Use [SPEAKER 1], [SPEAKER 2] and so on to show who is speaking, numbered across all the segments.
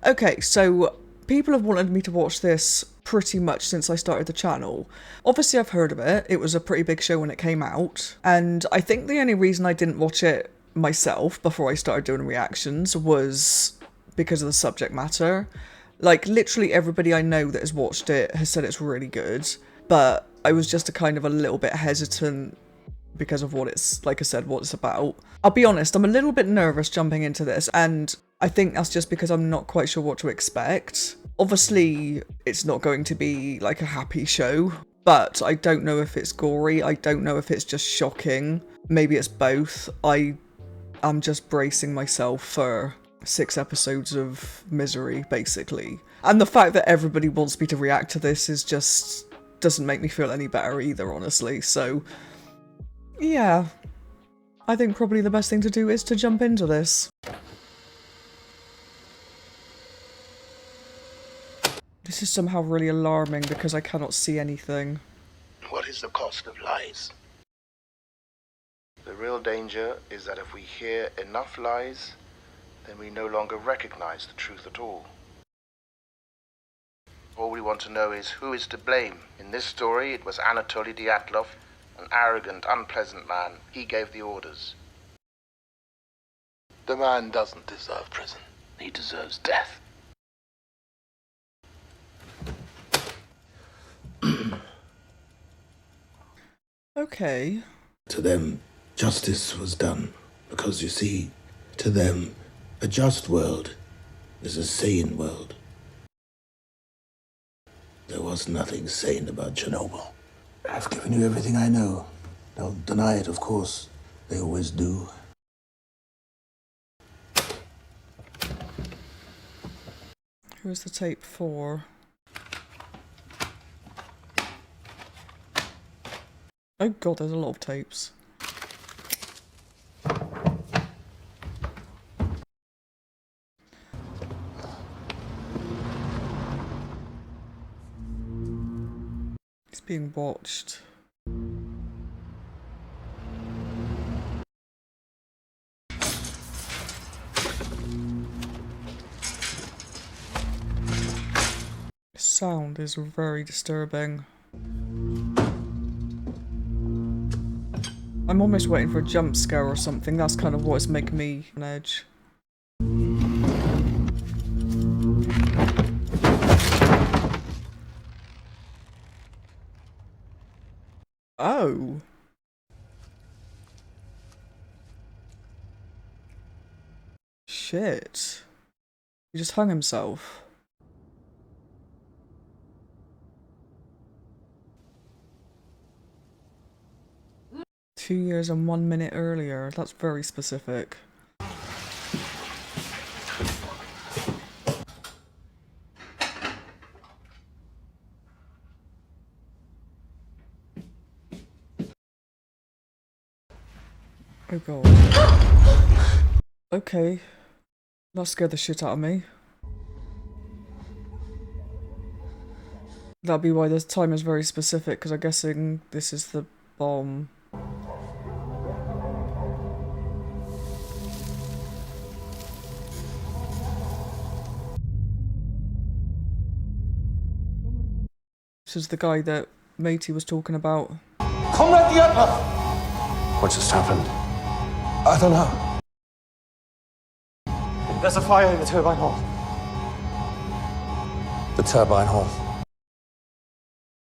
[SPEAKER 1] Okay, so people have wanted me to watch this pretty much since I started the channel. Obviously, I've heard of it. It was a pretty big show when it came out. And I think the only reason I didn't watch it myself before I started doing reactions was because of the subject matter. Like, literally everybody I know that has watched it has said it's really good. But I was just a little bit hesitant because of what it's, like I said, what it's about. I'll be honest, I'm a little bit nervous jumping into this, and I think that's just because I'm not quite sure what to expect. Obviously, it's not going to be like a happy show, but I don't know if it's gory, I don't know if it's just shocking. Maybe it's both. I am just bracing myself for 6 episodes of misery, basically. And the fact that everybody wants me to react to this is just doesn't make me feel any better either, honestly, so yeah, I think probably the best thing to do is to jump into this. This is somehow really alarming because I cannot see anything.
[SPEAKER 2] What is the cost of lies? The real danger is that if we hear enough lies, then we no longer recognize the truth at all. All we want to know is who is to blame. In this story, it was Anatoly Dyatlov, an arrogant, unpleasant man. He gave the orders. The man doesn't deserve prison. He deserves death.
[SPEAKER 1] Okay.
[SPEAKER 3] To them, justice was done, because you see, to them, a just world is a sane world. There was nothing sane about Chernobyl. I've given you everything I know. Don't deny it, of course. They always do.
[SPEAKER 1] Who's the tape for? Oh god, there's a lot of tapes. He's being watched. Sound is very disturbing. I'm almost waiting for a jump scare or something. That's kind of what's making me on edge. Oh. Shit. He just hung himself. Two years and 1 minute earlier. That's very specific. Oh god. Okay. That scared the shit out of me. That'd be why this time is very specific, because I'm guessing this is the bomb. This is the guy that Matey was talking about.
[SPEAKER 4] Comrade Dyatlov!
[SPEAKER 5] What just happened?
[SPEAKER 4] I don't know. There's a fire in the turbine hall.
[SPEAKER 5] The turbine hall.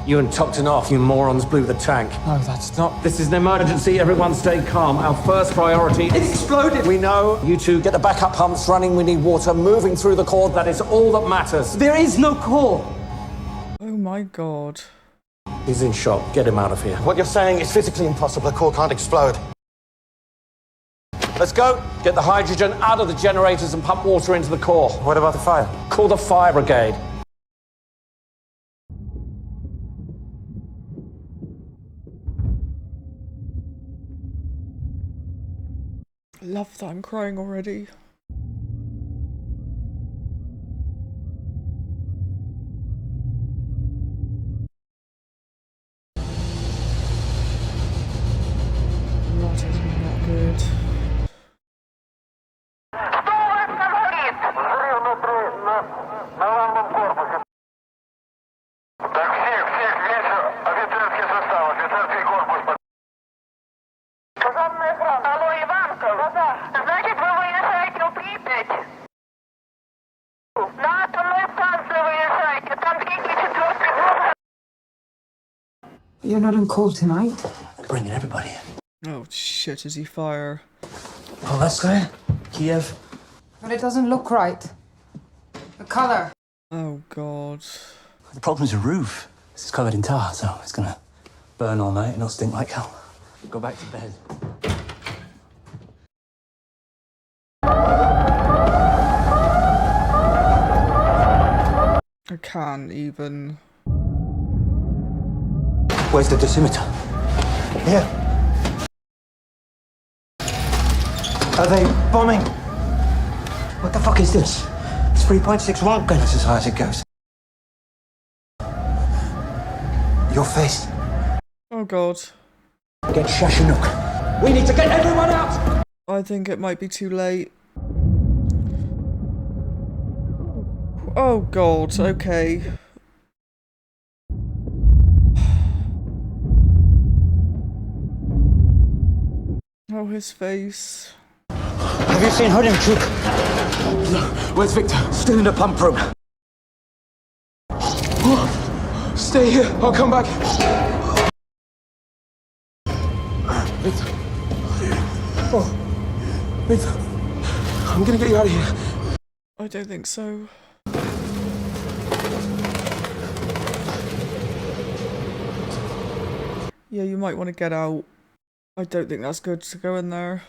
[SPEAKER 5] You and Toktanov, you morons, blew the tank.
[SPEAKER 4] No, that's not...
[SPEAKER 5] This is an emergency. Everyone stay calm. Our first priority...
[SPEAKER 4] It exploded!
[SPEAKER 5] We know. You two get the backup pumps running. We need water moving through the core. That is all that matters.
[SPEAKER 4] There is no core!
[SPEAKER 1] Oh my god.
[SPEAKER 5] He's in shock. Get him out of here.
[SPEAKER 4] What you're saying is physically impossible. A core can't explode.
[SPEAKER 5] Let's go. Get the hydrogen out of the generators and pump water into the core.
[SPEAKER 4] What about the fire?
[SPEAKER 5] Call the fire brigade.
[SPEAKER 1] Love that I'm crying already. That is not good.
[SPEAKER 6] You're not on call tonight?
[SPEAKER 5] Bringing everybody in.
[SPEAKER 1] Oh shit, is he fire?
[SPEAKER 5] Polska, Kiev.
[SPEAKER 6] But it doesn't look right. The color.
[SPEAKER 1] Oh god.
[SPEAKER 5] The problem's the roof. This is covered in tar, so it's gonna burn all night and it'll stink like hell. Go back to bed.
[SPEAKER 1] I can't even.
[SPEAKER 5] Where's the dosimeter?
[SPEAKER 4] Here. Are they bombing?
[SPEAKER 5] What the fuck is this? It's 3.61. That's as high as it goes.
[SPEAKER 4] Your face.
[SPEAKER 1] Oh god.
[SPEAKER 5] Get Shashanuk. We need to get everyone out!
[SPEAKER 1] I think it might be too late. Oh god, okay. Oh, his face.
[SPEAKER 5] Have you seen Hodimchuk? No. Where's Victor? Still in the pump room.
[SPEAKER 4] Stay here. I'll come back. Victor. Oh. Victor. I'm gonna get you out of here.
[SPEAKER 1] I don't think so. Yeah, you might want to get out. I don't think that's good to go in there.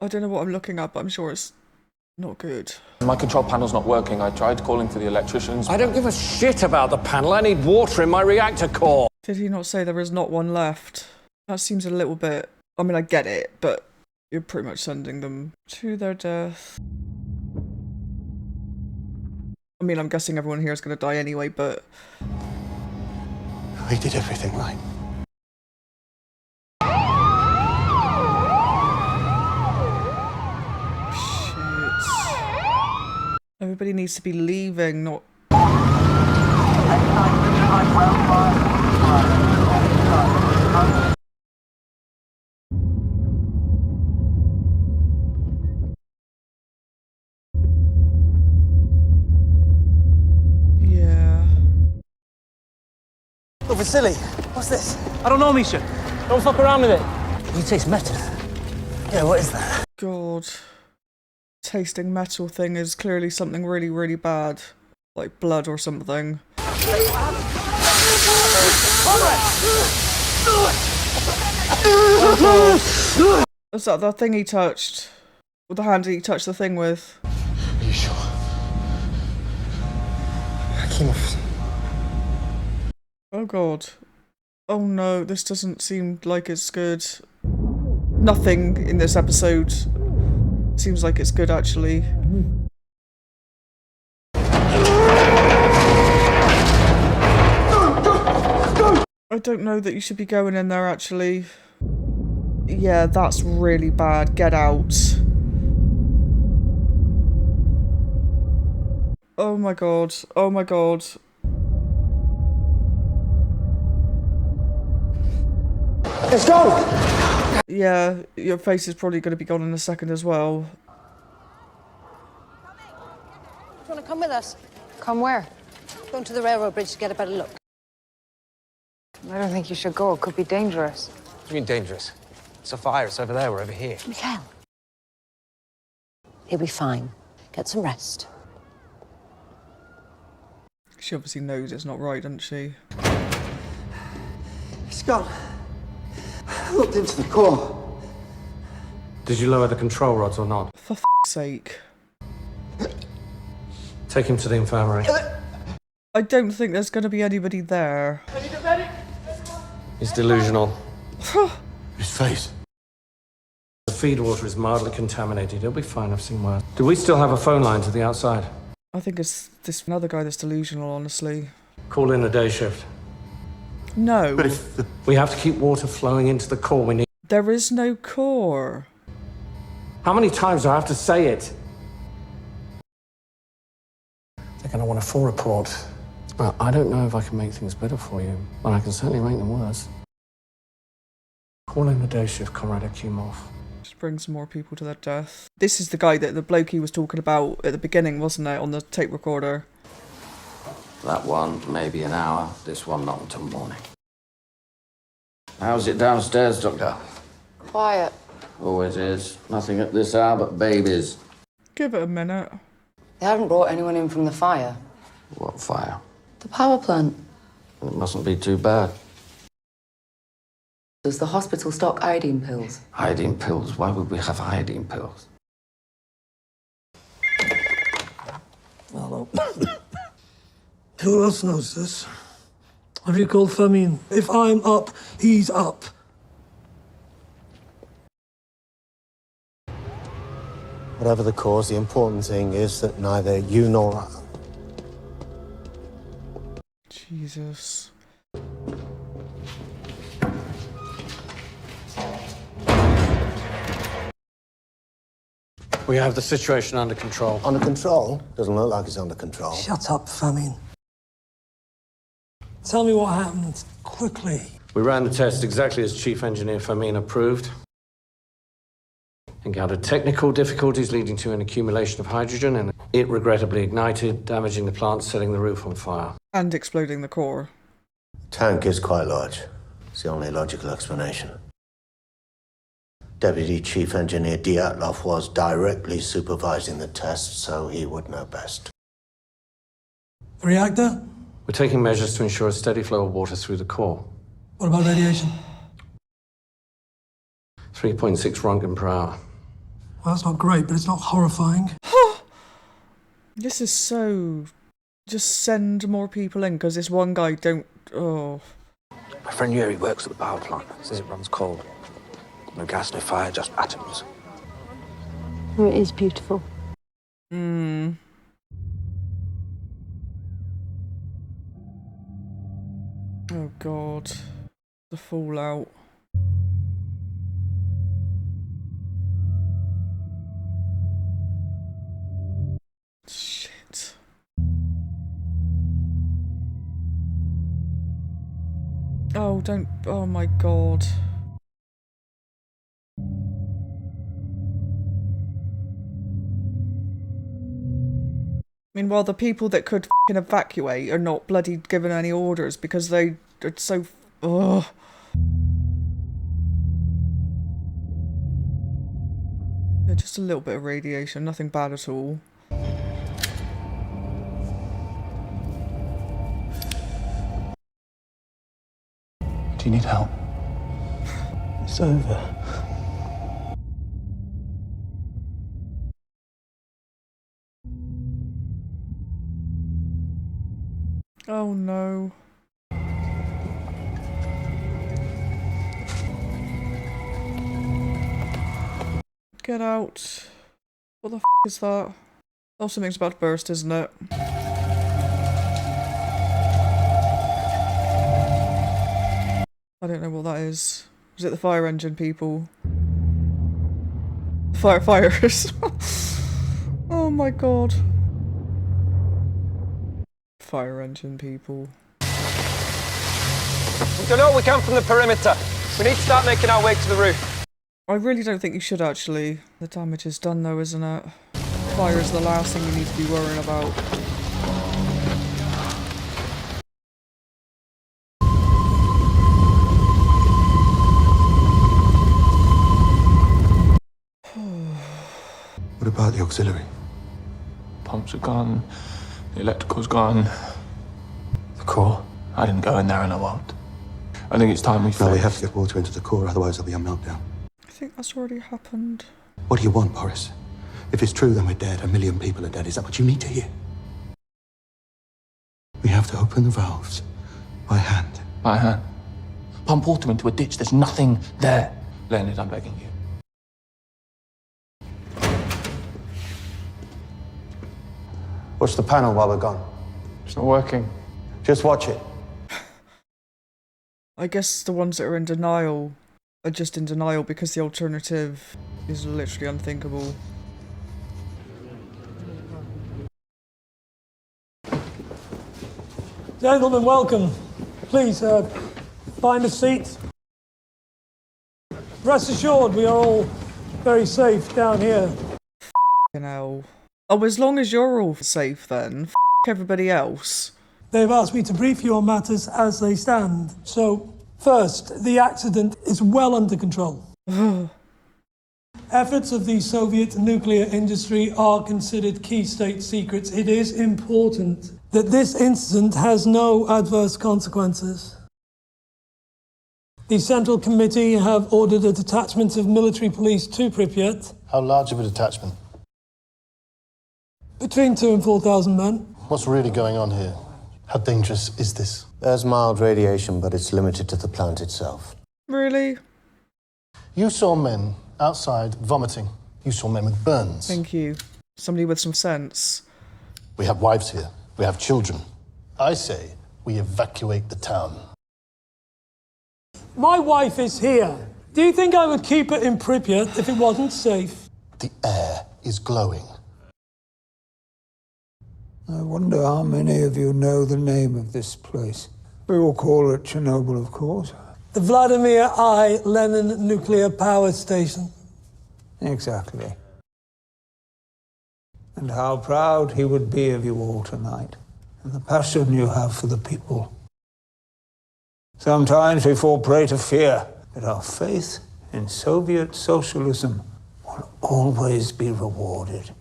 [SPEAKER 1] I don't know what I'm looking at, but I'm sure it's not good.
[SPEAKER 7] My control panel's not working. I tried calling for the electricians.
[SPEAKER 5] I don't give a shit about the panel. I need water in my reactor core.
[SPEAKER 1] Did he not say there is not one left? That seems a little bit... I mean, I get it, but you're pretty much sending them to their death. I mean, I'm guessing everyone here is going to die anyway, but...
[SPEAKER 3] We did everything right.
[SPEAKER 1] Shit. Everybody needs to be leaving, not... Yeah.
[SPEAKER 5] Oh, Vasily, what's this? I don't know, Misha. Don't fuck around with it. You taste metal. Yeah, what is that?
[SPEAKER 1] God. Tasting metal thing is clearly something really, really bad. Like blood or something. Oh, is that the thing he touched? With the hand he touched the thing with?
[SPEAKER 4] Are you sure? Akimov.
[SPEAKER 1] Oh god. Oh no, this doesn't seem like it's good. Nothing in this episode seems like it's good, actually. I don't know that you should be going in there, actually. Yeah, that's really bad. Get out. Oh my god. Oh my god.
[SPEAKER 5] Let's go!
[SPEAKER 1] Yeah, your face is probably going to be gone in a second as well.
[SPEAKER 8] Do you want to come with us?
[SPEAKER 6] Come where?
[SPEAKER 8] Going to the railroad bridge to get a better look.
[SPEAKER 6] I don't think you should go. It could be dangerous.
[SPEAKER 9] What do you mean dangerous? It's a fire. It's over there. We're over here.
[SPEAKER 8] Mikhail. He'll be fine. Get some rest.
[SPEAKER 1] She obviously knows it's not right, doesn't she?
[SPEAKER 4] He's gone. I looked into the core.
[SPEAKER 9] Did you lower the control rods or not?
[SPEAKER 1] For f***'s sake.
[SPEAKER 9] Take him to the infirmary.
[SPEAKER 1] I don't think there's going to be anybody there.
[SPEAKER 9] He's delusional.
[SPEAKER 3] His face.
[SPEAKER 9] The feed water is mildly contaminated. He'll be fine. I've seen worse. Do we still have a phone line to the outside?
[SPEAKER 1] I think it's this another guy that's delusional, honestly.
[SPEAKER 9] Call in a day shift.
[SPEAKER 1] No.
[SPEAKER 3] But if the...
[SPEAKER 9] We have to keep water flowing into the core. We need...
[SPEAKER 1] There is no core.
[SPEAKER 9] How many times do I have to say it? They're going to want a full report Well, I don't know if I can make things better for you, but I can certainly make them worse. Call in the day shift, Comrade Akimov.
[SPEAKER 1] Just bring some more people to their death. This is the guy that the blokey was talking about at the beginning, wasn't it, on the tape recorder?
[SPEAKER 10] That one, maybe an hour. This one, not until morning. How's it downstairs, Doctor?
[SPEAKER 6] Quiet.
[SPEAKER 10] Always is. Nothing at this hour but babies.
[SPEAKER 1] Give it a minute.
[SPEAKER 6] They haven't brought anyone in from the fire.
[SPEAKER 10] What fire?
[SPEAKER 6] The power plant.
[SPEAKER 10] It mustn't be too bad.
[SPEAKER 6] Does the hospital stock iodine pills?
[SPEAKER 10] Iodine pills? Why would we have iodine pills?
[SPEAKER 11] Hello. Who else knows this? Have you called Fermin? If I'm up, he's up.
[SPEAKER 12] Whatever the cause, the important thing is that neither you nor I...
[SPEAKER 1] Jesus.
[SPEAKER 9] We have the situation under control.
[SPEAKER 12] Under control? Doesn't look like it's under control.
[SPEAKER 11] Shut up, Fermin. Tell me what happened, quickly.
[SPEAKER 9] We ran the test exactly as Chief Engineer Fermin approved. Encountered technical difficulties leading to an accumulation of hydrogen, and it regrettably ignited, damaging the plant, setting the roof on fire.
[SPEAKER 1] And exploding the core.
[SPEAKER 12] Tank is quite large. It's the only logical explanation. Deputy Chief Engineer Dyatlov was directly supervising the test, so he would know best.
[SPEAKER 11] The reactor?
[SPEAKER 9] We're taking measures to ensure a steady flow of water through the core.
[SPEAKER 11] What about radiation?
[SPEAKER 9] 3.6 Röntgen per hour.
[SPEAKER 11] Well, that's not great, but it's not horrifying.
[SPEAKER 1] This is so... Just send more people in, because this one guy don't... Oh.
[SPEAKER 13] My friend Yuri works at the power plant. Says it runs cold. No gas, no fire, just atoms.
[SPEAKER 8] Oh, it is beautiful.
[SPEAKER 1] Hmm. Oh, God. The fallout. Shit. Oh, don't... Oh, my God. Meanwhile, the people that could f***ing evacuate are not bloody given any orders because they are so... Ugh. Yeah, just a little bit of radiation, nothing bad at all.
[SPEAKER 5] Do you need help?
[SPEAKER 11] It's over.
[SPEAKER 1] Oh no. Get out. What the f is that? Oh, something's about to burst, isn't it? I don't know what that is. Is it the fire engine people? Firefighters. Oh my god. Fire engine people.
[SPEAKER 14] We've done all we can from the perimeter. We need to start making our way to the roof.
[SPEAKER 1] I really don't think you should actually. The damage is done though, isn't it? Fire is the last thing you need to be worrying about.
[SPEAKER 3] What about the auxiliary?
[SPEAKER 7] Pumps are gone. The electrical's gone.
[SPEAKER 3] The core?
[SPEAKER 7] I didn't go in there and I won't. I think it's time we
[SPEAKER 3] No, we have to get water into the core, otherwise there'll be a meltdown.
[SPEAKER 1] I think that's already happened.
[SPEAKER 3] What do you want, Boris? If it's true, then we're dead. 1 million people are dead. Is that what you need to hear? We have to open the valves by hand.
[SPEAKER 7] By hand? Pump water into a ditch. There's nothing there. Leonard, I'm begging you.
[SPEAKER 12] Watch the panel while we're gone.
[SPEAKER 7] It's not working.
[SPEAKER 12] Just watch it.
[SPEAKER 1] I guess the ones that are in denial are just in denial because the alternative is literally unthinkable.
[SPEAKER 11] Gentlemen, welcome. Please, find a seat. Rest assured, we are all very safe down here.
[SPEAKER 1] You know. Oh, as long as you're all safe then, everybody else.
[SPEAKER 11] They've asked me to brief you on matters as they stand. So, first, the accident is well under control. Efforts of the Soviet nuclear industry are considered key state secrets. It is important that this incident has no adverse consequences. The Central Committee have ordered a detachment of military police to Pripyat.
[SPEAKER 15] How large of a detachment?
[SPEAKER 11] Between 2,000 and 4,000 men.
[SPEAKER 15] What's really going on here? How dangerous is this?
[SPEAKER 12] There's mild radiation, but it's limited to the plant itself.
[SPEAKER 1] Really?
[SPEAKER 15] You saw men outside vomiting. You saw men with burns.
[SPEAKER 1] Thank you. Somebody with some sense.
[SPEAKER 15] We have wives here. We have children. I say we evacuate the town.
[SPEAKER 11] My wife is here. Do you think I would keep her in Pripyat if it wasn't safe?
[SPEAKER 15] The air is glowing.
[SPEAKER 16] I wonder how many of you know the name of this place. We all call it Chernobyl, of course.
[SPEAKER 11] The Vladimir I. Lenin Nuclear Power Station.
[SPEAKER 16] Exactly. And how proud he would be of you all tonight, and the passion you have for the people. Sometimes we fall prey to fear, but our faith in Soviet socialism will always be rewarded.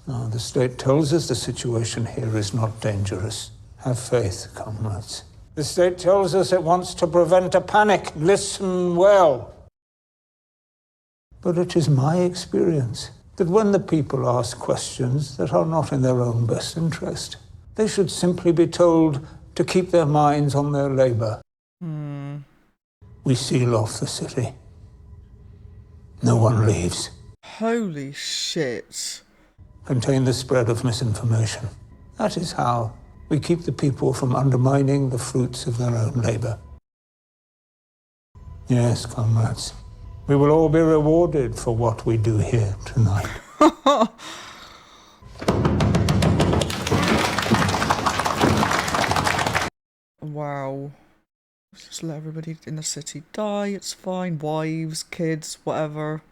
[SPEAKER 16] Now, the state tells us the situation here is not dangerous. Have faith, comrades. The state tells us it wants to prevent a panic. Listen well. But it is my experience that when the people ask questions that are not in their own best interest, they should simply be told to keep their minds on their labor. We seal off the city. No one leaves.
[SPEAKER 1] Holy shit.
[SPEAKER 16] Contain the spread of misinformation. That is how we keep the people from undermining the fruits of their own labor. Yes, comrades. We will all be rewarded for what we do here tonight.
[SPEAKER 1] Wow. Just let everybody in the city die, it's fine. Wives, kids, whatever.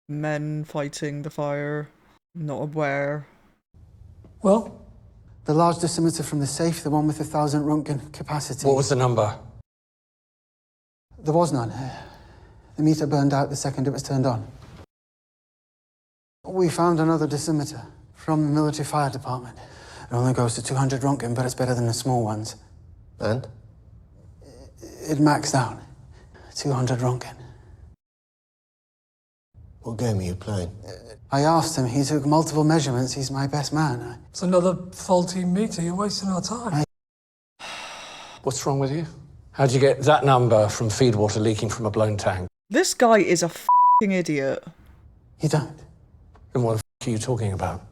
[SPEAKER 1] Men fighting the fire. Not aware.
[SPEAKER 11] Well?
[SPEAKER 4] The large dosimeter from the safe, the one with 1,000 Röntgen capacity.
[SPEAKER 13] What was the number?
[SPEAKER 4] There was none. The meter burned out the second it was turned on. We found another dosimeter from the military fire department. It only goes to 200 Röntgen, but it's better than the small ones.
[SPEAKER 12] And?
[SPEAKER 4] It maxed out. 200 Röntgen.
[SPEAKER 12] What game are you playing?
[SPEAKER 4] I asked him. He took multiple measurements. He's my best man.
[SPEAKER 11] It's another faulty meter. You're wasting our time.
[SPEAKER 13] What's wrong with you? How'd you get that number from feed water leaking from a blown tank?
[SPEAKER 1] This guy is a f***ing idiot.
[SPEAKER 4] You don't?
[SPEAKER 13] Then what the f*** are you talking about?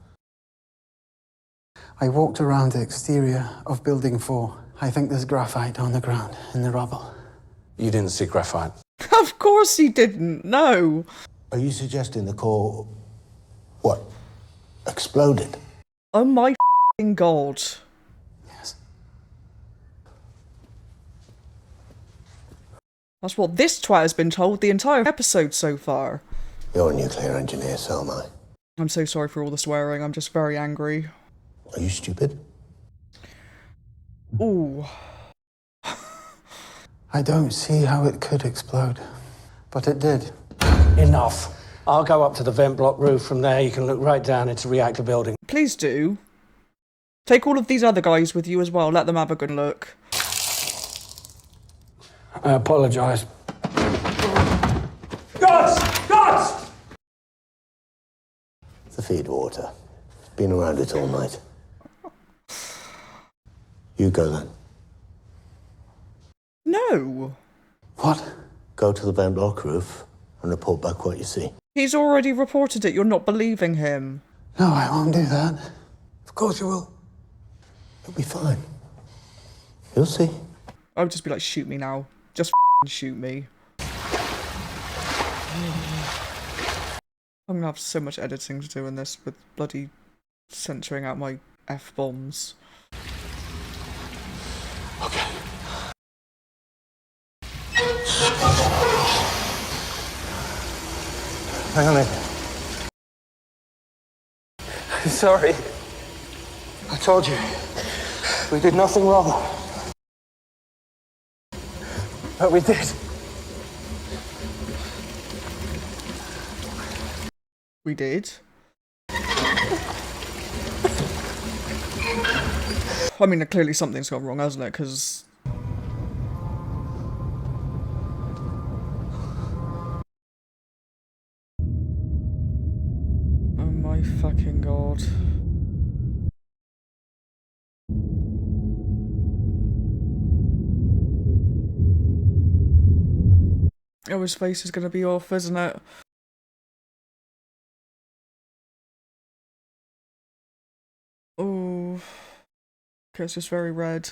[SPEAKER 4] I walked around the exterior of Building 4. I think there's graphite on the ground, in the rubble.
[SPEAKER 13] You didn't see graphite?
[SPEAKER 1] Of course he didn't, no.
[SPEAKER 12] Are you suggesting the core, what, exploded?
[SPEAKER 1] Oh my f***ing god.
[SPEAKER 4] Yes.
[SPEAKER 1] That's what this twat has been told the entire episode so far.
[SPEAKER 12] You're a nuclear engineer, so am I.
[SPEAKER 1] I'm so sorry for all the swearing, I'm just very angry.
[SPEAKER 12] Are you stupid?
[SPEAKER 1] Ooh.
[SPEAKER 4] I don't see how it could explode, but it did.
[SPEAKER 13] Enough. I'll go up to the vent block roof. From there you can look right down into reactor building.
[SPEAKER 1] Please do. Take all of these other guys with you as well, let them have a good look.
[SPEAKER 13] I apologise.
[SPEAKER 11] Guards! Guards!
[SPEAKER 12] The feed water. Been around it all night. You go then.
[SPEAKER 1] No.
[SPEAKER 4] What?
[SPEAKER 12] Go to the vent block roof and report back what you see.
[SPEAKER 1] He's already reported it, you're not believing him.
[SPEAKER 4] No, I won't do that.
[SPEAKER 11] Of course you will.
[SPEAKER 12] You'll be fine. You'll see.
[SPEAKER 1] I would just be like, shoot me now. Just shoot me. I'm gonna have so much editing to do in this with bloody censoring out my F-bombs.
[SPEAKER 13] Hang on in.
[SPEAKER 14] Sorry.
[SPEAKER 13] I told you. We did nothing wrong.
[SPEAKER 14] But we did.
[SPEAKER 1] We did. I mean, clearly something's gone wrong, hasn't it? Because... oh my fucking god. Oh, his face is gonna be off, isn't it? Oh. Okay, it's just very red.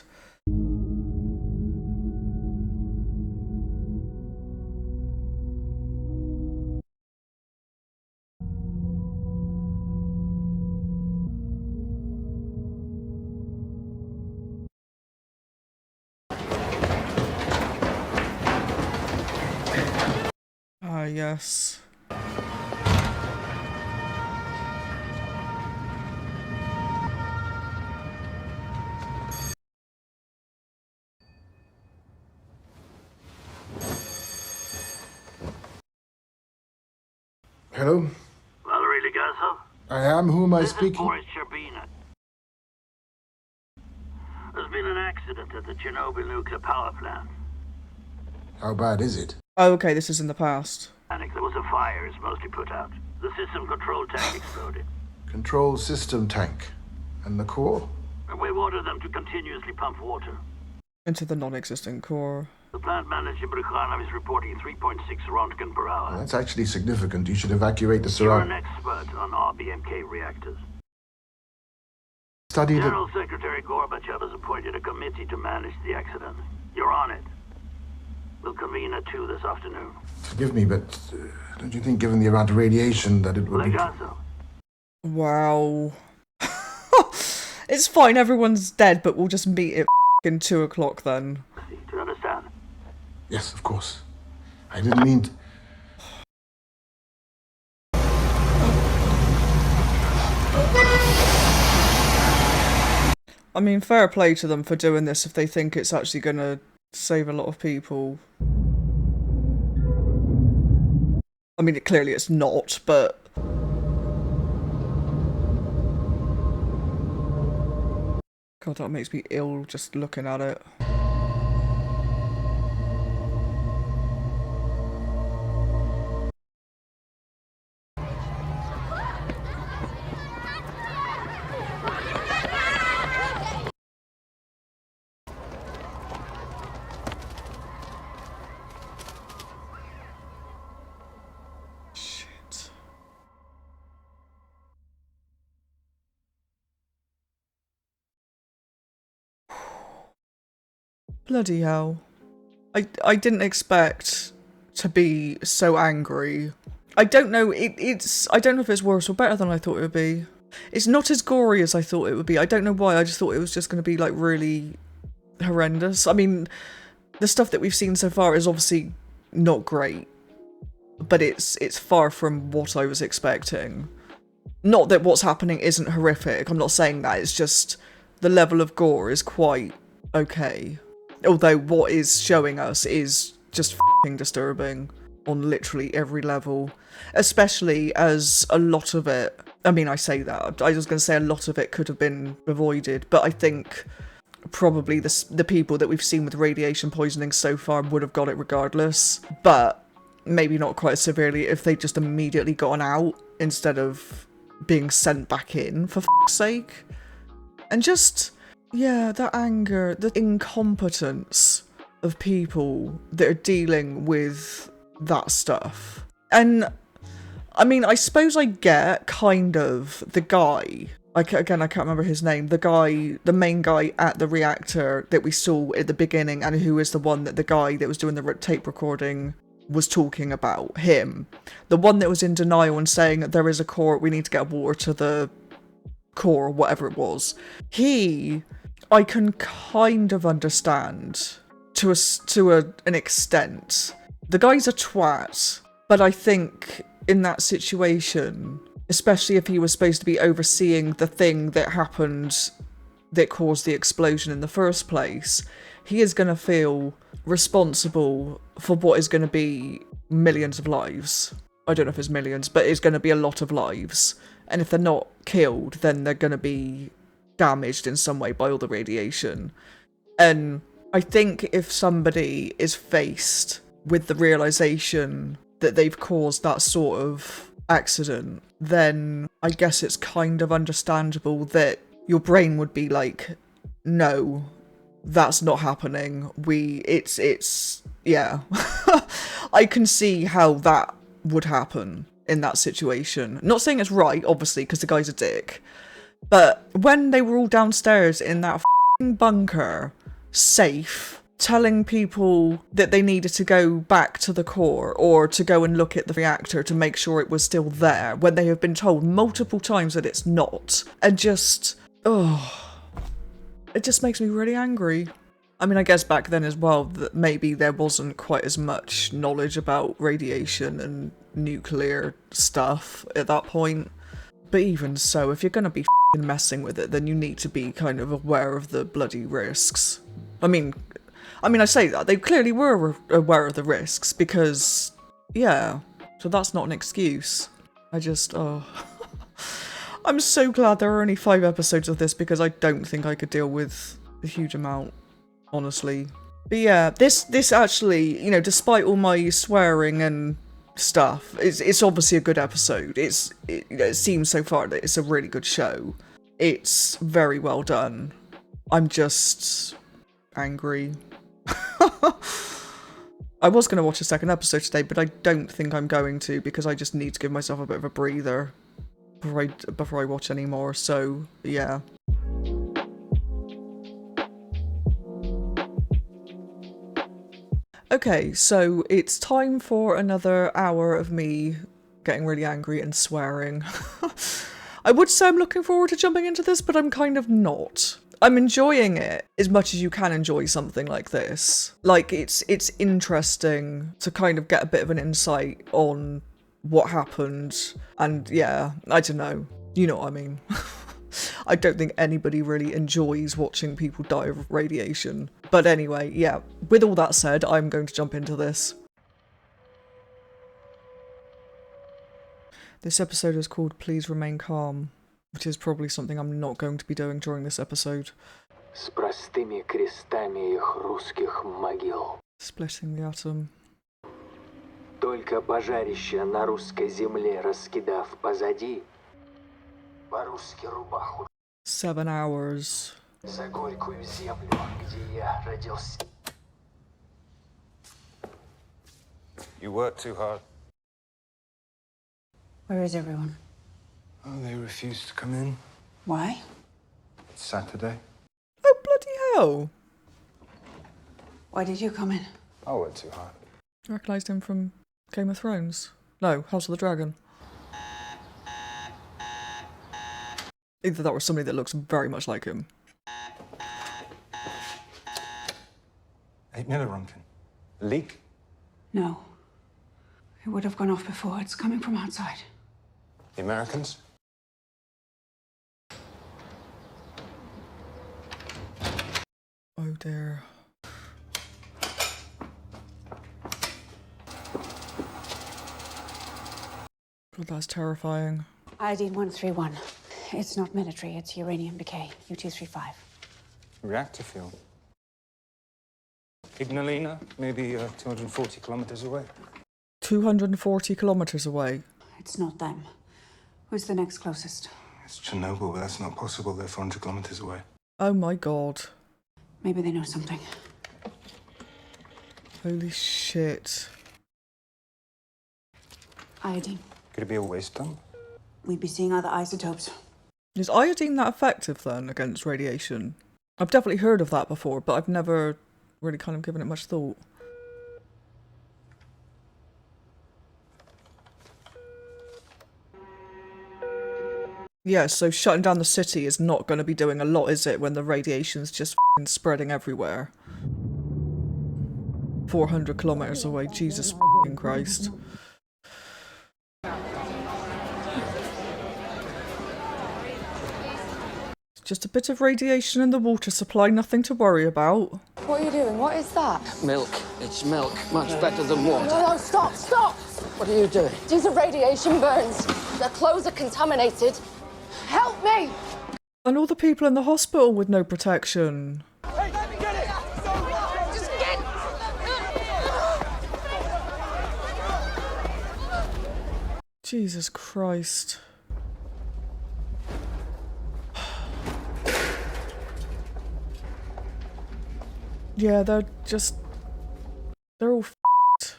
[SPEAKER 1] Ah, yes.
[SPEAKER 3] Hello?
[SPEAKER 17] Valerie Legasso?
[SPEAKER 3] I am. Who am I
[SPEAKER 17] This
[SPEAKER 3] speaking?
[SPEAKER 17] is Boris Sherbina. There's been an accident at the Chernobyl nuclear power plant.
[SPEAKER 3] How bad is it?
[SPEAKER 1] Oh, okay, this is in the past.
[SPEAKER 17] There was a fire, it's mostly put out. The system control tank exploded.
[SPEAKER 3] Control system tank. And the core?
[SPEAKER 17] And we ordered them to continuously pump water.
[SPEAKER 1] Into the non-existent core.
[SPEAKER 17] The plant manager, Vichnaya, is reporting 3.6 Rontgen per hour.
[SPEAKER 3] That's actually significant. You should evacuate the
[SPEAKER 17] You're an
[SPEAKER 3] surround...
[SPEAKER 17] expert on RBMK reactors.
[SPEAKER 3] Studied it.
[SPEAKER 17] General Secretary Gorbachev has appointed a committee to manage the accident. You're on it. We'll convene at 2 this afternoon.
[SPEAKER 3] Forgive me, but don't you think given the amount of radiation that it would be...
[SPEAKER 17] Legasso.
[SPEAKER 1] Wow. It's fine, everyone's dead, but we'll just meet at f***ing 2 o'clock then.
[SPEAKER 17] Do you understand?
[SPEAKER 3] Yes, of course. I didn't mean to...
[SPEAKER 1] I mean, fair play to them for doing this if they think it's actually gonna save a lot of people. I mean, clearly it's not, but... God, that makes me ill just looking at it. Shit. Bloody hell. I didn't expect to be so angry. I don't know, I don't know if it's worse or better than I thought it would be. It's not as gory as I thought it would be. I don't know why, I just thought it was just going to be like really horrendous. I mean, the stuff that we've seen so far is obviously not great, but it's far from what I was expecting. Not that what's happening isn't horrific, I'm not saying that, it's just the level of gore is quite okay. Although what is showing us is just f***ing disturbing on literally every level. Especially as a lot of it, I mean, I say that, I was going to say a lot of it could have been avoided, but I think probably the people that we've seen with radiation poisoning so far would have got it regardless, but maybe not quite as severely if they just immediately gotten out instead of being sent back in, for f***'s sake. And just... yeah, the anger, the incompetence of people that are dealing with that stuff. And, I mean, I suppose I get, kind of, the guy, again, I can't remember his name, the main guy at the reactor that we saw at the beginning and who is the one that the guy that was doing the tape recording was talking about, him. The one that was in denial and saying that there is a core, we need to get water to the core, whatever it was. I can kind of understand to an extent The guy's a twat, but I think in that situation, especially if he was supposed to be overseeing the thing that happened that caused the explosion in the first place, he is going to feel responsible for what is going to be millions of lives. I don't know if it's millions, but it's going to be a lot of lives. And if they're not killed, then they're going to be damaged in some way by all the radiation. And I think if somebody is faced with the realization that they've caused that sort of accident, then I guess it's kind of understandable that your brain would be like, no, that's not happening. Yeah. I can see how that would happen in that situation. Not saying it's right, obviously, because the guy's a dick. But when they were all downstairs in that f***ing bunker, safe, telling people that they needed to go back to the core or to go and look at the reactor to make sure it was still there, when they have been told multiple times that it's not, and just... it just makes me really angry. I mean, I guess back then as well, that maybe there wasn't quite as much knowledge about radiation and nuclear stuff at that point. But even so, if you're going to be f***ing messing with it, then you need to be kind of aware of the bloody risks. I mean, I say that. They clearly were aware of the risks because, yeah. So that's not an excuse. I'm so glad there are only 5 episodes of this because I don't think I could deal with a huge amount, honestly. But yeah, this actually, you know, despite all my swearing and stuff, it's obviously a good episode. It seems so far that it's a really good show. It's very well done. I'm just angry. I was going to watch a second episode today, but I don't think I'm going to because I just need to give myself a bit of a breather before I watch any more, so yeah. Okay, so it's time for another hour of me getting really angry and swearing. I would say I'm looking forward to jumping into this, but I'm kind of not. I'm enjoying it as much as you can enjoy something like this. Like, it's interesting to kind of get a bit of an insight on what happened, and yeah, I don't know. You know what I mean. I don't think anybody really enjoys watching people die of radiation. But anyway, yeah, with all that said, I'm going to jump into this. This episode is called Please Remain Calm, which is probably something I'm not going to be doing during this episode.
[SPEAKER 18] С простыми крестами их русских могил.
[SPEAKER 1] Splitting the atom.
[SPEAKER 18] Только пожарище на русской земле раскидав позади, по-русски рубаху.
[SPEAKER 1] 7 hours.
[SPEAKER 18] За горькую землю, где я родился.
[SPEAKER 19] You work too hard.
[SPEAKER 6] Where is everyone?
[SPEAKER 19] Oh, they refused to come in.
[SPEAKER 6] Why?
[SPEAKER 19] It's Saturday.
[SPEAKER 1] Oh, bloody hell.
[SPEAKER 6] Why did you come in?
[SPEAKER 19] I worked too hard.
[SPEAKER 1] I recognised him from Game of Thrones. No, House of the Dragon. Either that or somebody that looks very much like him.
[SPEAKER 19] 8 Runken. A leak?
[SPEAKER 6] No. It would have gone off before. It's coming from outside.
[SPEAKER 19] The Americans?
[SPEAKER 1] Oh dear. God, that's terrifying.
[SPEAKER 6] Iodine 131. It's not military, it's uranium decay. U-235.
[SPEAKER 19] Reactor field. Ignalina, maybe 240 kilometers away.
[SPEAKER 1] 240 kilometers away?
[SPEAKER 6] It's not them. Who's the next closest?
[SPEAKER 19] It's Chernobyl, but that's not possible. They're 400 kilometers away.
[SPEAKER 1] Oh my god.
[SPEAKER 6] Maybe they know something.
[SPEAKER 1] Holy shit.
[SPEAKER 6] Iodine.
[SPEAKER 19] Could it be a waste dump?
[SPEAKER 6] We'd be seeing other isotopes.
[SPEAKER 1] Is iodine that effective then against radiation? I've definitely heard of that before, but I've never really kind of given it much thought. Yeah, so shutting down the city is not going to be doing a lot, is it, when the radiation's just f***ing spreading everywhere? 400 kilometers away. Jesus f***ing Christ. Just a bit of radiation in the water supply, nothing to worry about.
[SPEAKER 6] What are you doing? What is that?
[SPEAKER 10] Milk. It's milk. Much better than water.
[SPEAKER 6] No, stop, stop!
[SPEAKER 10] What are you doing?
[SPEAKER 6] These are radiation burns. Their clothes are contaminated. Help me!
[SPEAKER 1] And all the people in the hospital with no protection.
[SPEAKER 18] Hey, let me get it! Just get...
[SPEAKER 1] Jesus Christ. Yeah, they're all f***ed.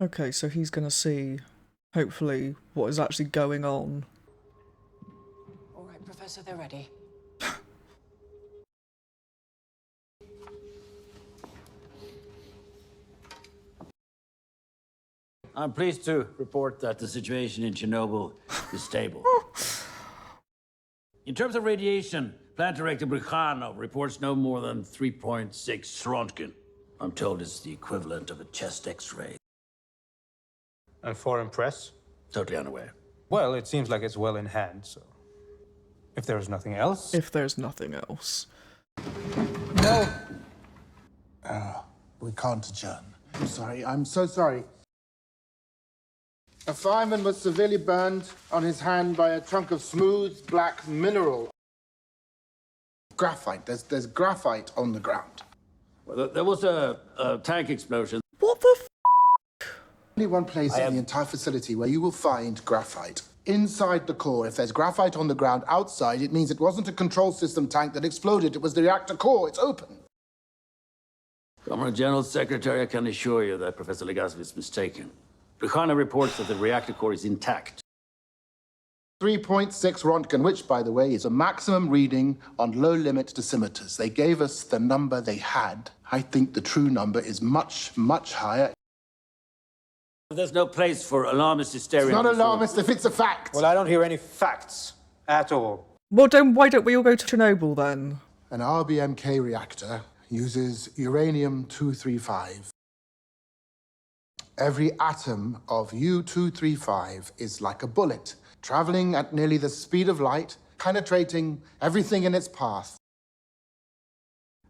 [SPEAKER 1] Okay, so he's gonna see, hopefully, what is actually going on.
[SPEAKER 6] All right, Professor, they're ready.
[SPEAKER 17] I'm pleased to report that the situation in Chernobyl is stable. In terms of radiation, Plant Director Vichnaya reports no more than 3.6 Rontgen. I'm told it's the equivalent of a chest X-ray.
[SPEAKER 19] And foreign press?
[SPEAKER 17] Totally unaware.
[SPEAKER 19] Well, it seems like it's well in hand, so... If there's nothing else...
[SPEAKER 1] If there's nothing else.
[SPEAKER 3] No! We can't adjourn. I'm sorry. I'm so sorry. A fireman was severely burned on his hand by a chunk of smooth black mineral. Graphite. There's graphite on the ground.
[SPEAKER 17] Well, there was a tank explosion.
[SPEAKER 1] What the f***?
[SPEAKER 3] Only one place in the entire facility where you will find graphite. Inside the core. If there's graphite on the ground outside, it means it wasn't a control system tank that exploded. It was the reactor core. It's open.
[SPEAKER 17] Comrade General Secretary, I can assure you that Professor Legasov is mistaken. Vichnaya reports that the reactor core is intact.
[SPEAKER 3] 3.6 Rontgen, which, by the way, is a maximum reading on low-limit dosimeters. They gave us the number they had. I think the true number is much, much higher.
[SPEAKER 17] There's no place for alarmist hysteria.
[SPEAKER 3] It's not alarmist if it's a fact.
[SPEAKER 9] Well, I don't hear any facts at all.
[SPEAKER 1] Well, why don't we all go to Chernobyl then?
[SPEAKER 3] An RBMK reactor uses uranium-235. Every atom of U-235 is like a bullet, traveling at nearly the speed of light, penetrating everything in its path.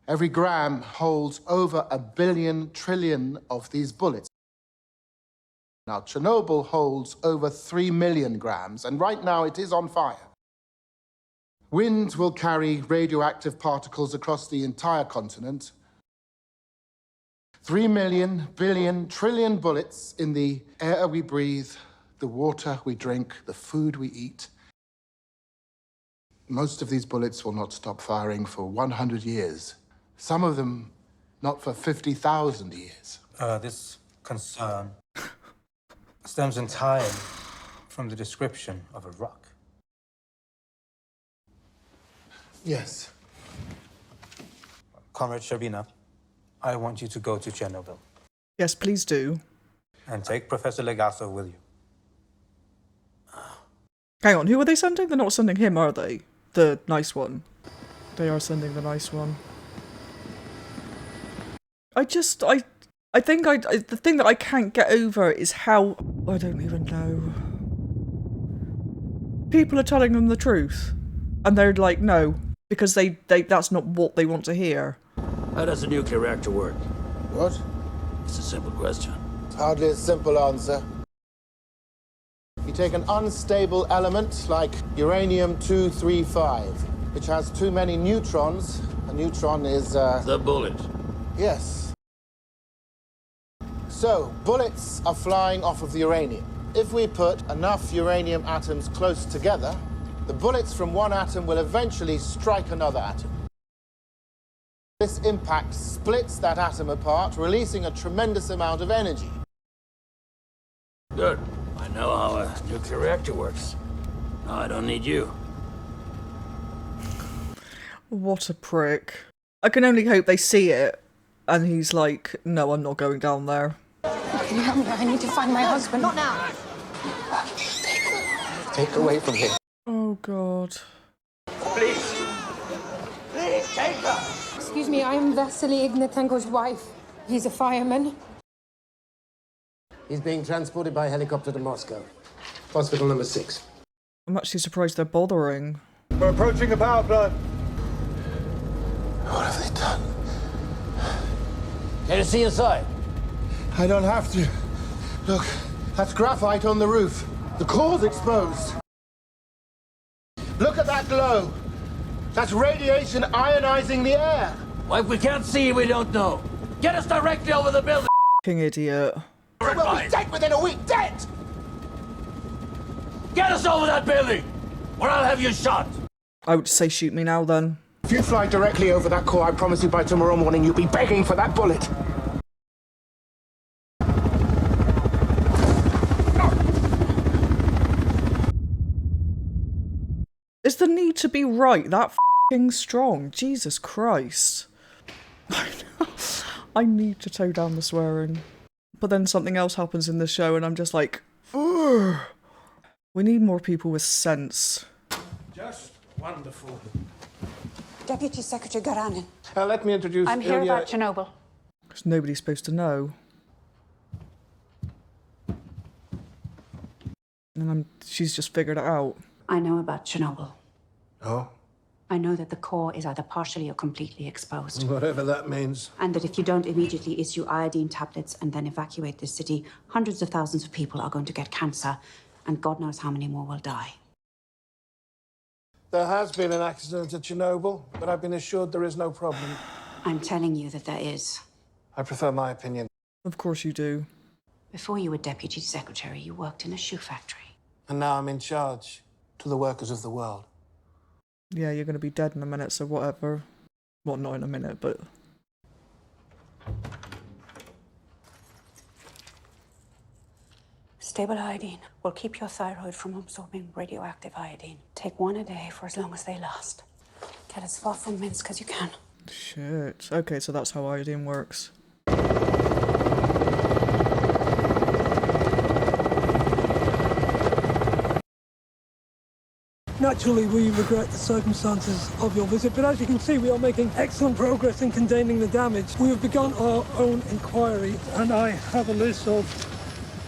[SPEAKER 3] Every gram holds over 1 billion trillion of these bullets. Now, Chernobyl holds over 3 million grams, and right now it is on fire. Wind will carry radioactive particles across the entire continent. 3 million, billion, trillion bullets in the air we breathe, the water we drink, the food we eat. Most of these bullets will not stop firing for 100 years. Some of them not for 50,000 years.
[SPEAKER 19] This concern stems entirely from the description of a rock.
[SPEAKER 3] Yes.
[SPEAKER 19] Comrade Sherbina, I want you to go to Chernobyl.
[SPEAKER 1] Yes, please do.
[SPEAKER 19] And take Professor Legasov with you.
[SPEAKER 1] Hang on, who are they sending? They're not sending him, are they? The nice one. They are sending the nice one. I think the thing that I can't get over is how... I don't even know. People are telling them the truth. And they're like, no. Because that's not what they want to hear.
[SPEAKER 17] How does a nuclear reactor work?
[SPEAKER 3] What?
[SPEAKER 17] It's a simple question.
[SPEAKER 3] It's hardly a simple answer. You take an unstable element like uranium-235, which has too many neutrons. A neutron is,
[SPEAKER 17] The bullet.
[SPEAKER 3] Yes. So, bullets are flying off of the uranium. If we put enough uranium atoms close together, the bullets from one atom will eventually strike another atom. This impact splits that atom apart, releasing a tremendous amount of energy.
[SPEAKER 17] Good. I know how a nuclear reactor works. Now I don't need you.
[SPEAKER 1] What a prick. I can only hope they see it. And he's like, no, I'm not going down there.
[SPEAKER 6] Can you help me? I need to find my husband. Not now.
[SPEAKER 13] Take her away from here.
[SPEAKER 1] Oh, God.
[SPEAKER 18] Please! Please, take her!
[SPEAKER 20] Excuse me, I am Vasily Ignatenko's wife. He's a fireman.
[SPEAKER 13] He's being transported by helicopter to Moscow. Hospital number 6.
[SPEAKER 1] I'm actually surprised they're bothering.
[SPEAKER 21] We're approaching a power plant.
[SPEAKER 12] What have they done?
[SPEAKER 13] Can you see inside?
[SPEAKER 3] I don't have to. Look, that's graphite on the roof. The core's exposed. Look at that glow. That's radiation ionizing the air.
[SPEAKER 17] Well, if we can't see, we don't know. Get us directly over the building.
[SPEAKER 1] King idiot.
[SPEAKER 3] We'll be dead within a week, dead!
[SPEAKER 17] Get us over that building, or I'll have you shot.
[SPEAKER 1] I would say shoot me now, then.
[SPEAKER 3] If you fly directly over that core, I promise you by tomorrow morning you'll be begging for that bullet.
[SPEAKER 1] Is the need to be right that f***ing strong? Jesus Christ. I need to toe down the swearing. But then something else happens in the show and I'm just like, ugh. We need more people with sense.
[SPEAKER 9] Just wonderful.
[SPEAKER 6] Deputy Secretary Garanin.
[SPEAKER 9] Let me introduce
[SPEAKER 6] I'm here about Chernobyl.
[SPEAKER 1] Because nobody's supposed to know. And she's just figured it out.
[SPEAKER 6] I know about Chernobyl.
[SPEAKER 9] Oh?
[SPEAKER 6] I know that the core is either partially or completely exposed.
[SPEAKER 9] Whatever that means.
[SPEAKER 6] And that if you don't immediately issue iodine tablets and then evacuate the city, hundreds of thousands of people are going to get cancer, and God knows how many more will die.
[SPEAKER 9] There has been an accident at Chernobyl, but I've been assured there is no problem.
[SPEAKER 6] I'm telling you that there is.
[SPEAKER 9] I prefer my opinion.
[SPEAKER 1] Of course you do.
[SPEAKER 6] Before you were deputy secretary, you worked in a shoe factory.
[SPEAKER 9] And now I'm in charge to the workers of the world.
[SPEAKER 1] Yeah, you're going to be dead in a minute, so whatever. Well, not in a minute, but...
[SPEAKER 6] Stable iodine will keep your thyroid from absorbing radioactive iodine. Take one a day for as long as they last. Get as far from Minsk as you can.
[SPEAKER 1] Shit. Okay, so that's how iodine works.
[SPEAKER 11] Naturally, we regret the circumstances of your visit, but as you can see, we are making excellent progress in containing the damage. We have begun our own inquiry, and I have a list of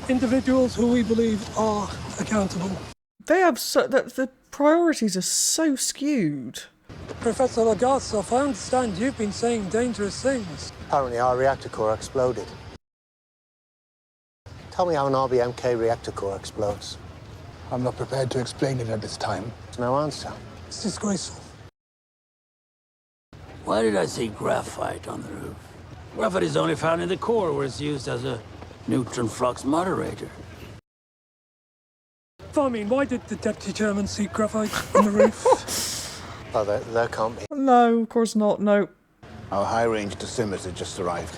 [SPEAKER 11] individuals who we believe are accountable.
[SPEAKER 1] They have the priorities are so skewed.
[SPEAKER 11] Professor Legasov, I understand you've been saying dangerous things.
[SPEAKER 12] Apparently our reactor core exploded. Tell me how an RBMK reactor core explodes.
[SPEAKER 15] I'm not prepared to explain it at this time.
[SPEAKER 12] There's no answer.
[SPEAKER 11] It's disgraceful.
[SPEAKER 17] Why did I see graphite on the roof? Graphite is only found in the core, where it's used as a neutron flux moderator.
[SPEAKER 11] I mean, why did the deputy chairman see graphite on the roof?
[SPEAKER 12] Oh, there can't be.
[SPEAKER 1] No, of course not, no.
[SPEAKER 2] Our high-range dosimeter just arrived.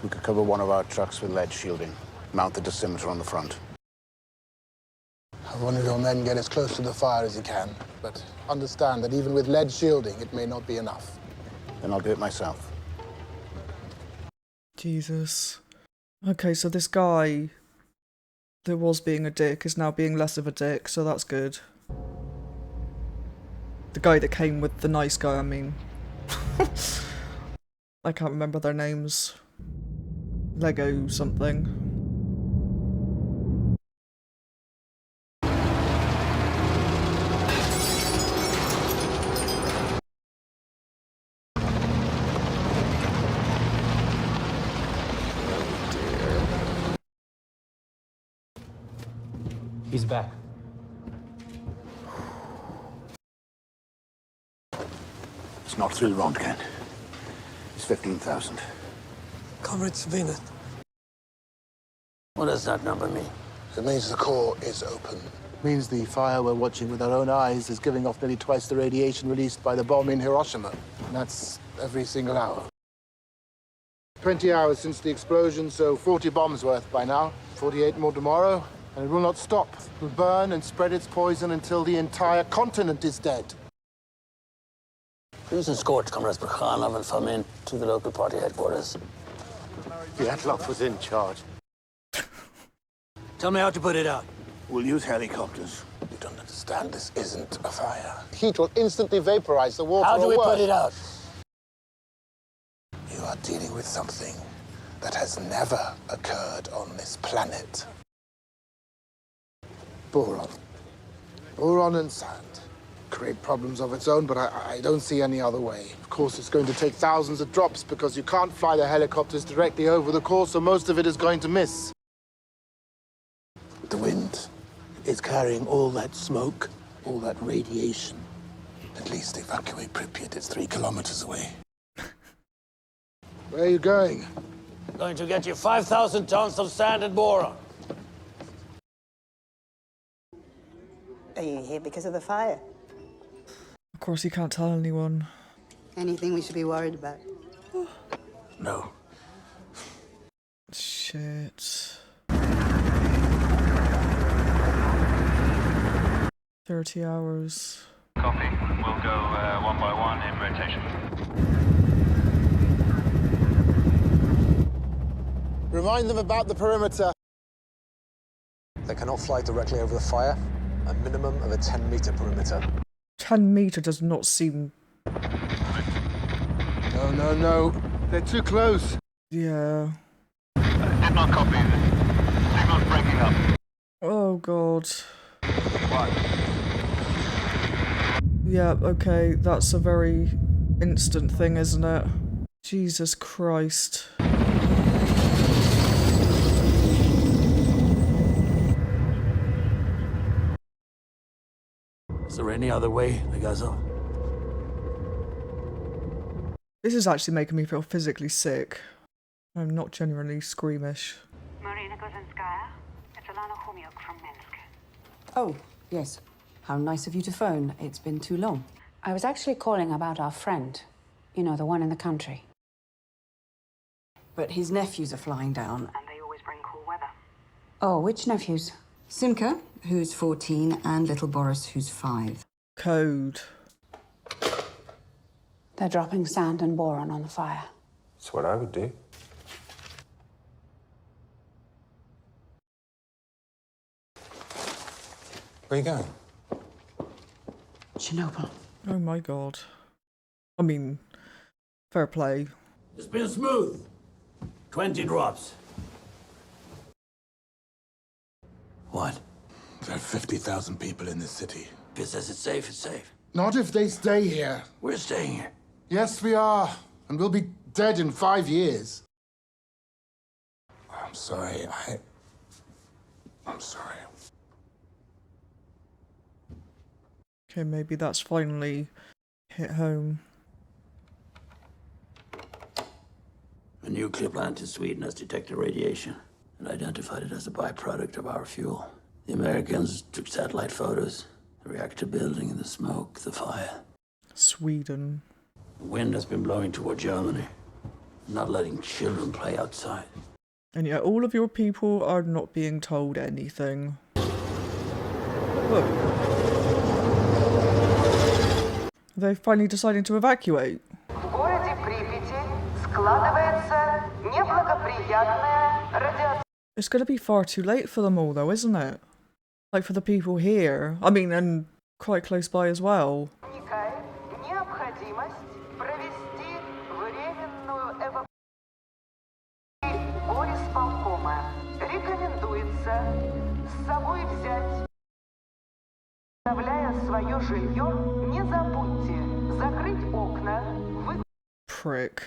[SPEAKER 2] We could cover one of our trucks with lead shielding. Mount the dosimeter on the front.
[SPEAKER 15] Have one of your men get as close to the fire as you can, but understand that even with lead shielding, it may not be enough.
[SPEAKER 2] Then I'll do it myself.
[SPEAKER 1] Jesus. Okay, so this guy that was being a dick is now being less of a dick, so that's good. The guy that came with the nice guy, I mean. I can't remember their names. Lego something.
[SPEAKER 19] He's back.
[SPEAKER 2] It's not 3 Röntgen. It's 15,000.
[SPEAKER 11] Comrade Sabina.
[SPEAKER 17] What does that number mean?
[SPEAKER 15] It means the core is open.
[SPEAKER 3] Means the fire we're watching with our own eyes is giving off nearly twice the radiation released by the bomb in Hiroshima. And that's every single hour. 20 hours since the explosion, so 40 bombs worth by now. 48 more tomorrow, and it will not stop. It will burn and spread its poison until the entire continent is dead.
[SPEAKER 17] Who's escort Comrades Brekhanov and Fomin to the local party headquarters?
[SPEAKER 12] Dyatlov was in charge.
[SPEAKER 17] Tell me how to put it out.
[SPEAKER 12] We'll use helicopters.
[SPEAKER 15] You don't understand, this isn't a fire. Heat will instantly vaporize the water.
[SPEAKER 13] How do we
[SPEAKER 15] or
[SPEAKER 13] put
[SPEAKER 15] worse.
[SPEAKER 13] it out?
[SPEAKER 15] You are dealing with something that has never occurred on this planet. Boron. Boron and sand. Create problems of its own, but I don't see any other way. Of course, it's going to take thousands of drops because you can't fly the helicopters directly over the core, so most of it is going to miss. The wind is carrying all that smoke, all that radiation. At least evacuate Pripyat. It's 3 kilometers away. Where are you going?
[SPEAKER 13] Going to get you 5,000 tons of sand and boron.
[SPEAKER 8] Are you here because of the fire?
[SPEAKER 1] Of course, you can't tell anyone.
[SPEAKER 8] Anything we should be worried about?
[SPEAKER 15] No.
[SPEAKER 1] Shit. 30 hours.
[SPEAKER 22] Copy. We'll go one by one in rotation.
[SPEAKER 15] Remind them about the perimeter.
[SPEAKER 23] They cannot fly directly over the fire. A minimum of a 10-meter perimeter.
[SPEAKER 1] 10 meter does not seem...
[SPEAKER 15] No. They're too close.
[SPEAKER 1] Yeah.
[SPEAKER 22] Did not copy. Signal's breaking up.
[SPEAKER 1] Oh, God.
[SPEAKER 22] What?
[SPEAKER 1] Yeah, okay, that's a very instant thing, isn't it? Jesus Christ.
[SPEAKER 17] Is there any other way, Legazo?
[SPEAKER 1] This is actually making me feel physically sick. I'm not genuinely squeamish.
[SPEAKER 6] Marina Gozinskaya, it's Alana Humyuk from Minsk.
[SPEAKER 24] Oh, yes. How nice of you to phone. It's been too long.
[SPEAKER 6] I was actually calling about our friend. You know, the one in the country.
[SPEAKER 24] But his nephews are flying down.
[SPEAKER 6] And they always bring cool weather. Oh, which nephews?
[SPEAKER 24] Simka, who's 14, and little Boris, who's 5.
[SPEAKER 1] Code.
[SPEAKER 6] They're dropping sand and boron on the fire.
[SPEAKER 9] That's what I would do. Where are you going?
[SPEAKER 6] Chernobyl.
[SPEAKER 1] Oh my God. I mean, fair play.
[SPEAKER 17] It's been smooth. 20 drops. What?
[SPEAKER 15] There are 50,000 people in this city.
[SPEAKER 17] If it says it's safe, it's safe.
[SPEAKER 15] Not if they stay here.
[SPEAKER 17] We're staying here.
[SPEAKER 15] Yes, we are. And we'll be dead in 5 years. I'm sorry. I'm sorry.
[SPEAKER 1] Okay, maybe that's finally hit home.
[SPEAKER 17] A nuclear plant in Sweden has detected radiation and identified it as a byproduct of our fuel. The Americans took satellite photos, the reactor building and the smoke, the fire.
[SPEAKER 1] Sweden.
[SPEAKER 17] The wind has been blowing toward Germany, not letting children play outside.
[SPEAKER 1] And yet all of your people are not being told anything. Look. They're finally deciding to evacuate.
[SPEAKER 25] В городе Припяти складывается неблагоприятная радиация.
[SPEAKER 1] It's going to be far too late for them all though, isn't it? Like for the people here. I mean, and quite close by as well.
[SPEAKER 25] Необходимость провести временную эвакуацию. Горисполкома рекомендуется с собой взять. Оставляя свое жилье, не забудьте закрыть окна.
[SPEAKER 1] Prick.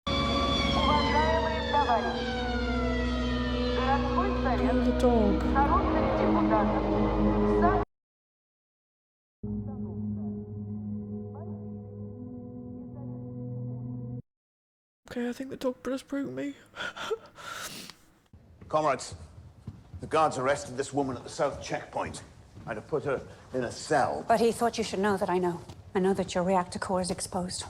[SPEAKER 25] Уважаемые товарищи, городской совет народных депутатов.
[SPEAKER 1] Okay, I think the dog just broke me.
[SPEAKER 12] Comrades, the guards arrested this woman at the south checkpoint. I'd have put her in a cell.
[SPEAKER 6] But he thought you should know that I know. I know that your reactor core is exposed.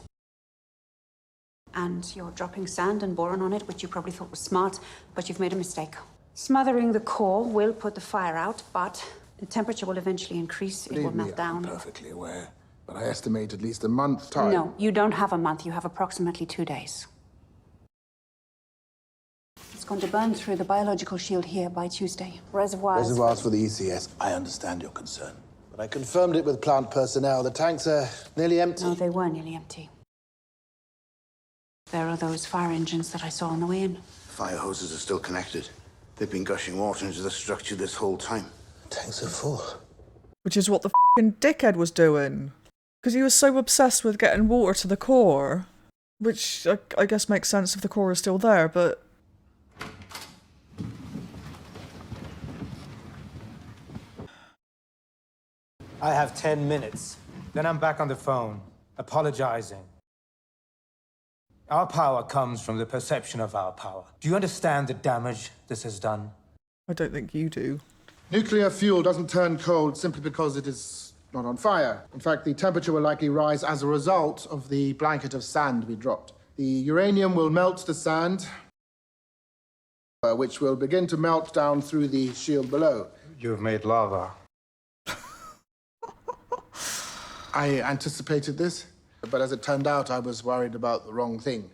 [SPEAKER 6] And you're dropping sand and boron on it, which you probably thought was smart, but you've made a mistake. Smothering the core will put the fire out, but the temperature will eventually increase. It will melt down.
[SPEAKER 15] I'm perfectly aware. But I estimate at least a month's time.
[SPEAKER 6] No, you don't have a month. You have approximately 2 days. Let's going to burn through the biological shield here by Tuesday. Reservoirs
[SPEAKER 15] for the ECS. I understand your concern. But I confirmed it with plant personnel. The tanks are nearly empty.
[SPEAKER 6] No, they were nearly empty. There are those fire engines that I saw on the way in.
[SPEAKER 2] Fire hoses are still connected. They've been gushing water into the structure this whole time.
[SPEAKER 15] Tanks are full.
[SPEAKER 1] Which is what the f***ing dickhead was doing. Because he was so obsessed with getting water to the core. Which I guess makes sense if the core is still there, but...
[SPEAKER 19] I have 10 minutes. Then I'm back on the phone, apologizing. Our power comes from the perception of our power. Do you understand the damage this has done?
[SPEAKER 1] I don't think you do.
[SPEAKER 15] Nuclear fuel doesn't turn cold simply because it is not on fire. In fact, the temperature will likely rise as a result of the blanket of sand we dropped. The uranium will melt the sand, which will begin to melt down through the shield below.
[SPEAKER 19] You've made lava.
[SPEAKER 15] I anticipated this, but as it turned out, I was worried about the wrong thing.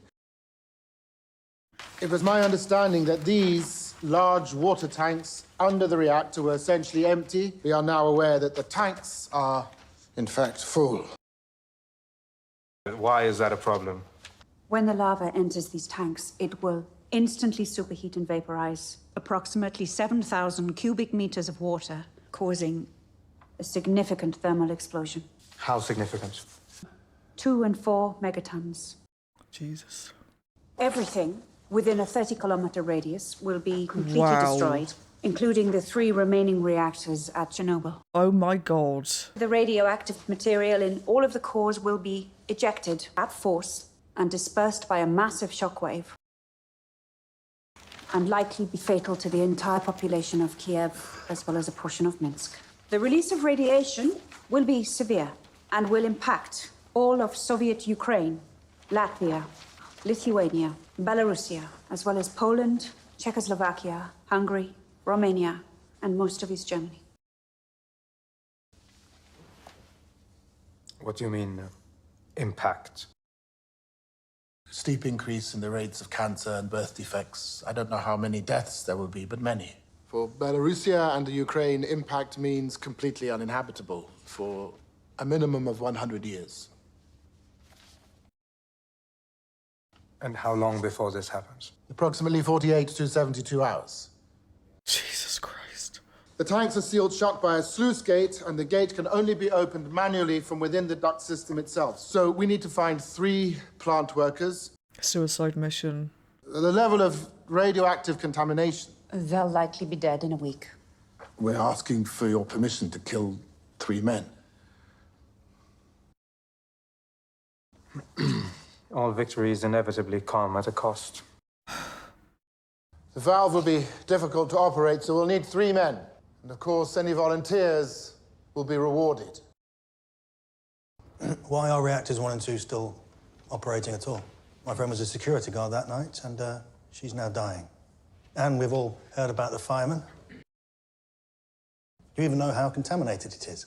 [SPEAKER 15] It was my understanding that these large water tanks under the reactor were essentially empty. We are now aware that the tanks are, in fact, full.
[SPEAKER 19] Why is that a problem?
[SPEAKER 6] When the lava enters these tanks, it will instantly superheat and vaporize approximately 7,000 cubic meters of water, causing a significant thermal explosion.
[SPEAKER 19] How significant?
[SPEAKER 6] 2 and 4 megatons.
[SPEAKER 1] Jesus.
[SPEAKER 6] Everything within a 30-kilometer radius will be completely
[SPEAKER 1] Wow.
[SPEAKER 6] destroyed, including the 3 remaining reactors at Chernobyl.
[SPEAKER 1] Oh my god.
[SPEAKER 6] The radioactive material in all of the cores will be ejected at force and dispersed by a massive shockwave, and likely be fatal to the entire population of Kiev, as well as a portion of Minsk. The release of radiation will be severe and will impact all of Soviet Ukraine, Latvia, Lithuania, Belarusia, as well as Poland, Czechoslovakia, Hungary, Romania, and most of East Germany.
[SPEAKER 19] What do you mean, impact?
[SPEAKER 15] Steep increase in the rates of cancer and birth defects. I don't know how many deaths there will be, but many. For Belarusia and the Ukraine, impact means completely uninhabitable for a minimum of 100 years.
[SPEAKER 19] And how long before this happens?
[SPEAKER 15] Approximately 48 to 72 hours.
[SPEAKER 1] Jesus Christ.
[SPEAKER 15] The tanks are sealed shut by a sluice gate, and the gate can only be opened manually from within the duct system itself. So we need to find 3 plant workers.
[SPEAKER 1] Suicide mission.
[SPEAKER 15] The level of radioactive contamination.
[SPEAKER 6] They'll likely be dead in a week.
[SPEAKER 15] We're asking for your permission to kill 3 men.
[SPEAKER 19] All victories inevitably come at a cost.
[SPEAKER 15] The valve will be difficult to operate, so we'll need 3 men. And of course, any volunteers will be rewarded.
[SPEAKER 4] Why are reactors 1 and 2 still operating at all? My friend was a security guard that night, and she's now dying. And we've all heard about the fireman. Do you even know how contaminated it is?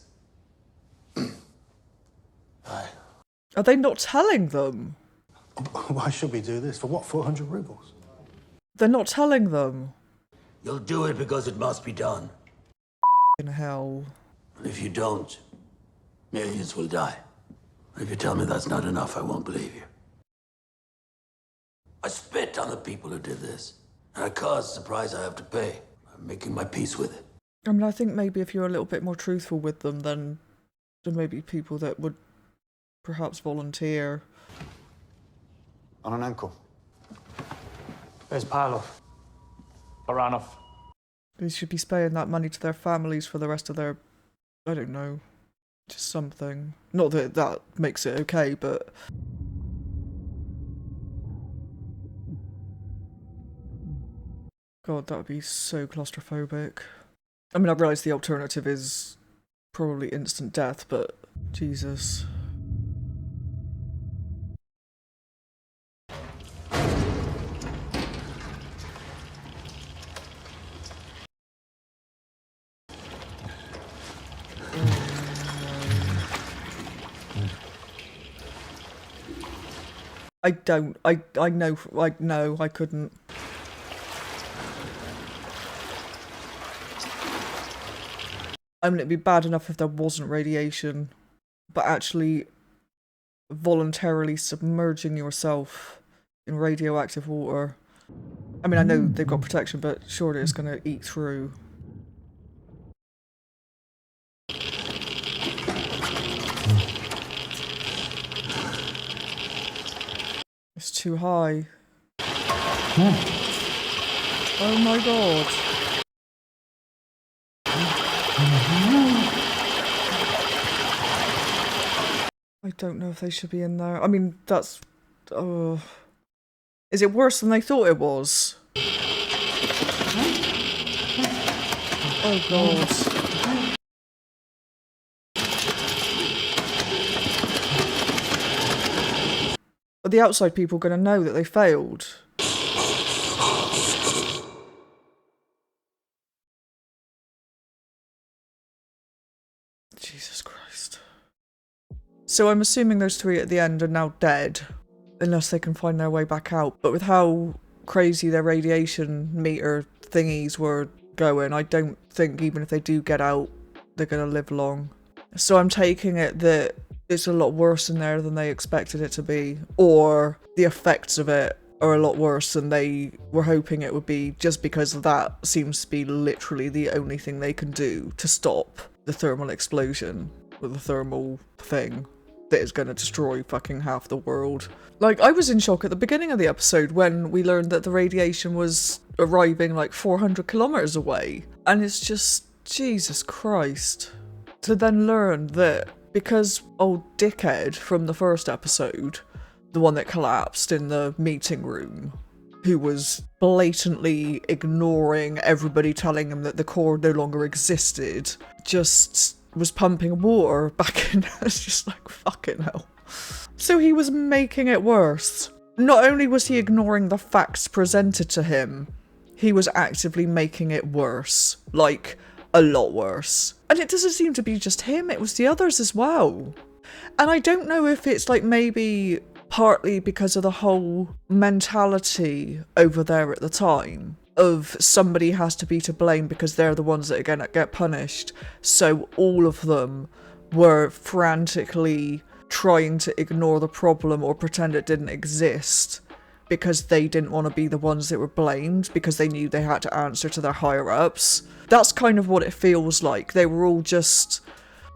[SPEAKER 1] Are they not telling them?
[SPEAKER 4] Why should we do this? For what, 400 rubles?
[SPEAKER 1] They're not telling them.
[SPEAKER 17] You'll do it because it must be done.
[SPEAKER 1] In hell.
[SPEAKER 17] And if you don't, millions will die. If you tell me that's not enough, I won't believe you. I spit on the people who did this, and I caused the price I have to pay. I'm making my peace with it.
[SPEAKER 1] I mean, I think maybe if you're a little bit more truthful with them, then there may be people that would perhaps volunteer.
[SPEAKER 13] Ananenko.
[SPEAKER 9] Where's Parlov? Baranov.
[SPEAKER 1] They should be paying that money to their families for the rest of their... I don't know. Just something. Not that that makes it okay, but... God, that would be so claustrophobic. I mean, I realise the alternative is probably instant death, but... Jesus. I know, I couldn't. I mean, it'd be bad enough if there wasn't radiation, but actually voluntarily submerging yourself in radioactive water. I mean, I know they've got protection, but surely it's going to eat through. It's too high. Oh my god. I don't know if they should be in there. I mean, that's... Oh. Is it worse than they thought it was? Oh god. Are the outside people going to know that they failed? Jesus Christ. So I'm assuming those three at the end are now dead, unless they can find their way back out. But with how crazy their radiation meter thingies were going, I don't think even if they do get out, they're going to live long. So I'm taking it that it's a lot worse in there than they expected it to be, or the effects of it are a lot worse than they were hoping it would be, just because that seems to be literally the only thing they can do to stop the thermal explosion with the thermal thing that is going to destroy fucking half the world. Like, I was in shock at the beginning of the episode when we learned that the radiation was arriving like 400 kilometers away, and it's just, Jesus Christ. To then learn that because old dickhead from the first episode, the one that collapsed in the meeting room, who was blatantly ignoring everybody telling him that the core no longer existed, just was pumping water back in. It's just like, fucking hell. So he was making it worse. Not only was he ignoring the facts presented to him, he was actively making it worse. Like, a lot worse. And it doesn't seem to be just him, it was the others as well. And I don't know if it's like maybe partly because of the whole mentality over there at the time of somebody has to be to blame because they're the ones that are gonna get punished. So all of them were frantically trying to ignore the problem or pretend it didn't exist because they didn't want to be the ones that were blamed, because they knew they had to answer to their higher-ups. That's kind of what it feels like. They were all just,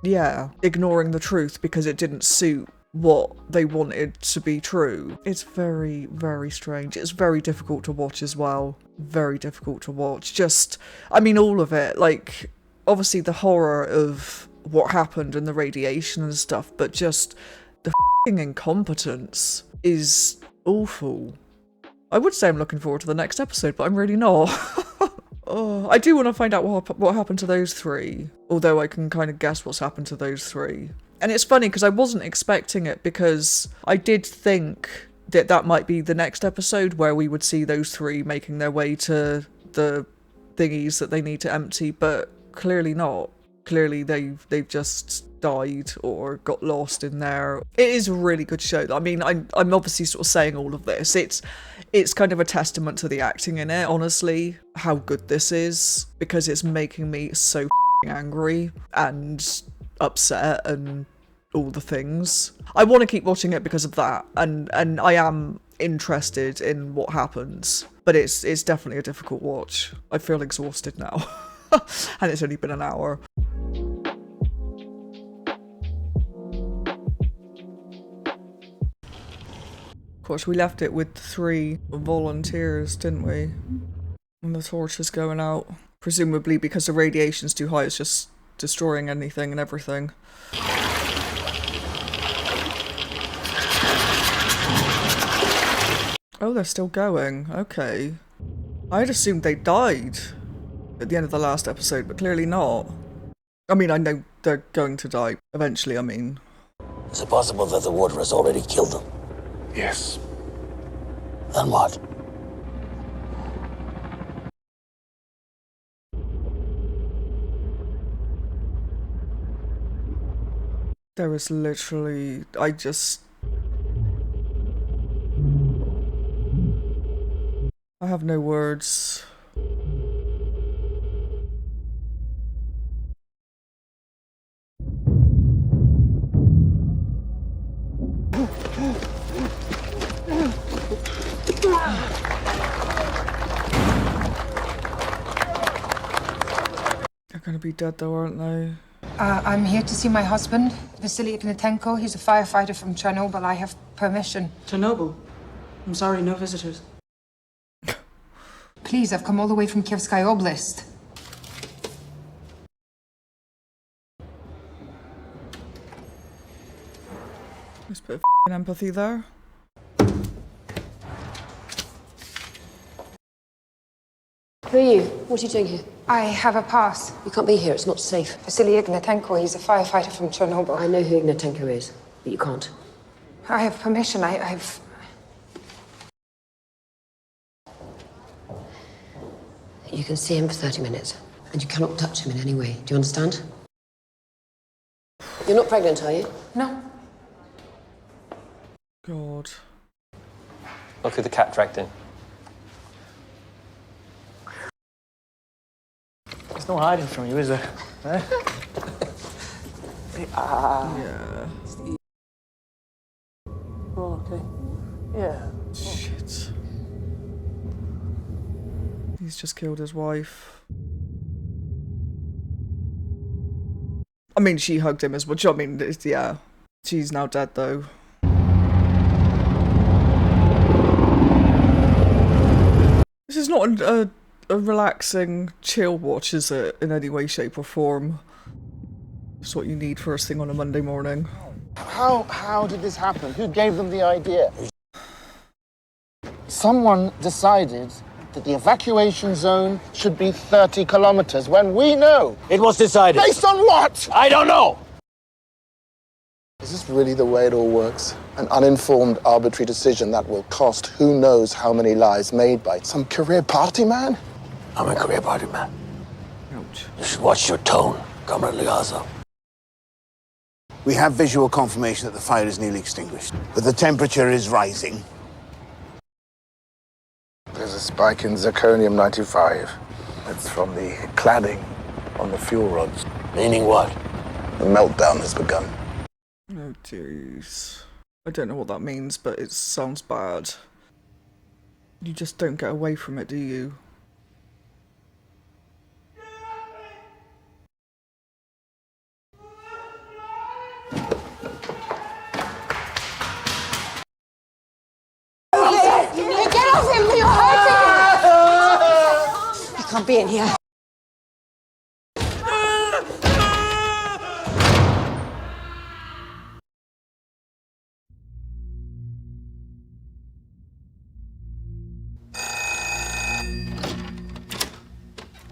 [SPEAKER 1] yeah, ignoring the truth because it didn't suit what they wanted to be true. It's very, very strange. It's very difficult to watch as well. Very difficult to watch. Just, I mean, all of it. Like, obviously the horror of what happened and the radiation and stuff, but just the f***ing incompetence is awful. I would say I'm looking forward to the next episode, but I'm really not. Oh, I do want to find out what happened to those three, although I can kind of guess what's happened to those three. And it's funny because I wasn't expecting it, because I did think that that might be the next episode where we would see those three making their way to the thingies that they need to empty, but clearly not. Clearly they've just died or got lost in there. It is a really good show. I mean, I'm obviously sort of saying all of this. It's kind of a testament to the acting in it, honestly, how good this is, because it's making me so angry and upset and all the things. I want to keep watching it because of that, and I am interested in what happens, but it's definitely a difficult watch. I feel exhausted now. And it's only been an hour. Of course, we left it with 3 volunteers, didn't we? And the torch is going out. Presumably because the radiation's too high, it's just destroying anything and everything. Oh, they're still going. Okay. I'd assumed they died at the end of the last episode, but clearly not. I mean, I know they're going to die eventually, I mean.
[SPEAKER 17] Is it possible that the water has already killed them?
[SPEAKER 9] Yes.
[SPEAKER 17] Then what?
[SPEAKER 1] There was literally... I have no words. gonna be dead though, aren't they?
[SPEAKER 20] I'm here to see my husband, Vasily Ignatenko. He's a firefighter from Chernobyl. I have permission.
[SPEAKER 24] Chernobyl? I'm sorry, no visitors.
[SPEAKER 20] Please, I've come all the way from Kievskaya Oblast.
[SPEAKER 1] There's a bit of empathy there.
[SPEAKER 5] Who are you? What are you doing here?
[SPEAKER 20] I have a pass.
[SPEAKER 5] You can't be here, it's not safe.
[SPEAKER 20] Vasily Ignatenko, he's a firefighter from Chernobyl.
[SPEAKER 5] I know who Ignatenko is, but you can't.
[SPEAKER 20] I have permission. I've...
[SPEAKER 5] You can see him for 30 minutes, and you cannot touch him in any way. Do you understand? You're not pregnant, are you?
[SPEAKER 20] No.
[SPEAKER 1] God.
[SPEAKER 7] Look who the cat dragged in.
[SPEAKER 13] There's no hiding from you, is there? Eh?
[SPEAKER 1] Yeah.
[SPEAKER 13] Oh, okay. Yeah.
[SPEAKER 1] Shit. He's just killed his wife. I mean, she hugged him as much. I mean, yeah. She's now dead, though. This is not a relaxing, chill watch, is it? In any way, shape, or form. It's what you need first thing on a Monday morning.
[SPEAKER 15] How did this happen? Who gave them the idea? Someone decided that the evacuation zone should be 30 kilometers when we know.
[SPEAKER 17] It was decided.
[SPEAKER 15] Based on what?
[SPEAKER 17] I don't know.
[SPEAKER 15] Is this really the way it all works? An uninformed, arbitrary decision that will cost who knows how many lives made by some career party man?
[SPEAKER 17] I'm a career party man.
[SPEAKER 1] Ouch.
[SPEAKER 17] You should watch your tone, Comrade Liazo.
[SPEAKER 12] We have visual confirmation that the fire is nearly extinguished, but the temperature is rising.
[SPEAKER 2] There's a spike in zirconium-95. It's from the cladding on the fuel rods.
[SPEAKER 17] Meaning what?
[SPEAKER 2] The meltdown has begun.
[SPEAKER 1] Oh, jeez. I don't know what that means, but it sounds bad. You just don't get away from it, do you?
[SPEAKER 20] Get off him! You're hurting him!
[SPEAKER 5] You can't be in here.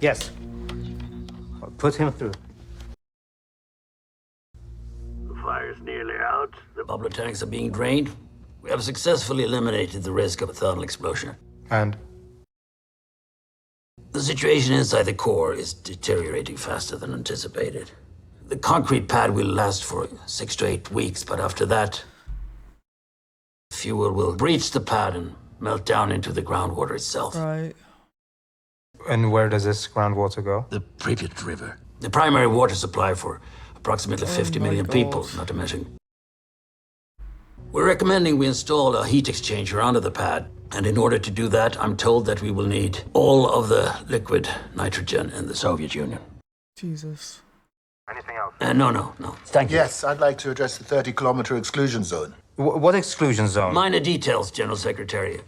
[SPEAKER 19] Yes. I'll put him through.
[SPEAKER 17] The fire's nearly out. The bubble tanks are being drained. We have successfully eliminated the risk of a thermal explosion.
[SPEAKER 19] And?
[SPEAKER 17] The situation inside the core is deteriorating faster than anticipated. The concrete pad will last for 6 to 8 weeks, but after that, fuel will breach the pad and melt down into the groundwater itself.
[SPEAKER 1] Right.
[SPEAKER 19] And where does this groundwater go?
[SPEAKER 17] The Pamyat River. The primary water supply for approximately 50 million people, not to mention. We're recommending we install a heat exchanger under the pad. And in order to do that, I'm told that we will need all of the liquid nitrogen in the Soviet Union.
[SPEAKER 1] Jesus.
[SPEAKER 22] Anything else?
[SPEAKER 17] No. Thank you.
[SPEAKER 2] Yes, I'd like to address the 30-kilometer exclusion zone.
[SPEAKER 19] What exclusion zone?
[SPEAKER 17] Minor details, General Secretary.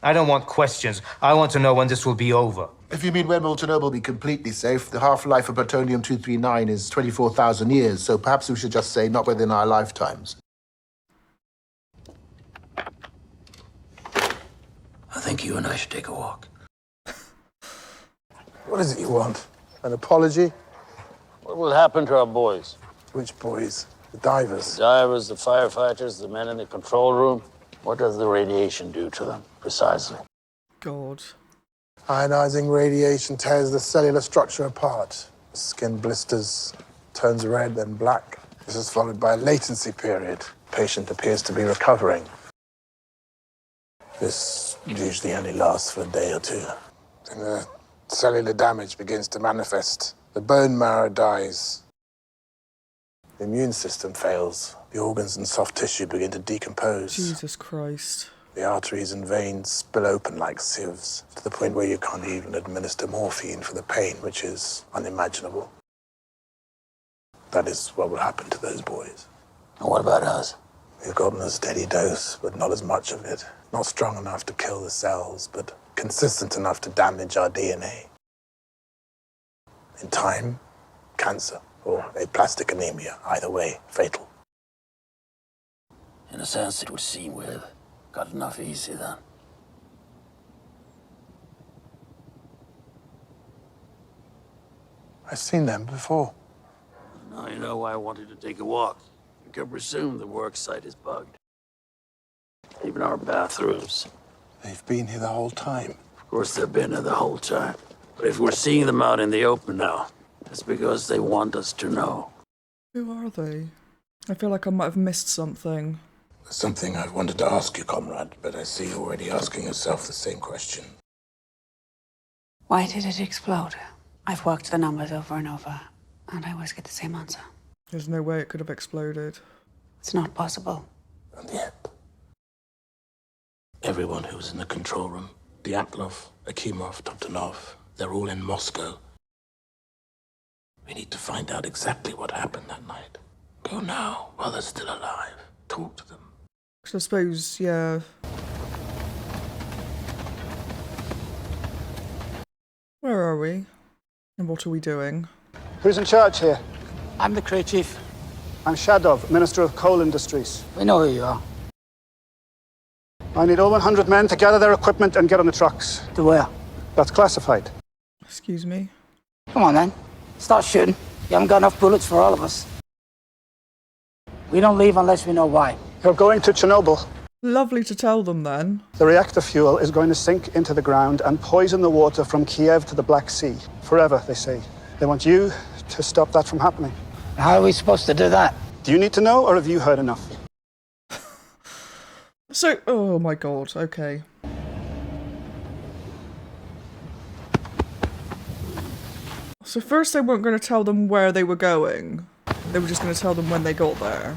[SPEAKER 19] I don't want questions. I want to know when this will be over.
[SPEAKER 2] If you mean when will Chernobyl be completely safe, the half-life of plutonium-239 is 24,000 years, so perhaps we should just say not within our lifetimes.
[SPEAKER 17] I think you and I should take a walk.
[SPEAKER 15] What is it you want? An apology?
[SPEAKER 17] What will happen to our boys?
[SPEAKER 15] Which boys? The divers?
[SPEAKER 17] The divers, the firefighters, the men in the control room. What does the radiation do to them, precisely?
[SPEAKER 1] God.
[SPEAKER 15] Ionizing radiation tears the cellular structure apart. Skin blisters, turns red, then black. This is followed by a latency period. Patient appears to be recovering. This usually only lasts for a day or two. Then the cellular damage begins to manifest. The bone marrow dies. The immune system fails. The organs and soft tissue begin to decompose.
[SPEAKER 1] Jesus Christ.
[SPEAKER 3] The arteries and veins spill open like sieves, to the point where you can't even administer morphine for the pain, which is unimaginable. That is what will happen to those boys.
[SPEAKER 17] And what about us?
[SPEAKER 3] We've gotten a steady dose, but not as much of it. Not strong enough to kill the cells, but consistent enough to damage our DNA. In time, cancer or aplastic anemia, either way, fatal.
[SPEAKER 17] In a sense, it would seem we've got enough easy then.
[SPEAKER 3] I've seen them before.
[SPEAKER 17] Now you know why I wanted to take a walk. You can presume the work site is bugged. Even our bathrooms.
[SPEAKER 3] They've been here the whole time.
[SPEAKER 17] Of course, they've been here the whole time. But if we're seeing them out in the open now, it's because they want us to know.
[SPEAKER 1] Who are they? I feel like I might have missed something.
[SPEAKER 3] There's something I've wanted to ask you, comrade, but I see you're already asking yourself the same question.
[SPEAKER 6] Why did it explode? I've worked the numbers over and over, and I always get the same answer.
[SPEAKER 1] There's no way it could have exploded.
[SPEAKER 6] It's not possible.
[SPEAKER 3] And yet, everyone who was in the control room, Dyatlov, Akimov, Totanov, they're all in Moscow. We need to find out exactly what happened that night. Go now, while they're still alive. Talk to them.
[SPEAKER 1] I suppose, yeah. Where are we? And what are we doing?
[SPEAKER 10] Who's in charge here?
[SPEAKER 14] I'm the crew chief.
[SPEAKER 10] I'm Shadov, Minister of Coal Industries.
[SPEAKER 14] We know who you are.
[SPEAKER 10] I need all 100 men to gather their equipment and get on the trucks.
[SPEAKER 14] To where?
[SPEAKER 10] That's classified.
[SPEAKER 1] Excuse me?
[SPEAKER 14] Come on, then. Start shooting. You haven't got enough bullets for all of us. We don't leave unless we know why.
[SPEAKER 10] You're going to Chernobyl.
[SPEAKER 1] Lovely to tell them, then.
[SPEAKER 10] The reactor fuel is going to sink into the ground and poison the water from Kiev to the Black Sea. Forever, they say. They want you to stop that from happening.
[SPEAKER 14] How are we supposed to do that?
[SPEAKER 10] Do you need to know, or have you heard enough?
[SPEAKER 1] So, oh my god, okay. So first they weren't going to tell them where they were going. They were just going to tell them when they got there.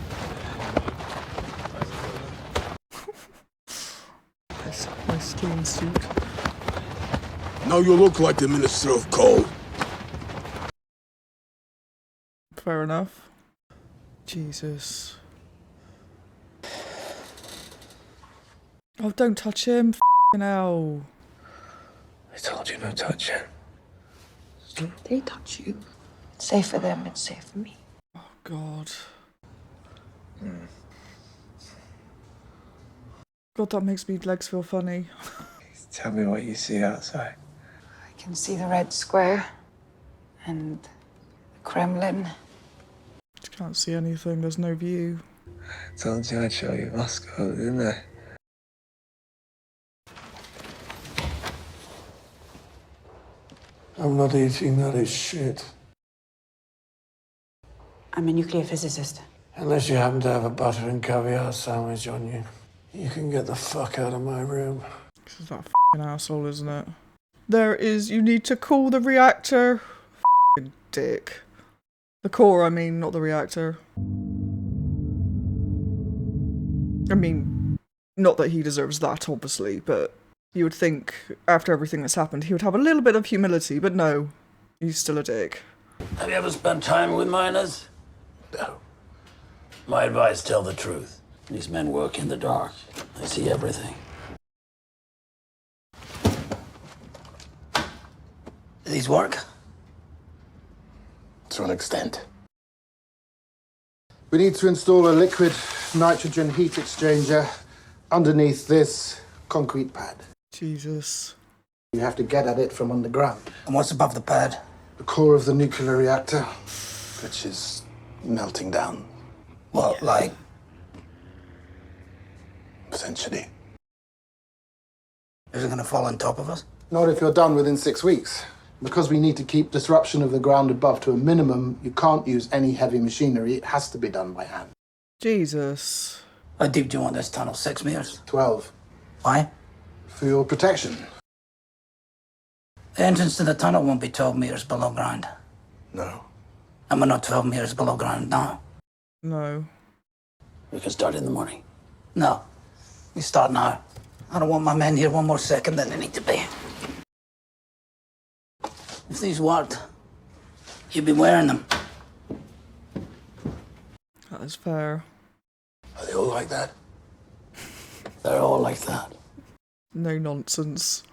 [SPEAKER 1] My skiing suit.
[SPEAKER 3] Now you look like the Minister of Coal.
[SPEAKER 1] Fair enough. Jesus. Oh, don't touch him. F***ing hell.
[SPEAKER 9] I told you no touching.
[SPEAKER 5] If they touch you, it's safe for them, it's safe for me.
[SPEAKER 1] Oh, God. God, that makes me legs feel funny.
[SPEAKER 9] Tell me what you see outside.
[SPEAKER 20] I can see the Red Square and the Kremlin.
[SPEAKER 1] Just can't see anything, there's no view.
[SPEAKER 9] I told you I'd show you Moscow, didn't I? I'm not eating that shit.
[SPEAKER 6] I'm a nuclear physicist.
[SPEAKER 9] Unless you happen to have a butter and caviar sandwich on you. You can get the fuck out of my room.
[SPEAKER 1] This is that f***ing asshole, isn't it? There is, you need to cool the reactor. F***ing dick. The core, I mean, not the reactor. I mean, not that he deserves that, obviously, but you would think, after everything that's happened, he would have a little bit of humility, but no. He's still a dick.
[SPEAKER 17] Have you ever spent time with miners? No. My advice, tell the truth. These men work in the dark. They see everything. Do these work?
[SPEAKER 3] To an extent.
[SPEAKER 15] We need to install a liquid nitrogen heat exchanger underneath this concrete pad.
[SPEAKER 1] Jesus.
[SPEAKER 15] You have to get at it from underground.
[SPEAKER 14] And what's above the pad?
[SPEAKER 15] The core of the nuclear reactor.
[SPEAKER 3] Which is melting down.
[SPEAKER 14] What, like?
[SPEAKER 3] Potentially.
[SPEAKER 14] Is it gonna fall on top of us?
[SPEAKER 15] Not if you're done within 6 weeks. Because we need to keep disruption of the ground above to a minimum, you can't use any heavy machinery. It has to be done by hand.
[SPEAKER 1] Jesus.
[SPEAKER 14] How deep do you want this tunnel? 6 meters?
[SPEAKER 15] 12.
[SPEAKER 14] Why?
[SPEAKER 15] For your protection.
[SPEAKER 14] The entrance to the tunnel won't be 12 meters below ground.
[SPEAKER 3] No.
[SPEAKER 14] And we're not 12 meters below ground now.
[SPEAKER 1] No.
[SPEAKER 17] We can start in the morning.
[SPEAKER 14] No. We start now. I don't want my men here one more second than they need to be. If these worked, you'd be wearing them.
[SPEAKER 1] That is fair.
[SPEAKER 17] Are they all like that?
[SPEAKER 14] They're all like that.
[SPEAKER 1] No nonsense.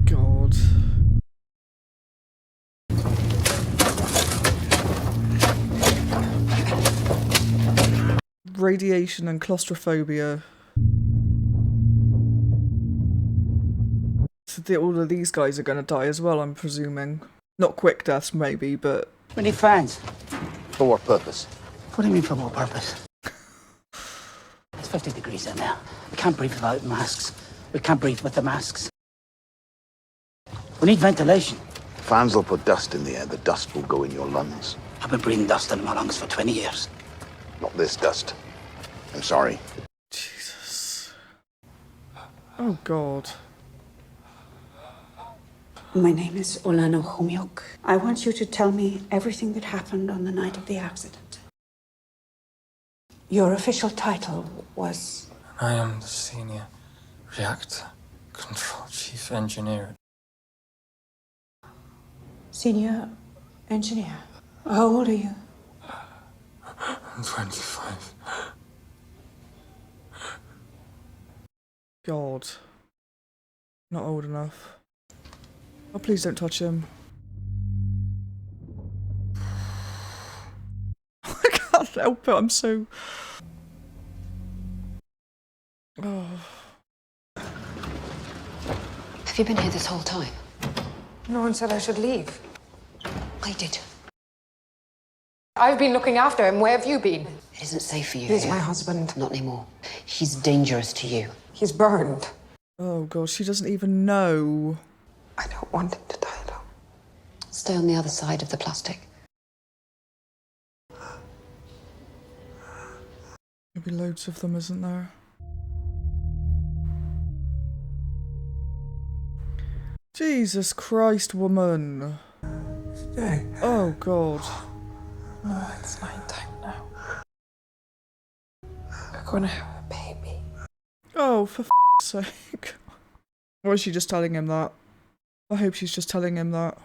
[SPEAKER 1] God. Radiation and claustrophobia. So all of these guys are going to die as well, I'm presuming. Not quick deaths, maybe, but...
[SPEAKER 14] We need fans.
[SPEAKER 23] For what purpose?
[SPEAKER 14] What do you mean for what purpose? It's 50 degrees in there. We can't breathe without masks. We can't breathe with the masks. We need ventilation.
[SPEAKER 17] Fans will put dust in the air. The dust will go in your lungs.
[SPEAKER 14] I've been breathing dust in my lungs for 20 years.
[SPEAKER 17] Not this dust. I'm sorry.
[SPEAKER 1] Jesus. Oh, God.
[SPEAKER 6] My name is Olano Humyok. I want you to tell me everything that happened on the night of the accident. Your official title was...
[SPEAKER 9] I am the Senior Reactor Control Chief Engineer.
[SPEAKER 6] Senior engineer. How old are you?
[SPEAKER 9] I'm 25.
[SPEAKER 1] God. Not old enough. Oh, please don't touch him. I can't help it, I'm so... Oh.
[SPEAKER 5] Have you been here this whole time?
[SPEAKER 20] No one said I should leave.
[SPEAKER 5] I did.
[SPEAKER 20] I've been looking after him. Where have you been?
[SPEAKER 5] It isn't safe for you
[SPEAKER 20] He's
[SPEAKER 5] here.
[SPEAKER 20] my husband.
[SPEAKER 5] Not anymore. He's dangerous to you.
[SPEAKER 20] He's burned.
[SPEAKER 1] Oh, God, she doesn't even know.
[SPEAKER 20] I don't want him to die alone.
[SPEAKER 5] Stay on the other side of the plastic.
[SPEAKER 1] There'll be loads of them, isn't there? Jesus Christ, woman.
[SPEAKER 9] Stay.
[SPEAKER 1] Oh, God.
[SPEAKER 20] Oh, it's night time now. We're gonna have a baby.
[SPEAKER 1] Oh, for f***'s sake. Or is she just telling him that? I hope she's just telling him that.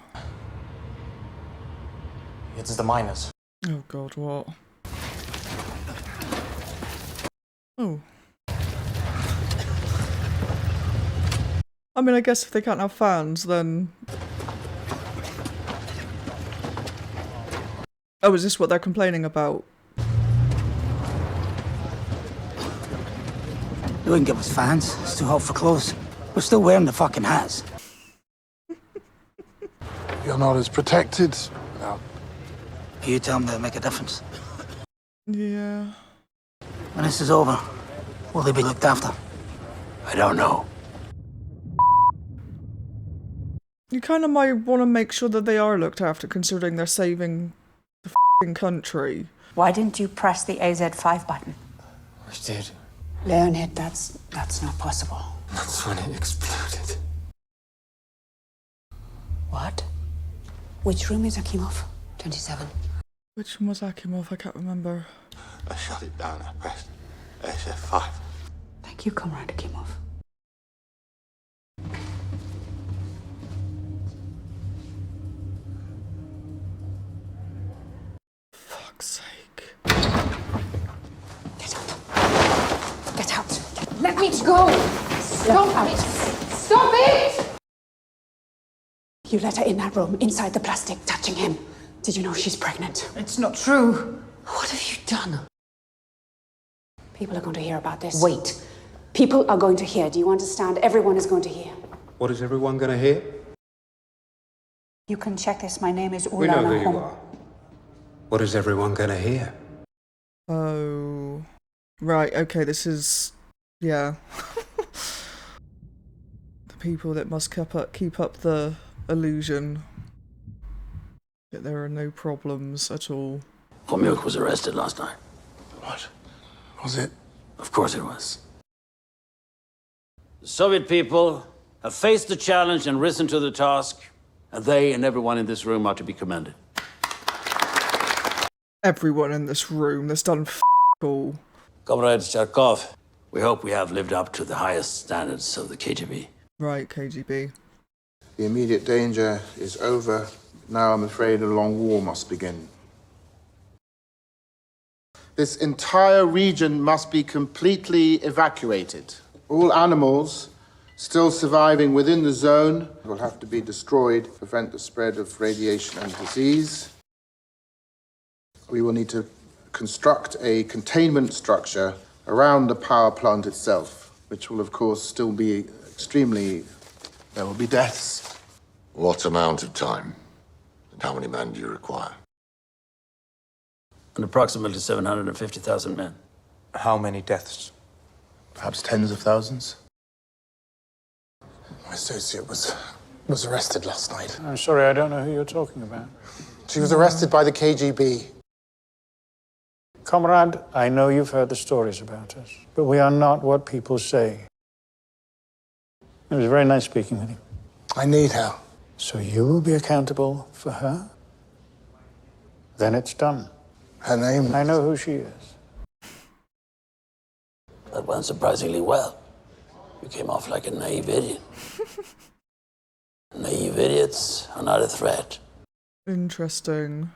[SPEAKER 13] It's the miners.
[SPEAKER 1] Oh, God, what? Oh. I mean, I guess if they can't have fans, then... Oh, is this what they're complaining about?
[SPEAKER 14] You wouldn't give us fans. It's too hot for clothes. We're still wearing the fucking hats.
[SPEAKER 15] You're not as protected. No.
[SPEAKER 14] You tell them they'll make a difference.
[SPEAKER 1] Yeah.
[SPEAKER 14] When this is over, will they be looked after?
[SPEAKER 17] I don't know.
[SPEAKER 1] You kind of might want to make sure that they are looked after, considering they're saving the f***ing country.
[SPEAKER 6] Why didn't you press the AZ5 button?
[SPEAKER 9] I did.
[SPEAKER 6] Leonid, that's not possible.
[SPEAKER 9] That's when it exploded.
[SPEAKER 6] What? Which room is Akimov?
[SPEAKER 5] 27.
[SPEAKER 1] Which one was Akimov? I can't remember.
[SPEAKER 17] I shut it down. I pressed SF5.
[SPEAKER 6] Thank you, Comrade Akimov.
[SPEAKER 1] Fuck's sake.
[SPEAKER 6] Get up.
[SPEAKER 20] Get out. Let me go. Stop it. Stop it!
[SPEAKER 6] You let her in that room, inside the plastic, touching him. Did you know she's pregnant?
[SPEAKER 20] It's not true.
[SPEAKER 5] What have you done?
[SPEAKER 6] People are going to hear about this.
[SPEAKER 5] Wait.
[SPEAKER 6] People are going to hear. Do you understand? Everyone is going to hear.
[SPEAKER 8] What is everyone going to hear?
[SPEAKER 6] You can check this. My name is Ulana
[SPEAKER 8] We know who you
[SPEAKER 6] Hom.
[SPEAKER 8] are. What is everyone going to hear?
[SPEAKER 1] Oh. Right, okay, this is... Yeah. The people that must keep up the illusion that there are no problems at all.
[SPEAKER 17] Pamyat was arrested last night.
[SPEAKER 15] What? Was it?
[SPEAKER 17] Of course it was.
[SPEAKER 11] The Soviet people have faced the challenge and risen to the task, and they and everyone in this room are to be commended.
[SPEAKER 1] Everyone in this room that's done Cool.
[SPEAKER 11] Comrade Charkov, we hope we have lived up to the highest standards of the KGB.
[SPEAKER 1] Right, KGB.
[SPEAKER 15] The immediate danger is over. Now I'm afraid a long war must begin. This entire region must be completely evacuated. All animals still surviving within the zone will have to be destroyed to prevent the spread of radiation and disease. We will need to construct a containment structure around the power plant itself, which will, of course, still be extremely... There will be deaths.
[SPEAKER 4] What amount of time? And how many men do you require?
[SPEAKER 11] And approximately 750,000 men.
[SPEAKER 19] How many deaths?
[SPEAKER 15] Perhaps tens of thousands. My associate was arrested last night.
[SPEAKER 9] I'm sorry, I don't know who you're talking about.
[SPEAKER 15] She was arrested by the KGB.
[SPEAKER 9] Comrade, I know you've heard the stories about us, but we are not what people say. It was very nice speaking with you.
[SPEAKER 15] I need her.
[SPEAKER 9] So you will be accountable for her? Then it's done.
[SPEAKER 15] Her name?
[SPEAKER 9] I know who she is.
[SPEAKER 11] That went surprisingly well. You came off like a naive idiot. Naive idiots are not a threat.
[SPEAKER 1] Interesting.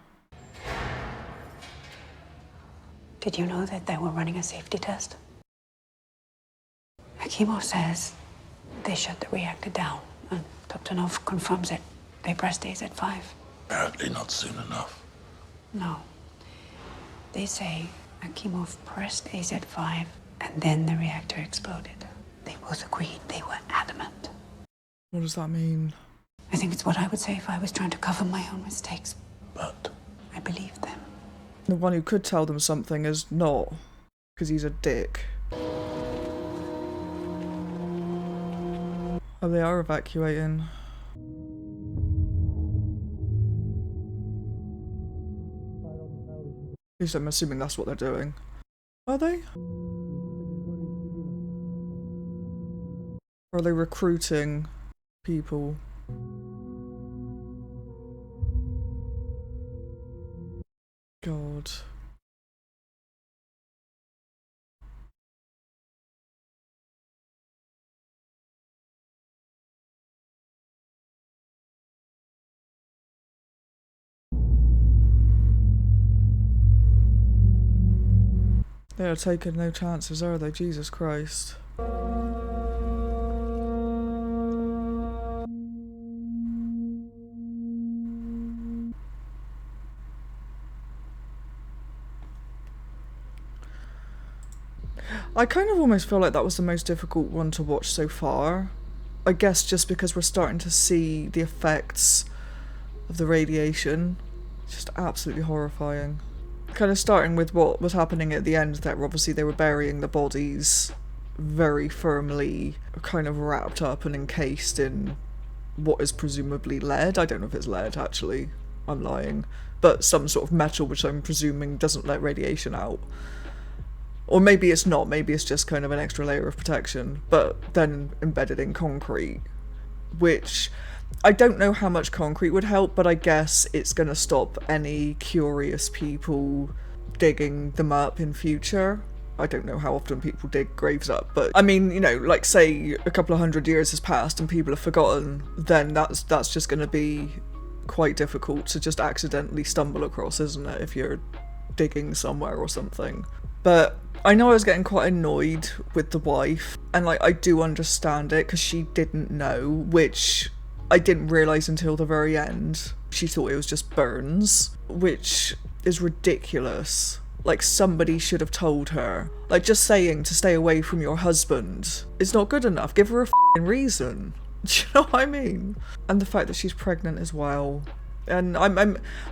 [SPEAKER 6] Did you know that they were running a safety test? Akimov says they shut the reactor down, and Toptonov confirms it. They pressed AZ-5.
[SPEAKER 4] Apparently not soon enough.
[SPEAKER 6] No. They say Akimov pressed AZ-5, and then the reactor exploded. They both agreed. They were adamant.
[SPEAKER 1] What does that mean?
[SPEAKER 6] I think it's what I would say if I was trying to cover my own mistakes.
[SPEAKER 4] But
[SPEAKER 6] I believe them.
[SPEAKER 1] The one who could tell them something is not, because he's a dick. Oh, they are evacuating. At least I'm assuming that's what they're doing. Are they? Or are they recruiting people? God. They are taking no chances, are they? Jesus Christ. I kind of almost feel like that was the most difficult one to watch so far. I guess just because we're starting to see the effects of the radiation. Just absolutely horrifying. Kind of starting with what was happening at the end, that obviously they were burying the bodies very firmly, kind of wrapped up and encased in what is presumably lead. I don't know if it's lead, actually. I'm lying. But some sort of metal which I'm presuming doesn't let radiation out. Or maybe it's not, maybe it's just kind of an extra layer of protection, but then embedded in concrete, which I don't know how much concrete would help, but I guess it's going to stop any curious people digging them up in future. I don't know how often people dig graves up, but I mean, you know, like say a couple of 100 years has passed and people have forgotten, then that's just going to be quite difficult to just accidentally stumble across, isn't it, if you're digging somewhere or something. But I know I was getting quite annoyed with the wife, and like I do understand it because she didn't know, which I didn't realise until the very end. She thought it was just burns, which is ridiculous. Like, somebody should have told her. Like, just saying to stay away from your husband is not good enough. Give her a f***ing reason. Do you know what I mean? And the fact that she's pregnant as well. And I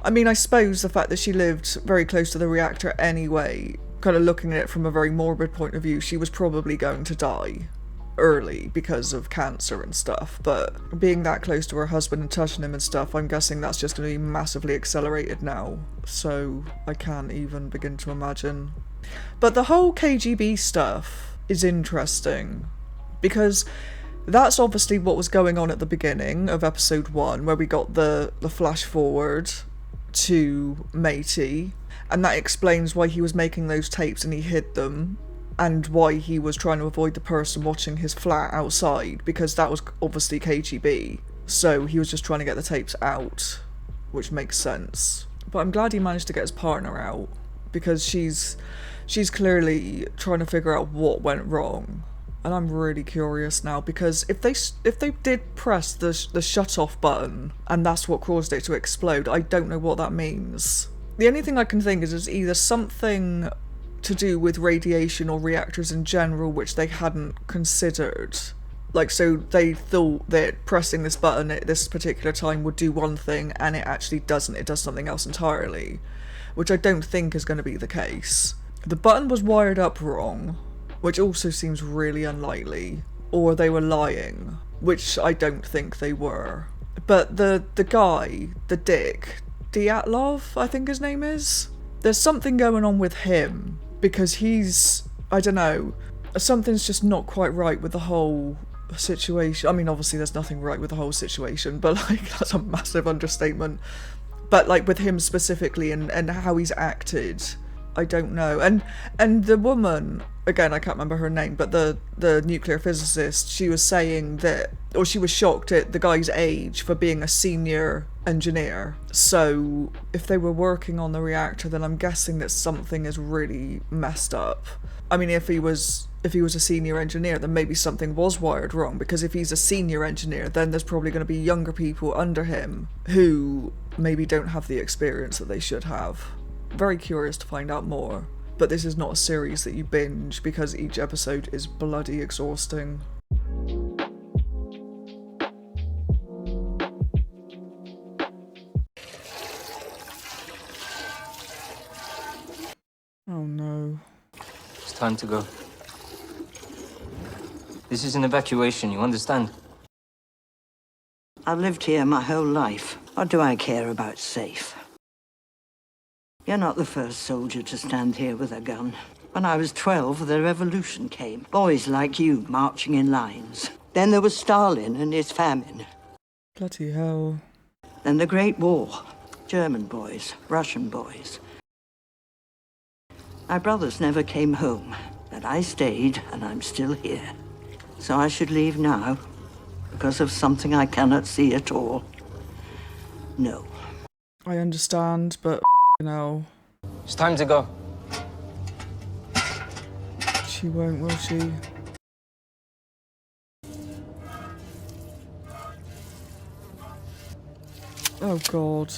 [SPEAKER 1] mean, I suppose the fact that she lived very close to the reactor anyway, kind of looking at it from a very morbid point of view, she was probably going to die early because of cancer and stuff, but being that close to her husband and touching him and stuff, I'm guessing that's just going to be massively accelerated now, so I can't even begin to imagine. But the whole KGB stuff is interesting, because that's obviously what was going on at the beginning of episode 1, where we got the flash forward to Matey, and that explains why he was making those tapes and he hid them, and why he was trying to avoid the person watching his flat outside, because that was obviously KGB. So he was just trying to get the tapes out, which makes sense. But I'm glad he managed to get his partner out, because she's clearly trying to figure out what went wrong. And I'm really curious now, because if they did press the shut off button and that's what caused it to explode, I don't know what that means. The only thing I can think is either something to do with radiation or reactors in general, which they hadn't considered. Like, so they thought that pressing this button at this particular time would do one thing, and it actually doesn't. It does something else entirely, which I don't think is going to be the case. The button was wired up wrong, which also seems really unlikely, or they were lying, which I don't think they were. But the guy, the dick, Dyatlov, I think his name is, there's something going on with him, because he's, I don't know, something's just not quite right with the whole situation. I mean, obviously there's nothing right with the whole situation, but like, that's a massive understatement. But like with him specifically and how he's acted, I don't know. And the woman, again, I can't remember her name, but the nuclear physicist, she was saying that, or she was shocked at the guy's age for being a senior engineer. So if they were working on the reactor, then I'm guessing that something is really messed up. I mean, if he was a senior engineer, then maybe something was wired wrong, because if he's a senior engineer, then there's probably going to be younger people under him who maybe don't have the experience that they should have. Very curious to find out more, but this is not a series that you binge, because each episode is bloody exhausting. Oh no.
[SPEAKER 16] It's time to go. This is an evacuation, you understand?
[SPEAKER 18] I've lived here my whole life. What do I care about safe? You're not the first soldier to stand here with a gun. When I was 12, the revolution came. Boys like you marching in lines. Then there was Stalin and his famine.
[SPEAKER 1] Bloody hell.
[SPEAKER 18] Then the Great War. German boys, Russian boys. My brothers never came home, but I stayed and I'm still here. So I should leave now because of something I cannot see at all. No.
[SPEAKER 1] I understand, but no.
[SPEAKER 16] It's time to go.
[SPEAKER 1] She won't, will she? Oh God.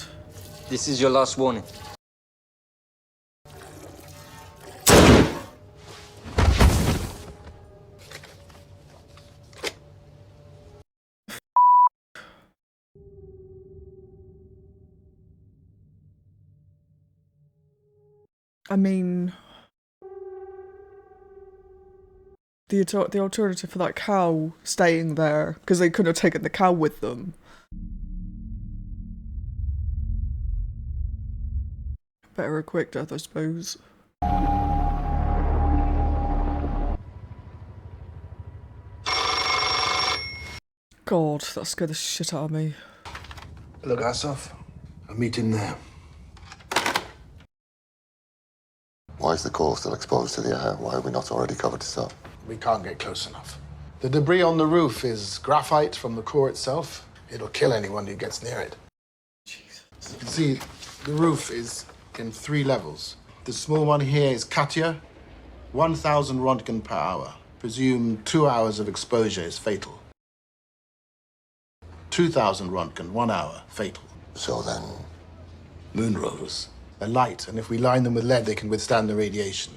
[SPEAKER 16] This is your last warning.
[SPEAKER 1] I mean, the alternative for that cow staying there, because they couldn't have taken the cow with them. Better a quick death, I suppose. God, that scared the shit out of me.
[SPEAKER 15] Logasov, I'll meet him there.
[SPEAKER 4] Why is the core still exposed to the air? Why are we not already covered this up?
[SPEAKER 15] We can't get close enough. The debris on the roof is graphite from the core itself. It'll kill anyone who gets near it. Jesus. You can see the roof is in 3 levels. The small one here is Katya, 1,000 Rontgen per hour. Presume 2 hours of exposure is fatal. 2,000 Rontgen, 1 hour, fatal.
[SPEAKER 4] So then...
[SPEAKER 15] Moon rovers. They're light, and if we line them with lead, they can withstand the radiation.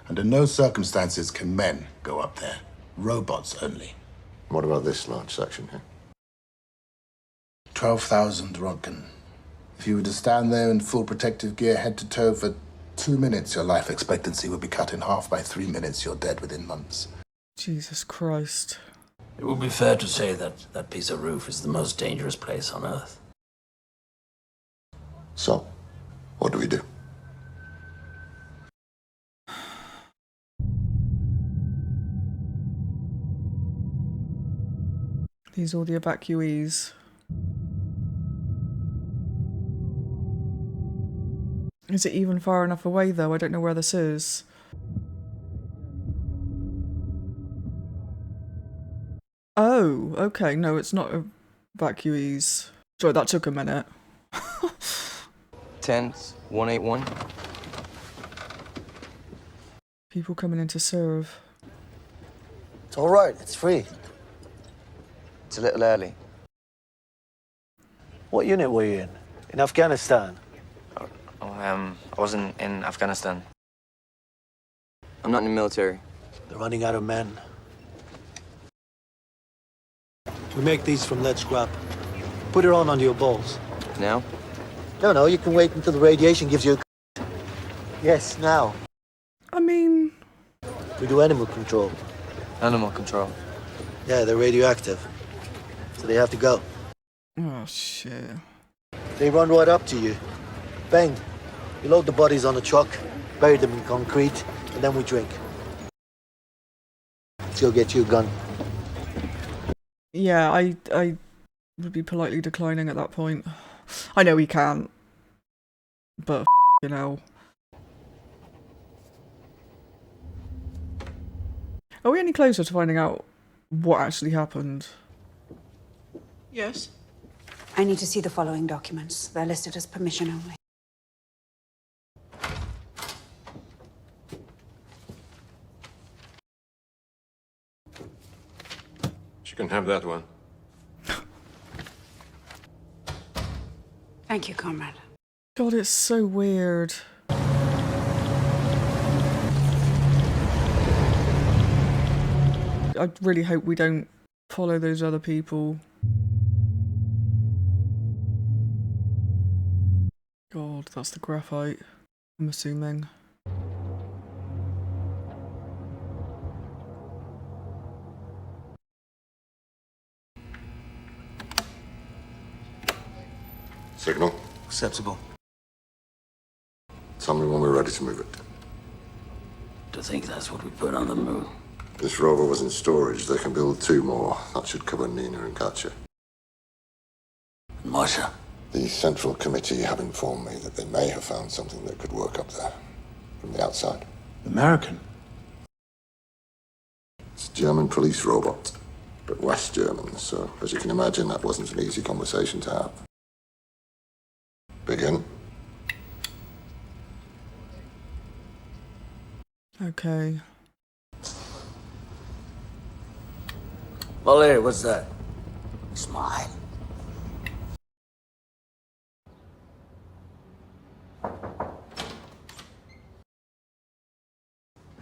[SPEAKER 15] Under no circumstances can men go up there. Robots only.
[SPEAKER 4] What about this large section here?
[SPEAKER 15] 12,000 Rontgen. If you were to stand there in full protective gear, head to toe, for 2 minutes, your life expectancy would be cut in half. By 3 minutes, you're dead within months.
[SPEAKER 1] Jesus Christ.
[SPEAKER 17] It would be fair to say that that piece of roof is the most dangerous place on Earth.
[SPEAKER 4] So, what do we do?
[SPEAKER 1] These are all the evacuees. Is it even far enough away, though? I don't know where this is. Oh, okay. No, it's not evacuees. Sorry, that took a minute.
[SPEAKER 16] 181.
[SPEAKER 1] People coming in to serve.
[SPEAKER 7] It's all right. It's free.
[SPEAKER 16] It's a little early.
[SPEAKER 7] What unit were you in? In Afghanistan?
[SPEAKER 16] I wasn't in Afghanistan. I'm not in the military.
[SPEAKER 7] They're running out of men. We make these from lead scrap. Put it on under your balls.
[SPEAKER 16] Now?
[SPEAKER 7] No, you can wait until the radiation gives you a... Yes, now.
[SPEAKER 1] I mean...
[SPEAKER 7] We do animal control.
[SPEAKER 16] Animal control?
[SPEAKER 7] Yeah, they're radioactive. So they have to go.
[SPEAKER 1] Oh, shit.
[SPEAKER 7] They run right up to you. Bang. You load the bodies on a truck, bury them in concrete, and then we drink. Let's go get you a gun.
[SPEAKER 1] Yeah, I would be politely declining at that point. I know he can't. But, you know. Are we any closer to finding out what actually happened?
[SPEAKER 6] Yes. I need to see the following documents. They're listed as permission only.
[SPEAKER 23] She can have that one.
[SPEAKER 6] Thank you, comrade.
[SPEAKER 1] God, it's so weird. I really hope we don't follow those other people. God, that's the graphite, I'm assuming.
[SPEAKER 4] Signal.
[SPEAKER 7] Acceptable.
[SPEAKER 4] Tell me when we're ready to move it.
[SPEAKER 17] To think that's what we put on the moon.
[SPEAKER 4] This rover was in storage. They can build 2 more. That should cover Nina and Katya.
[SPEAKER 17] And Masha?
[SPEAKER 4] The Central Committee have informed me that they may have found something that could work up there. From the outside.
[SPEAKER 17] American?
[SPEAKER 4] It's a German police robot. But West German, so as you can imagine, that wasn't an easy conversation to have. Begin.
[SPEAKER 1] Okay.
[SPEAKER 17] Valeri, what's that? Smile.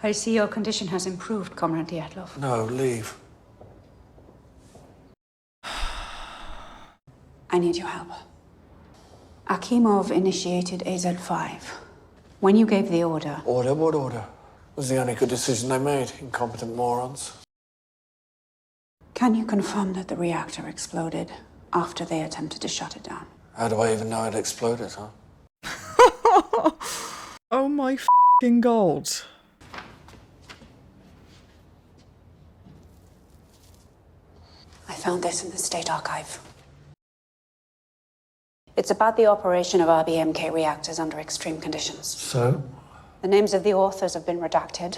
[SPEAKER 6] I see your condition has improved, Comrade Dyatlov.
[SPEAKER 9] No, leave.
[SPEAKER 6] I need your help. Akimov initiated AZ-5. When you gave the order...
[SPEAKER 9] Order? What order? It was the only good decision they made, incompetent morons.
[SPEAKER 6] Can you confirm that the reactor exploded after they attempted to shut it down?
[SPEAKER 9] How do I even know it exploded, huh?
[SPEAKER 1] Oh my f***ing god.
[SPEAKER 6] I found this in the State Archive. It's about the operation of RBMK reactors under extreme conditions.
[SPEAKER 9] So?
[SPEAKER 6] The names of the authors have been redacted,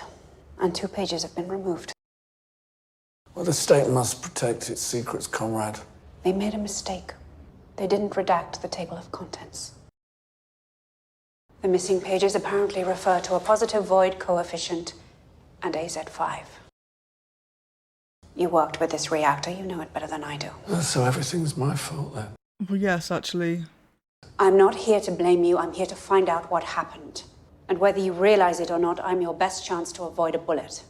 [SPEAKER 6] and 2 pages have been removed.
[SPEAKER 9] Well, the state must protect its secrets, comrade.
[SPEAKER 6] They made a mistake. They didn't redact the table of contents. The missing pages apparently refer to a positive void coefficient and AZ-5. You worked with this reactor, you know it better than I do.
[SPEAKER 9] So everything's my fault, then?
[SPEAKER 1] Well, yes, actually.
[SPEAKER 6] I'm not here to blame you, I'm here to find out what happened. And whether you realize it or not, I'm your best chance to avoid a bullet.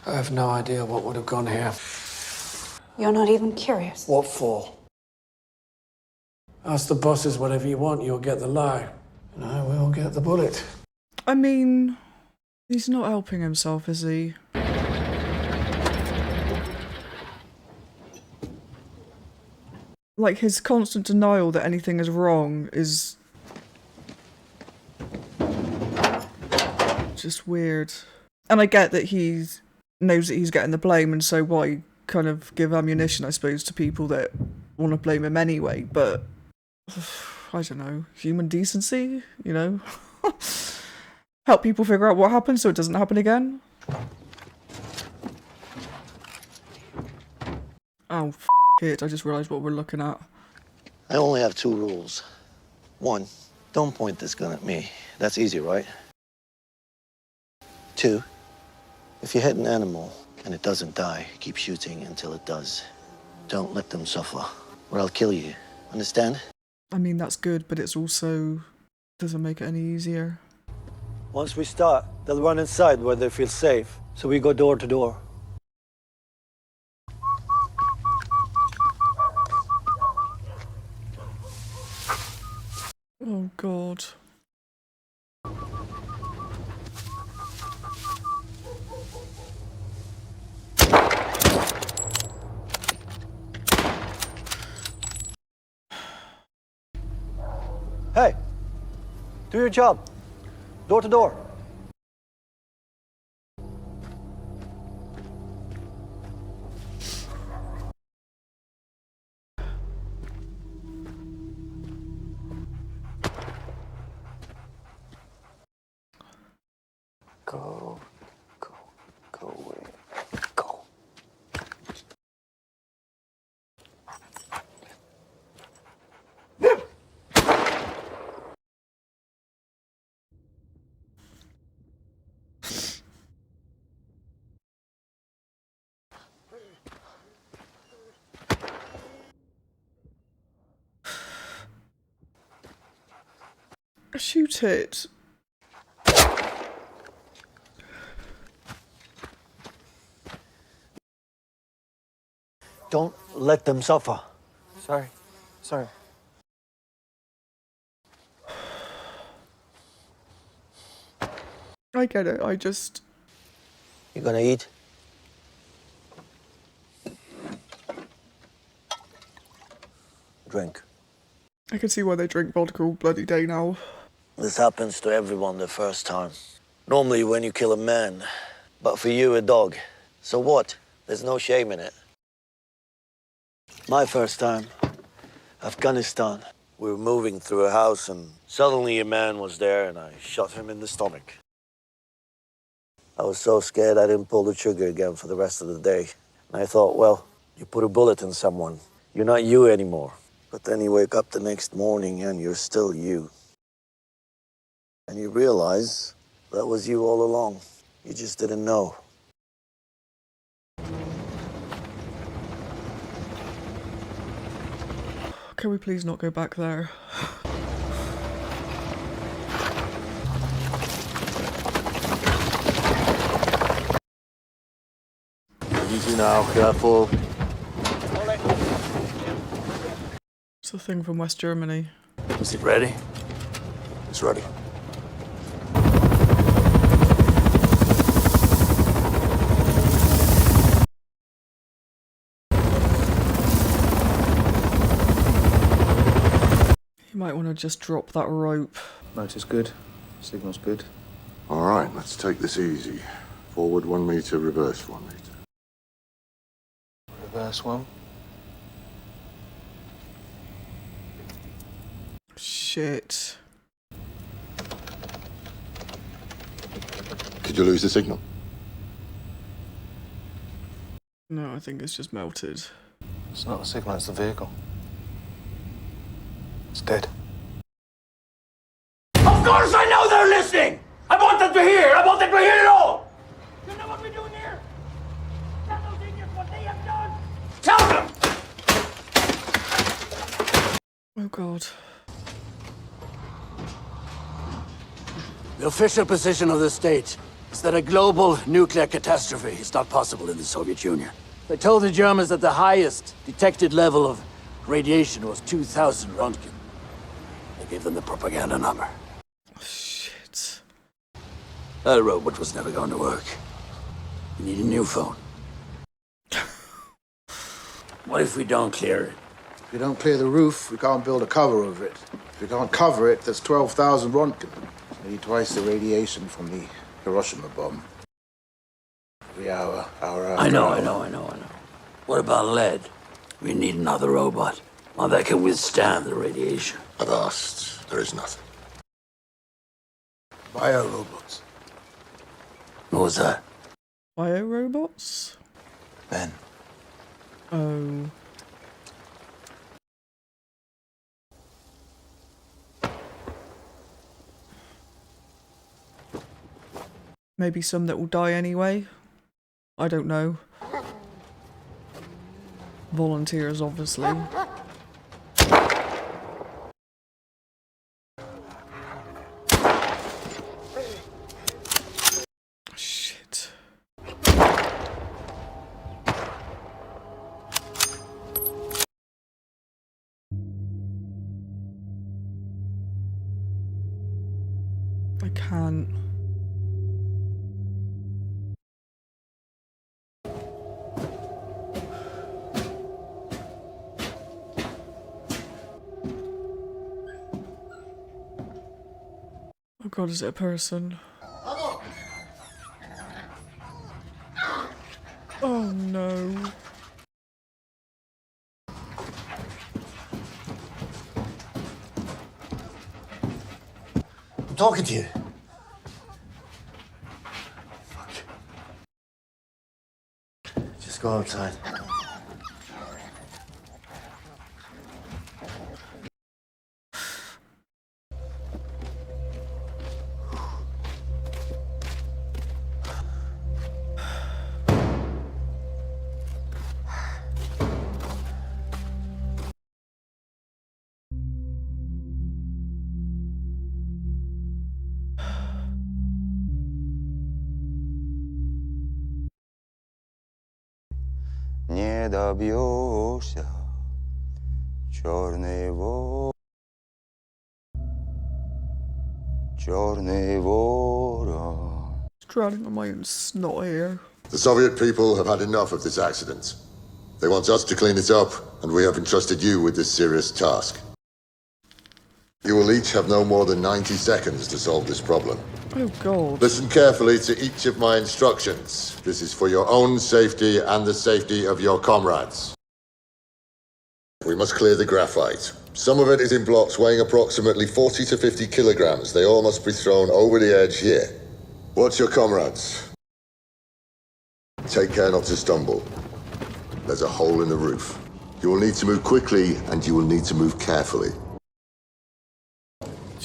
[SPEAKER 9] I have no idea what would have gone here.
[SPEAKER 6] You're not even curious.
[SPEAKER 9] What for? Ask the bosses whatever you want, you'll get the lie. And I will get the bullet.
[SPEAKER 1] I mean, he's not helping himself, is he? Like, his constant denial that anything is wrong is just weird. And I get that he knows that he's getting the blame, and so why kind of give ammunition, I suppose, to people that want to blame him anyway, but I don't know, human decency, you know? Help people figure out what happened so it doesn't happen again. Oh, it, I just realised what we're looking at.
[SPEAKER 7] I only have 2 rules. 1, don't point this gun at me. That's easy, right? 2, if you hit an animal and it doesn't die, keep shooting until it does. Don't let them suffer, or I'll kill you. Understand?
[SPEAKER 1] I mean, that's good, but it's also doesn't make it any easier.
[SPEAKER 7] Once we start, they'll run inside where they feel safe, so we go door to door.
[SPEAKER 1] Oh, God.
[SPEAKER 7] Hey, do your job. Door to door.
[SPEAKER 9] Go away. Go.
[SPEAKER 1] Shoot it.
[SPEAKER 7] Don't let them suffer.
[SPEAKER 9] Sorry.
[SPEAKER 1] I get it, I just...
[SPEAKER 7] You gonna eat? Drink.
[SPEAKER 1] I can see why they drink vodka all bloody day now.
[SPEAKER 7] This happens to everyone the first time. Normally when you kill a man, but for you a dog. So what? There's no shame in it. My first time, Afghanistan. We were moving through a house and suddenly a man was there and I shot him in the stomach. I was so scared I didn't pull the trigger again for the rest of the day. And I thought, well, you put a bullet in someone. You're not you anymore. But then you wake up the next morning and you're still you. And you realize that was you all along. You just didn't know.
[SPEAKER 1] Can we please not go back there?
[SPEAKER 7] Easy now, careful.
[SPEAKER 1] It's the thing from West Germany.
[SPEAKER 17] Is it ready?
[SPEAKER 4] It's ready.
[SPEAKER 1] You might want to just drop that rope.
[SPEAKER 9] Motor's good. Signal's good.
[SPEAKER 4] All right, let's take this easy. Forward 1 meter, reverse 1 meter.
[SPEAKER 9] Reverse 1.
[SPEAKER 1] Shit.
[SPEAKER 4] Did you lose the signal?
[SPEAKER 1] No, I think it's just melted.
[SPEAKER 9] It's not a signal, it's the vehicle. It's dead.
[SPEAKER 11] Of course I know they're listening! I want them to hear! I want them to hear it all! You know what we're doing here? Tell those idiots what they have done! Tell them!
[SPEAKER 1] Oh, God.
[SPEAKER 17] The official position of the state is that a global nuclear catastrophe is not possible in the Soviet Union. They told the Germans that the highest detected level of radiation was 2,000 Röntgen. They gave them the propaganda number.
[SPEAKER 1] Shit.
[SPEAKER 17] That robot was never going to work. We need a new phone. What if we don't clear it?
[SPEAKER 15] If we don't clear the roof, we can't build a cover over it. If we can't cover it, that's 12,000 Röntgen. Maybe twice the radiation from the Hiroshima bomb. Every hour
[SPEAKER 17] I know. What about lead? We need another robot. Well, that can withstand the radiation.
[SPEAKER 4] I've asked. There is nothing.
[SPEAKER 17] Biorobots. What was that?
[SPEAKER 1] Biorobots?
[SPEAKER 17] Ben.
[SPEAKER 1] Oh. Maybe some that will die anyway. I don't know. Volunteers, obviously. Shit. I can't. Oh god, is it a person? Oh no.
[SPEAKER 7] I'm talking to you. Fuck. Just go outside.
[SPEAKER 12] Nie dobьешься, черный ворон.
[SPEAKER 1] Drowning on my own snot here.
[SPEAKER 4] The Soviet people have had enough of this accident. They want us to clean it up, and we have entrusted you with this serious task. You will each have no more than 90 seconds to solve this problem.
[SPEAKER 1] Oh god.
[SPEAKER 4] Listen carefully to each of my instructions. This is for your own safety and the safety of your comrades. We must clear the graphite. Some of it is in blocks weighing approximately 40 to 50 kilograms. They all must be thrown over the edge here. Watch your comrades. Take care not to stumble. There's a hole in the roof. You will need to move quickly, and you will need to move carefully.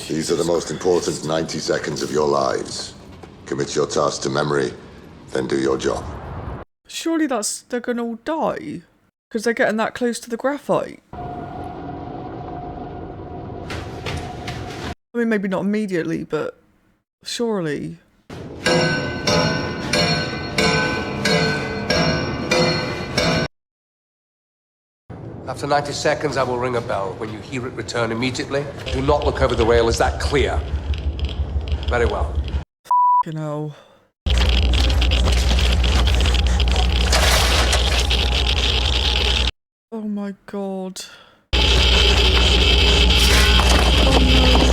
[SPEAKER 4] These are the most important 90 seconds of your lives. Commit your task to memory, then do your job.
[SPEAKER 1] Surely they're gonna all die. Because they're getting that close to the graphite. I mean, maybe not immediately, but surely.
[SPEAKER 21] After 90 seconds, I will ring a bell. When you hear it, return immediately. Do not look over the rail. Is that clear? Very well.
[SPEAKER 1] You know. Oh my god. Oh no.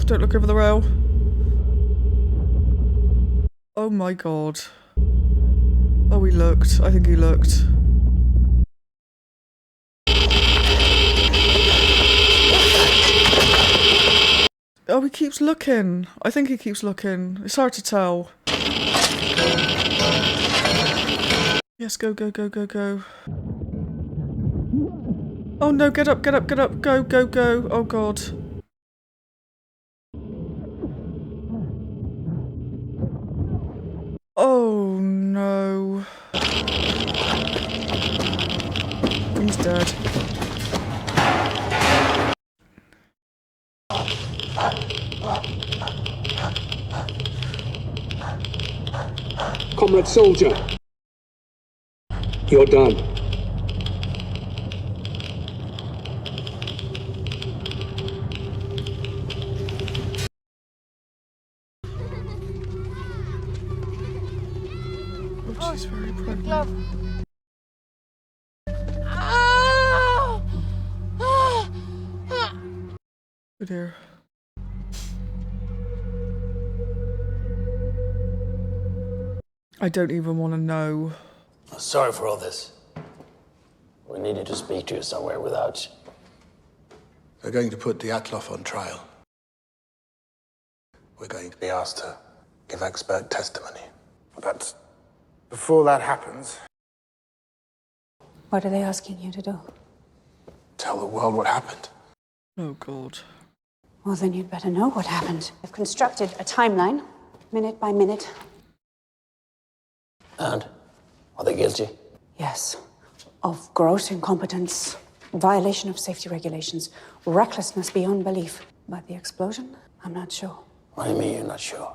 [SPEAKER 1] Don't look over the rail. Oh my god. Oh, he looked. I think he looked. Oh, he keeps looking. I think he keeps looking. It's hard to tell. Yes, go, go, go, go, go. Oh no, get up, get up, get up. Go, go, go. Oh god. Oh no. He's dead.
[SPEAKER 21] Comrade soldier, you're done.
[SPEAKER 1] Oh, she's very pregnant. Oh dear. I don't even want to know.
[SPEAKER 17] Sorry for all this. We needed to speak to you somewhere without you.
[SPEAKER 15] They're going to put Dyatlov on trial. We're going to be asked to give expert testimony. But before that happens,
[SPEAKER 6] What are they asking you to do?
[SPEAKER 15] tell the world what happened.
[SPEAKER 1] Oh, God.
[SPEAKER 6] Well, then you'd better know what happened. I've constructed a timeline, minute by minute.
[SPEAKER 17] And? Are they guilty?
[SPEAKER 6] Yes. Of gross incompetence, violation of safety regulations, recklessness beyond belief. But the explosion? I'm not sure.
[SPEAKER 17] What do you mean you're not sure?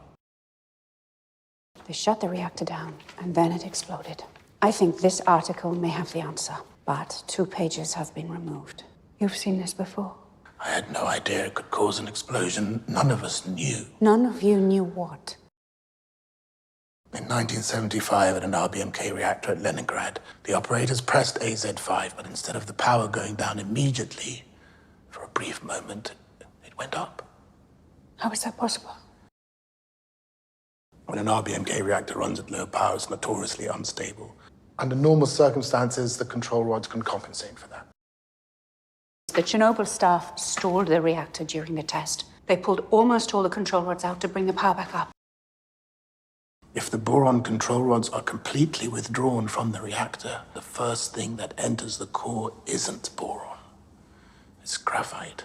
[SPEAKER 6] They shut the reactor down, and then it exploded. I think this article may have the answer, but 2 pages have been removed. You've seen this before.
[SPEAKER 15] I had no idea it could cause an explosion. None of us knew.
[SPEAKER 6] None of you knew what.
[SPEAKER 15] In 1975, at an RBMK reactor at Leningrad, the operators pressed AZ5, but instead of the power going down immediately, for a brief moment, it went up.
[SPEAKER 6] How is that possible?
[SPEAKER 15] When an RBMK reactor runs at low power, it's notoriously unstable. Under normal circumstances, the control rods can compensate for that.
[SPEAKER 6] The Chernobyl staff stalled the reactor during the test. They pulled almost all the control rods out to bring the power back up.
[SPEAKER 15] If the boron control rods are completely withdrawn from the reactor, the first thing that enters the core isn't boron. It's graphite.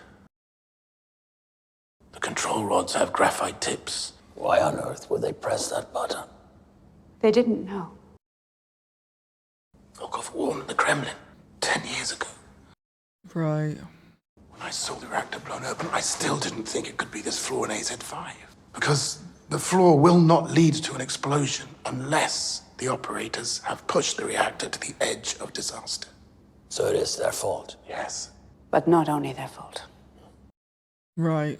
[SPEAKER 15] The control rods have graphite tips.
[SPEAKER 17] Why on earth would they press that button?
[SPEAKER 6] They didn't know.
[SPEAKER 15] Volkov warned the Kremlin 10 years ago.
[SPEAKER 1] Right.
[SPEAKER 15] When I saw the reactor blown open, I still didn't think it could be this flaw in AZ5. Because the flaw will not lead to an explosion unless the operators have pushed the reactor to the edge of disaster.
[SPEAKER 17] So it is their fault?
[SPEAKER 15] Yes.
[SPEAKER 6] But not only their fault.
[SPEAKER 1] Right.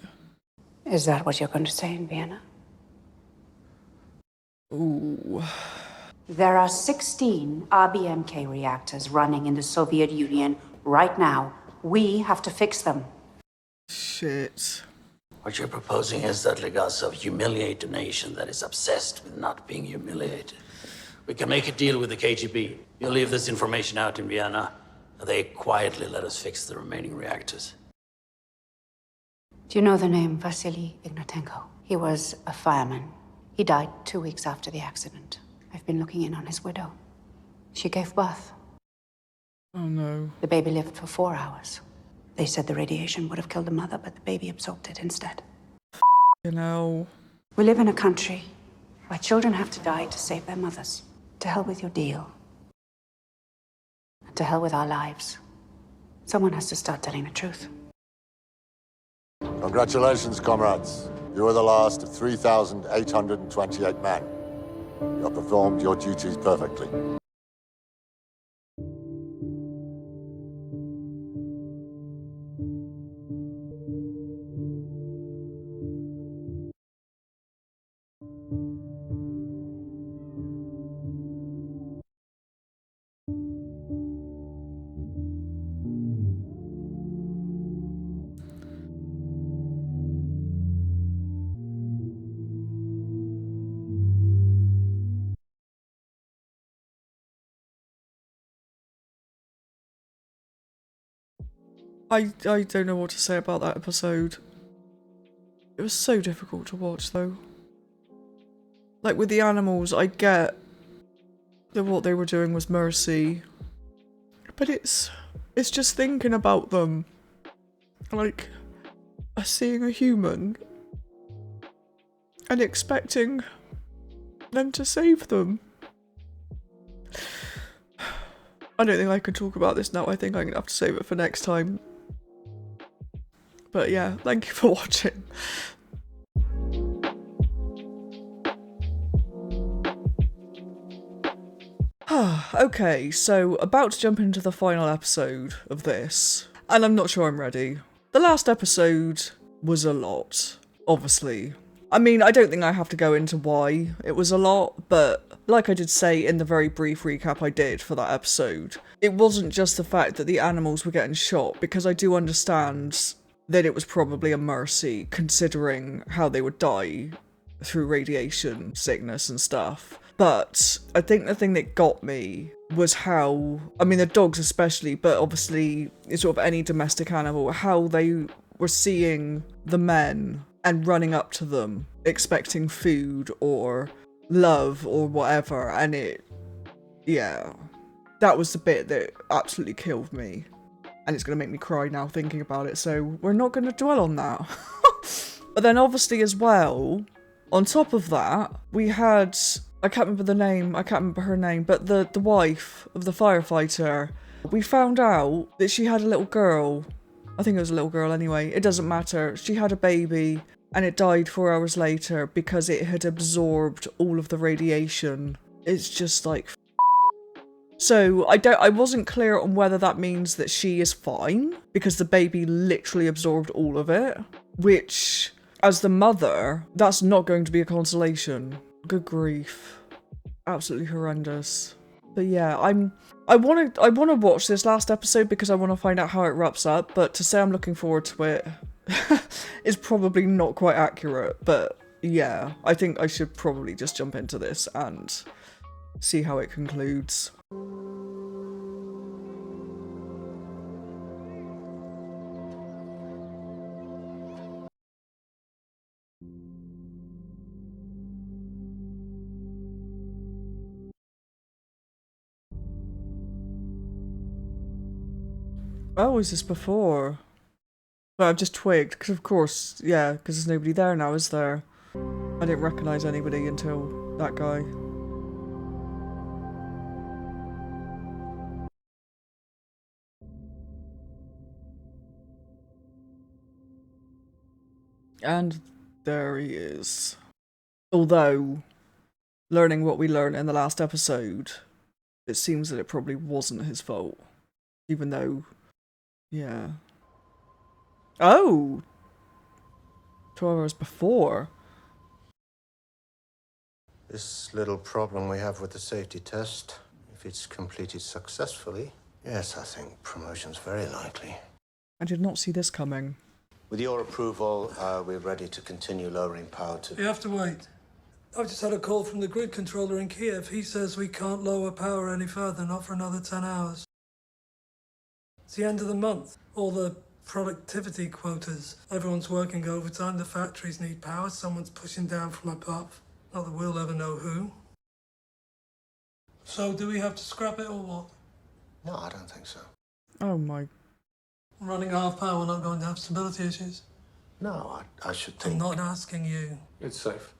[SPEAKER 6] Is that what you're going to say in Vienna?
[SPEAKER 1] Ooh.
[SPEAKER 6] There are 16 RBMK reactors running in the Soviet Union right now. We have to fix them.
[SPEAKER 1] Shit.
[SPEAKER 17] What you're proposing is that Legasov humiliate a nation that is obsessed with not being humiliated. We can make a deal with the KGB. You'll leave this information out in Vienna, and they quietly let us fix the remaining reactors.
[SPEAKER 6] Do you know the name Vasily Ignatenko? He was a fireman. He died 2 weeks after the accident. I've been looking in on his widow. She gave birth.
[SPEAKER 1] Oh, no.
[SPEAKER 6] The baby lived for 4 hours. They said the radiation would have killed the mother, but the baby absorbed it instead.
[SPEAKER 1] You know.
[SPEAKER 6] We live in a country where children have to die to save their mothers. To hell with your deal. And to hell with our lives. Someone has to start telling the truth.
[SPEAKER 4] Congratulations, comrades. You are the last of 3,828 men. You have performed your duties perfectly.
[SPEAKER 1] I don't know what to say about that episode. It was so difficult to watch, though. Like, with the animals, I get that what they were doing was mercy. But it's just thinking about them. Like, seeing a human and expecting them to save them. I don't think I can talk about this now. I think I'm going to have to save it for next time. But yeah, thank you for watching. Okay, so about to jump into the final episode of this. And I'm not sure I'm ready. The last episode was a lot, obviously. I mean, I don't think I have to go into why it was a lot, but like I did say in the very brief recap I did for that episode, it wasn't just the fact that the animals were getting shot, because I do understand that it was probably a mercy, considering how they would die through radiation sickness and stuff. But I think the thing that got me was how, I mean the dogs especially, but obviously sort of any domestic animal, how they were seeing the men and running up to them, expecting food or love or whatever, and that was the bit that absolutely killed me. And it's going to make me cry now thinking about it, so we're not going to dwell on that. But then obviously as well, on top of that, we had, I can't remember her name, but the wife of the firefighter. We found out that she had a little girl. I think it was a little girl anyway, it doesn't matter. She had a baby and it died 4 hours later because it had absorbed all of the radiation. It's just like, so I wasn't clear on whether that means that she is fine because the baby literally absorbed all of it, which as the mother, that's not going to be a consolation. Good grief. Absolutely horrendous. But yeah, I want to watch this last episode because I want to find out how it wraps up, but to say I'm looking forward to it is probably not quite accurate, but yeah, I think I should probably just jump into this and see how it concludes. Oh, is this before? Well, I've just twigged, because of course, yeah, because there's nobody there now, is there? I didn't recognise anybody until that guy. And there he is. Although, learning what we learned in the last episode, it seems that it probably wasn't his fault. Even though, yeah. Oh! 12 hours before.
[SPEAKER 2] This little problem we have with the safety test, if it's completed successfully, yes, I think promotion's very likely.
[SPEAKER 1] I did not see this coming.
[SPEAKER 2] With your approval, we're ready to continue lowering power to...
[SPEAKER 10] You have to wait. I've just had a call from the grid controller in Kiev. He says we can't lower power any further, not for another 10 hours. It's the end of the month. All the productivity quotas. Everyone's working overtime. The factories need power. Someone's pushing down from above. Not that we'll ever know who. So do we have to scrap it or what?
[SPEAKER 2] No, I don't think so.
[SPEAKER 1] Oh my...
[SPEAKER 10] Running half power, we're not going to have stability issues.
[SPEAKER 2] No, I should think...
[SPEAKER 10] I'm not asking you.
[SPEAKER 9] It's safe.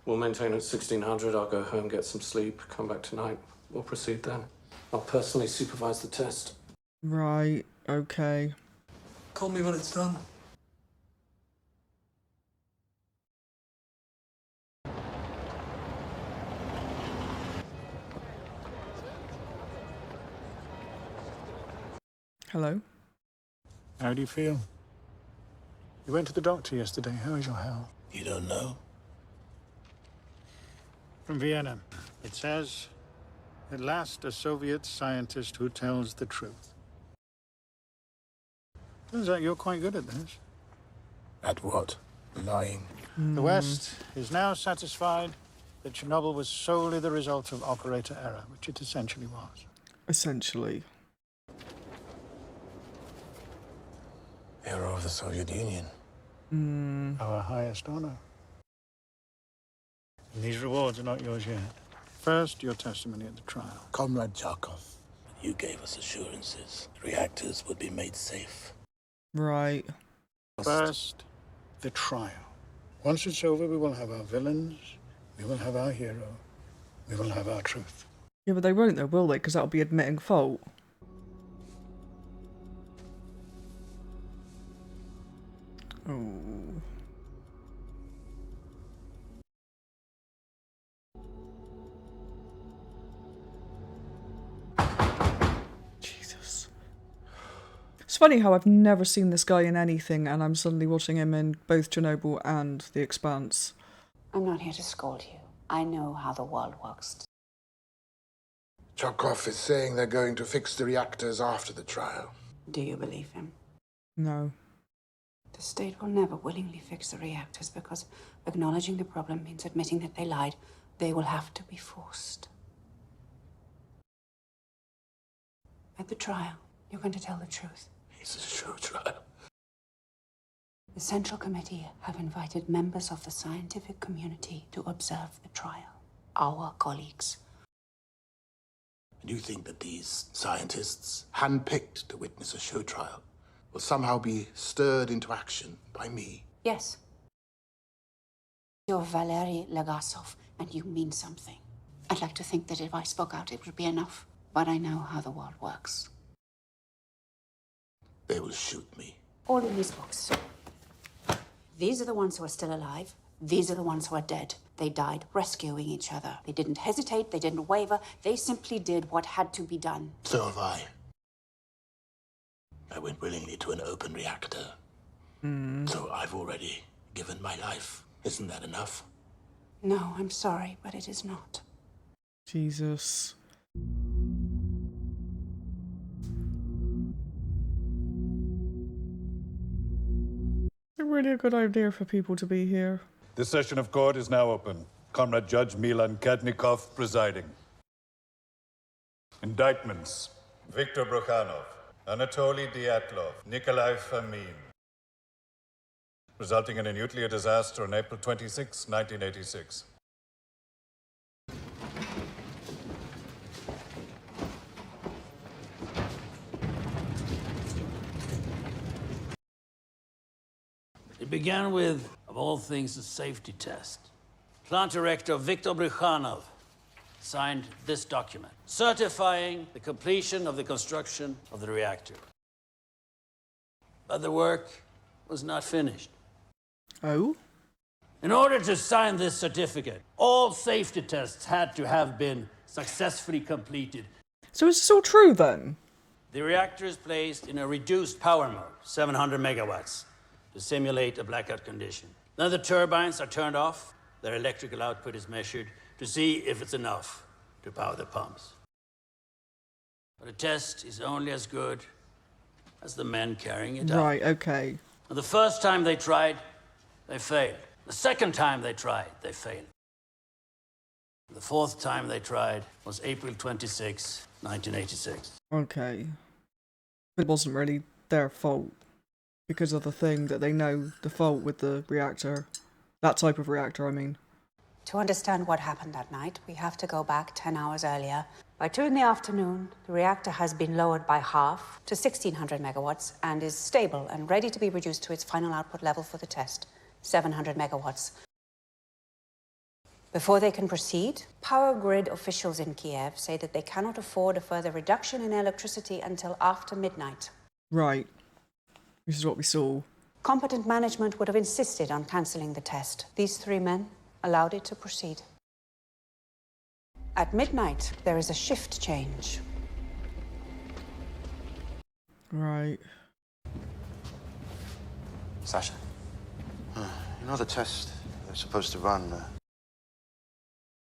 [SPEAKER 9] We'll maintain at 1600. I'll go home, get some sleep, come back tonight. We'll proceed then. I'll personally supervise the test.
[SPEAKER 1] Right, okay.
[SPEAKER 10] Call me when it's done.
[SPEAKER 1] Hello?
[SPEAKER 22] How do you feel? You went to the doctor yesterday. How is your health?
[SPEAKER 17] You don't know?
[SPEAKER 22] From Vienna. It says, at last a Soviet scientist who tells the truth. Turns out you're quite good at this.
[SPEAKER 17] At what? Lying.
[SPEAKER 22] The West is now satisfied that Chernobyl was solely the result of operator error, which it essentially was.
[SPEAKER 1] Essentially.
[SPEAKER 17] Hero of the Soviet Union.
[SPEAKER 22] Our highest honor. And these rewards are not yours yet. First, your testimony at the trial.
[SPEAKER 17] Comrade Charkov, you gave us assurances. Reactors would be made safe.
[SPEAKER 1] Right.
[SPEAKER 22] First, the trial. Once it's over, we will have our villains, we will have our hero, we will have our truth.
[SPEAKER 1] Yeah, but they won't though, will they? Because that'll be admitting fault. Oh. Jesus. It's funny how I've never seen this guy in anything and I'm suddenly watching him in both Chernobyl and The Expanse.
[SPEAKER 6] I'm not here to scold you. I know how the world works.
[SPEAKER 15] Charkov is saying they're going to fix the reactors after the trial.
[SPEAKER 6] Do you believe him?
[SPEAKER 1] No.
[SPEAKER 6] The state will never willingly fix the reactors because acknowledging the problem means admitting that they lied They will have to be forced. At the trial, you're going to tell the truth.
[SPEAKER 17] It's a true trial.
[SPEAKER 6] The Central Committee have invited members of the scientific community to observe the trial. Our colleagues.
[SPEAKER 15] And you think that these scientists, handpicked to witness a show trial, will somehow be stirred into action by me?
[SPEAKER 6] Yes. You're Valery Legasov, and you mean something. I'd like to think that if I spoke out, it would be enough. But I know how the world works.
[SPEAKER 15] They will shoot me.
[SPEAKER 6] All in these books. These are the ones who are still alive. These are the ones who are dead. They died rescuing each other. They didn't hesitate. They didn't waver. They simply did what had to be done.
[SPEAKER 15] So have I. I went willingly to an open reactor. So I've already given my life. Isn't that enough?
[SPEAKER 6] No, I'm sorry, but it is not.
[SPEAKER 1] Jesus. It's really a good idea for people to be here.
[SPEAKER 3] This session of court is now open. Comrade Judge Milan Kadnikov presiding. Indictments: Viktor Brukhanov, Anatoly Dyatlov, Nikolai Fomin, resulting in a nuclear disaster on April 26, 1986.
[SPEAKER 17] It began with, of all things, a safety test. Plant director Viktor Brukhanov signed this document, certifying the completion of the construction of the reactor. But the work was not finished.
[SPEAKER 1] Oh?
[SPEAKER 17] In order to sign this certificate, all safety tests had to have been successfully completed.
[SPEAKER 1] So is this all true then?
[SPEAKER 17] The reactor is placed in a reduced power mode, 700 megawatts, to simulate a blackout condition. Then the turbines are turned off, their electrical output is measured to see if it's enough to power the pumps. But a test is only as good as the men carrying it out.
[SPEAKER 1] Right, okay.
[SPEAKER 17] The first time they tried, they failed. The second time they tried, they failed. The fourth time they tried was April 26, 1986.
[SPEAKER 1] Okay. It wasn't really their fault. Because of the thing that they know, the fault with the reactor. That type of reactor, I mean.
[SPEAKER 6] To understand what happened that night, we have to go back 10 hours earlier. By 2 in the afternoon, the reactor has been lowered by half to 1600 megawatts and is stable and ready to be reduced to its final output level for the test, 700 megawatts. Before they can proceed, power grid officials in Kiev say that they cannot afford a further reduction in electricity until after midnight.
[SPEAKER 1] Right. This is what we saw.
[SPEAKER 6] Competent management would have insisted on cancelling the test. These 3 men allowed it to proceed. At midnight, there is a shift change.
[SPEAKER 1] Right.
[SPEAKER 2] Sasha. You know the test they're supposed to run?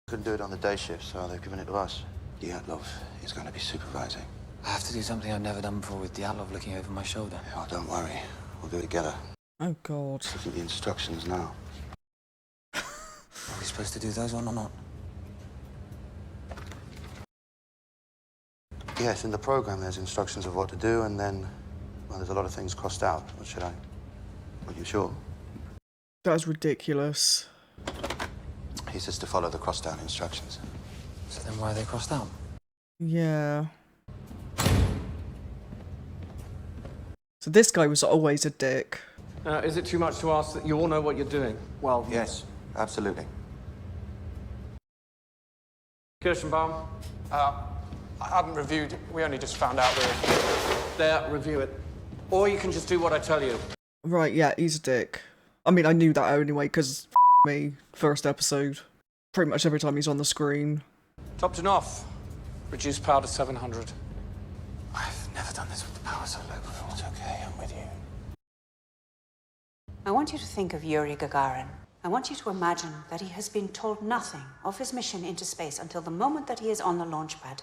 [SPEAKER 2] Couldn't do it on the day shift, so they've given it to us. Dyatlov is going to be supervising.
[SPEAKER 16] I have to do something I've never done before with Dyatlov looking over my shoulder.
[SPEAKER 2] Oh, don't worry. We'll do it together.
[SPEAKER 1] Oh, God.
[SPEAKER 2] Look at the instructions now.
[SPEAKER 16] Are we supposed to do those or not?
[SPEAKER 2] Yes, in the program there's instructions of what to do, and then, well, there's a lot of things crossed out. What should I? Are you sure?
[SPEAKER 1] That's ridiculous.
[SPEAKER 2] He says to follow the crossed out instructions.
[SPEAKER 16] So then why are they crossed out?
[SPEAKER 1] Yeah. So this guy was always a dick.
[SPEAKER 9] Is it too much to ask that you all know what you're doing?
[SPEAKER 2] Well, yes, absolutely.
[SPEAKER 9] Kirschenbaum? I haven't reviewed it. We only just found out there, review it. Or you can just do what I tell you.
[SPEAKER 1] Right, yeah, he's a dick. I mean, I knew that anyway, because me, first episode. Pretty much every time he's on the screen.
[SPEAKER 9] Topped and off. Reduced power to 700.
[SPEAKER 16] I've never done this with the power so low before. It's okay, I'm with you.
[SPEAKER 6] I want you to think of Yuri Gagarin. I want you to imagine that he has been told nothing of his mission into space until the moment that he is on the launch pad.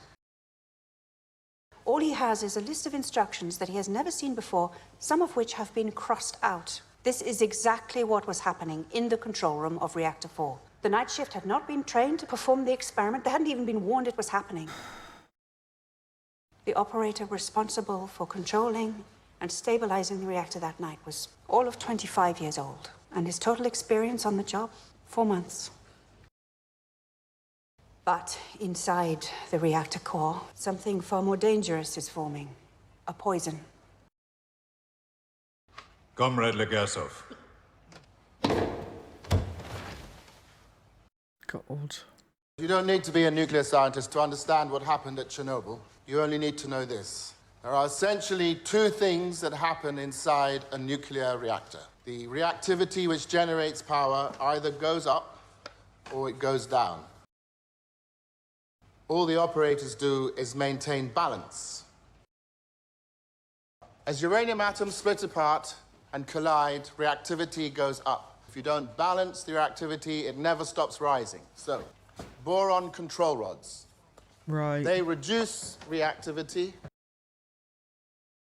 [SPEAKER 6] All he has is a list of instructions that he has never seen before, some of which have been crossed out. This is exactly what was happening in the control room of Reactor 4. The night shift had not been trained to perform the experiment. They hadn't even been warned it was happening. The operator responsible for controlling and stabilizing the reactor that night was all of 25 years old. And his total experience on the job, 4 months. But inside the reactor core, something far more dangerous is forming. A poison.
[SPEAKER 3] Comrade Legasov.
[SPEAKER 1] God.
[SPEAKER 15] You don't need to be a nuclear scientist to understand what happened at Chernobyl. You only need to know this. There are essentially two things that happen inside a nuclear reactor. The reactivity which generates power either goes up or it goes down. All the operators do is maintain balance. As uranium atoms split apart and collide, reactivity goes up. If you don't balance the reactivity, it never stops rising. So, boron control rods.
[SPEAKER 1] Right.
[SPEAKER 15] They reduce reactivity.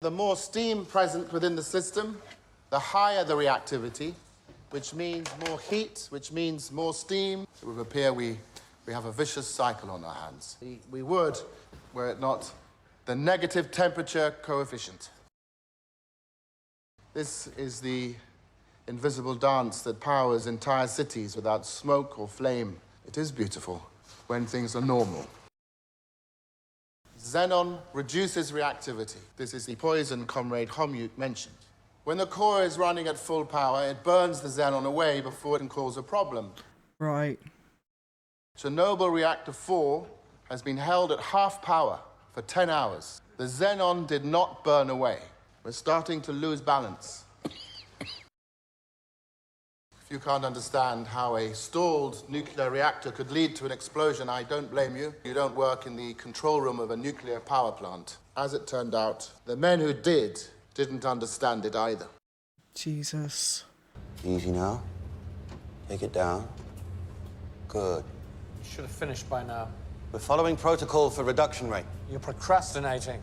[SPEAKER 15] The more steam present within the system, the higher the reactivity, which means more heat, which means more steam. It would appear we have a vicious cycle on our hands. We would, were it not the negative temperature coefficient. This is the invisible dance that powers entire cities without smoke or flame. It is beautiful when things are normal. Xenon reduces reactivity. This is the poison Comrade Pamyat mentioned. When the core is running at full power, it burns the xenon away before it can cause a problem.
[SPEAKER 1] Right.
[SPEAKER 15] Chernobyl Reactor 4 has been held at half power for 10 hours. The xenon did not burn away. We're starting to lose balance. If you can't understand how a stalled nuclear reactor could lead to an explosion, I don't blame you. You don't work in the control room of a nuclear power plant. As it turned out, the men who didn't understand it either.
[SPEAKER 1] Jesus.
[SPEAKER 2] Easy now. Take it down. Good.
[SPEAKER 9] Should have finished by now.
[SPEAKER 2] We're following protocol for reduction rate.
[SPEAKER 9] You're procrastinating.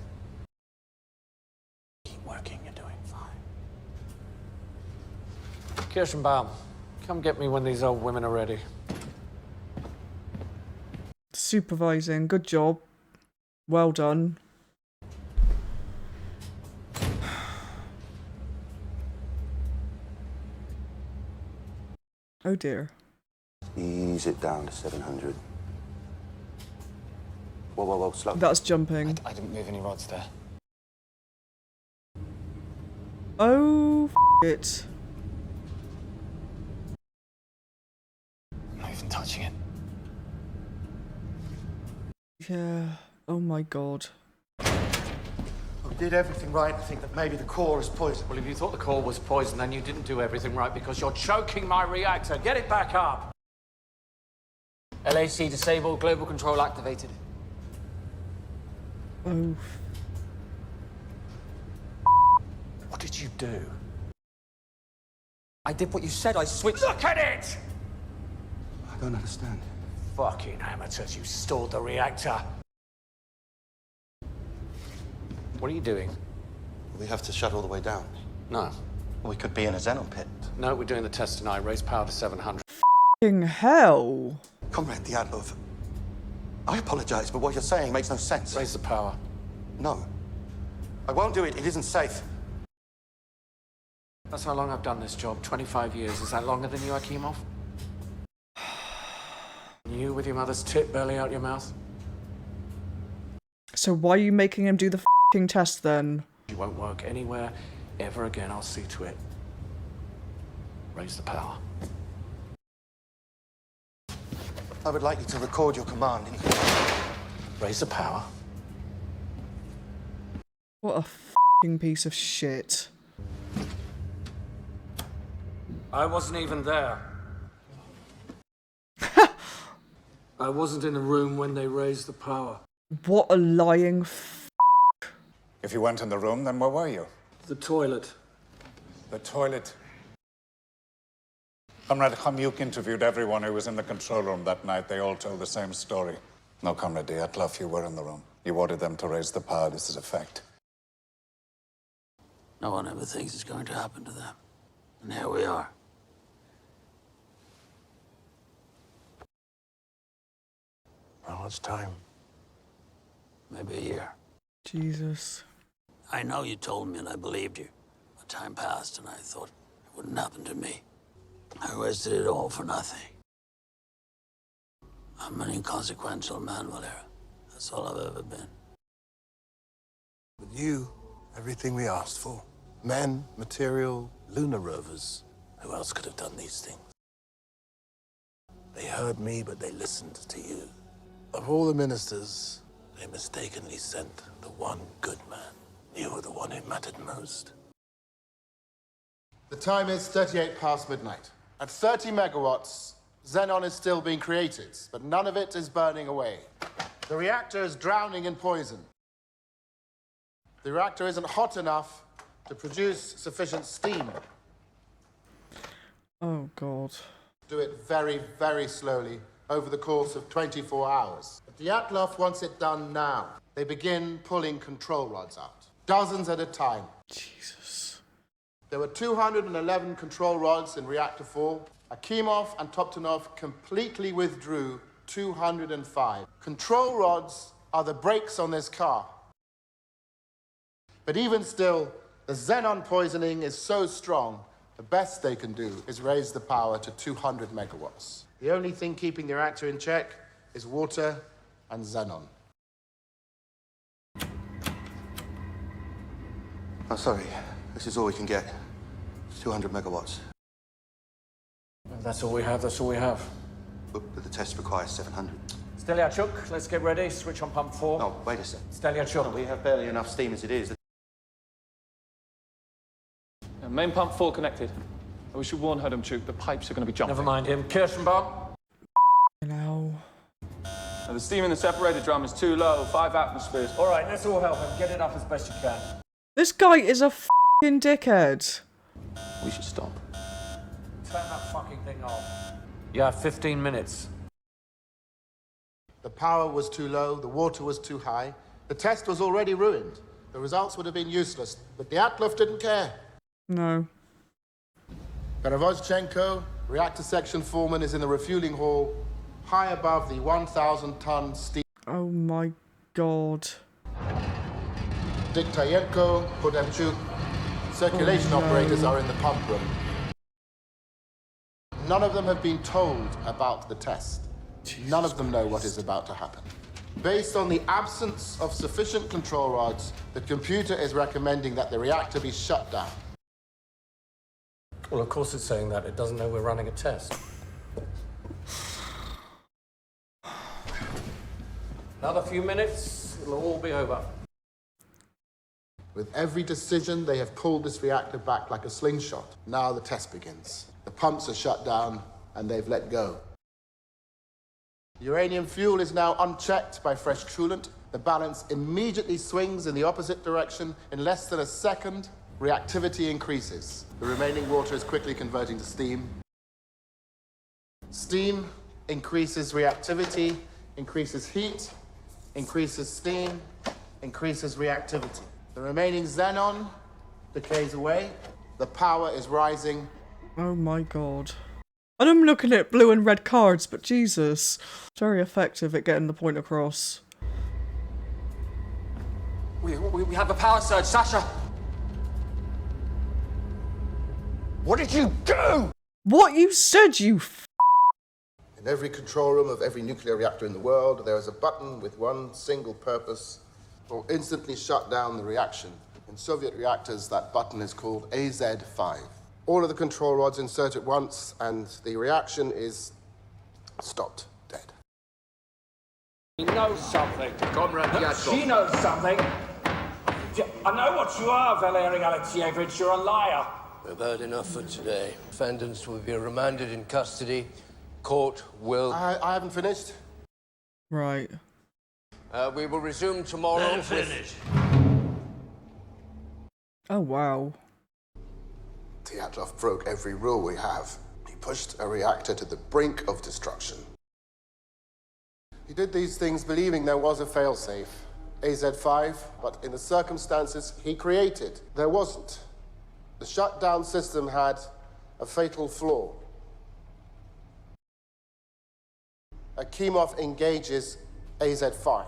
[SPEAKER 2] Keep working, you're doing fine.
[SPEAKER 9] Kirschenbaum, come get me when these old women are ready.
[SPEAKER 1] Supervising. Good job. Well done. Oh dear.
[SPEAKER 2] Ease it down to 700. Whoa, whoa, whoa, slow.
[SPEAKER 1] That's jumping.
[SPEAKER 16] I didn't move any rods there.
[SPEAKER 1] Oh, it.
[SPEAKER 16] I'm not even touching it.
[SPEAKER 1] Yeah. Oh my god.
[SPEAKER 9] We did everything right. I think that maybe the core is poisoned. Well, if you thought the core was poisoned, then you didn't do everything right because you're choking my reactor. Get it back up!
[SPEAKER 16] LAC disabled, global control activated.
[SPEAKER 1] Oh.
[SPEAKER 9] What did you do?
[SPEAKER 16] I did what you said, I switched...
[SPEAKER 9] Look at it!
[SPEAKER 2] I don't understand.
[SPEAKER 9] Fucking amateurs, you stalled the reactor. What are you doing?
[SPEAKER 2] We have to shut all the way down.
[SPEAKER 9] No.
[SPEAKER 2] We could be in a xenon pit.
[SPEAKER 9] No, we're doing the test tonight. Raise power to 700.
[SPEAKER 1] F***ing hell.
[SPEAKER 2] Comrade Diatlov, I apologize, but what you're saying makes no sense.
[SPEAKER 9] Raise the power.
[SPEAKER 2] No. I won't do it. It isn't safe.
[SPEAKER 9] That's how long I've done this job. 25 years. Is that longer than you, Akimov? You with your mother's tit barely out your mouth?
[SPEAKER 1] So why are you making him do the f***ing test then?
[SPEAKER 9] You won't work anywhere ever again. I'll see to it. Raise the power.
[SPEAKER 2] I would like you to record your command.
[SPEAKER 9] Raise the power.
[SPEAKER 1] What a f***ing piece of shit.
[SPEAKER 9] I wasn't even there. I wasn't in the room when they raised the power.
[SPEAKER 1] What a lying f***.
[SPEAKER 3] If you weren't in the room, then where were you?
[SPEAKER 9] The toilet.
[SPEAKER 3] The toilet. Comrade Pamyat interviewed everyone who was in the control room that night. They all told the same story. No, Comrade Dyatlov, you were in the room. You ordered them to raise the power. This is a fact.
[SPEAKER 17] No one ever thinks it's going to happen to them. And here we are. Well, it's time. Maybe a year.
[SPEAKER 1] Jesus.
[SPEAKER 17] I know you told me and I believed you. But time passed and I thought it wouldn't happen to me. I wasted it all for nothing. I'm an inconsequential man, Valera. That's all I've ever been.
[SPEAKER 23] With you, everything we asked for. Men, material, lunar rovers.
[SPEAKER 17] Who else could have done these things?
[SPEAKER 23] They heard me, but they listened to you. Of all the ministers,
[SPEAKER 17] They mistakenly sent the one good man. You were the one who mattered most.
[SPEAKER 15] The time is 38 past midnight. At 30 megawatts, xenon is still being created, but none of it is burning away. The reactor is drowning in poison. The reactor isn't hot enough to produce sufficient steam.
[SPEAKER 1] Oh, God.
[SPEAKER 15] Do it very, very slowly over the course of 24 hours. But the Dyatlov wants it done now. They begin pulling control rods out, dozens at a time.
[SPEAKER 1] Jesus.
[SPEAKER 15] There were 211 control rods in Reactor 4. Akimov and Toptonov completely withdrew 205. Control rods are the brakes on this car. But even still, the xenon poisoning is so strong, the best they can do is raise the power to 200 megawatts. The only thing keeping the reactor in check is water and xenon.
[SPEAKER 2] Oh, sorry. This is all we can get. It's 200 megawatts.
[SPEAKER 9] That's all we have, that's all we have.
[SPEAKER 2] But the test requires 700.
[SPEAKER 9] Steliachuk, let's get ready. Switch on pump 4.
[SPEAKER 2] No, wait a sec.
[SPEAKER 9] Steliachuk.
[SPEAKER 2] We have barely enough steam as it is.
[SPEAKER 13] Main pump 4 connected. We should warn Hodemchuk, the pipes are going to be jumping.
[SPEAKER 9] Never mind him. Kirschenbaum.
[SPEAKER 1] No.
[SPEAKER 13] The steam in the separator drum is too low, 5 atmospheres.
[SPEAKER 9] All right, let's all help him. Get it up as best you can.
[SPEAKER 1] This guy is a f***ing dickhead.
[SPEAKER 13] We should stop.
[SPEAKER 9] Turn that fucking thing off. You have 15 minutes.
[SPEAKER 15] The power was too low, the water was too high. The test was already ruined. The results would have been useless, but the Dyatlov didn't care.
[SPEAKER 1] No.
[SPEAKER 15] Perevoschenko, reactor section foreman, is in the refueling hall, high above the 1,000-ton steam.
[SPEAKER 1] Oh my God.
[SPEAKER 15] Diktayenko, Podemchuk, circulation operators are in the pump room. None of them have been told about the test. None of them know what is about to happen. Based on the absence of sufficient control rods, the computer is recommending that the reactor be shut down.
[SPEAKER 9] Well, of course it's saying that. It doesn't know we're running a test. Another few minutes, it'll all be over.
[SPEAKER 15] With every decision, they have pulled this reactor back like a slingshot. Now the test begins. The pumps are shut down, and they've let go. Uranium fuel is now unchecked by fresh coolant. The balance immediately swings in the opposite direction. In less than a second, reactivity increases. The remaining water is quickly converting to steam. Steam increases reactivity, increases heat, increases steam, increases reactivity. The remaining xenon decays away. The power is rising.
[SPEAKER 1] Oh my God. And I'm looking at blue and red cards, but Jesus. Very effective at getting the point across.
[SPEAKER 11] We have a power surge, Sasha! What did you do?
[SPEAKER 1] What you said, you
[SPEAKER 15] In every control room of every nuclear reactor in the world, there is a button with one single purpose: will instantly shut down the reaction. In Soviet reactors, that button is called AZ5. All of the control rods insert at once, and the reaction is stopped dead.
[SPEAKER 9] He knows something.
[SPEAKER 11] Comrade Dyatlov.
[SPEAKER 9] She knows something. I know what you are, Valery Alexeyevich. You're a liar.
[SPEAKER 23] We've heard enough for today. Defendants will be remanded in custody. Court will...
[SPEAKER 15] I haven't finished.
[SPEAKER 1] Right.
[SPEAKER 23] We will resume tomorrow with...
[SPEAKER 1] Oh, wow.
[SPEAKER 15] Dyatlov broke every rule we have. He pushed a reactor to the brink of destruction. He did these things believing there was a failsafe, AZ5, but in the circumstances he created, there wasn't. The shutdown system had a fatal flaw. Akimov engages AZ-5.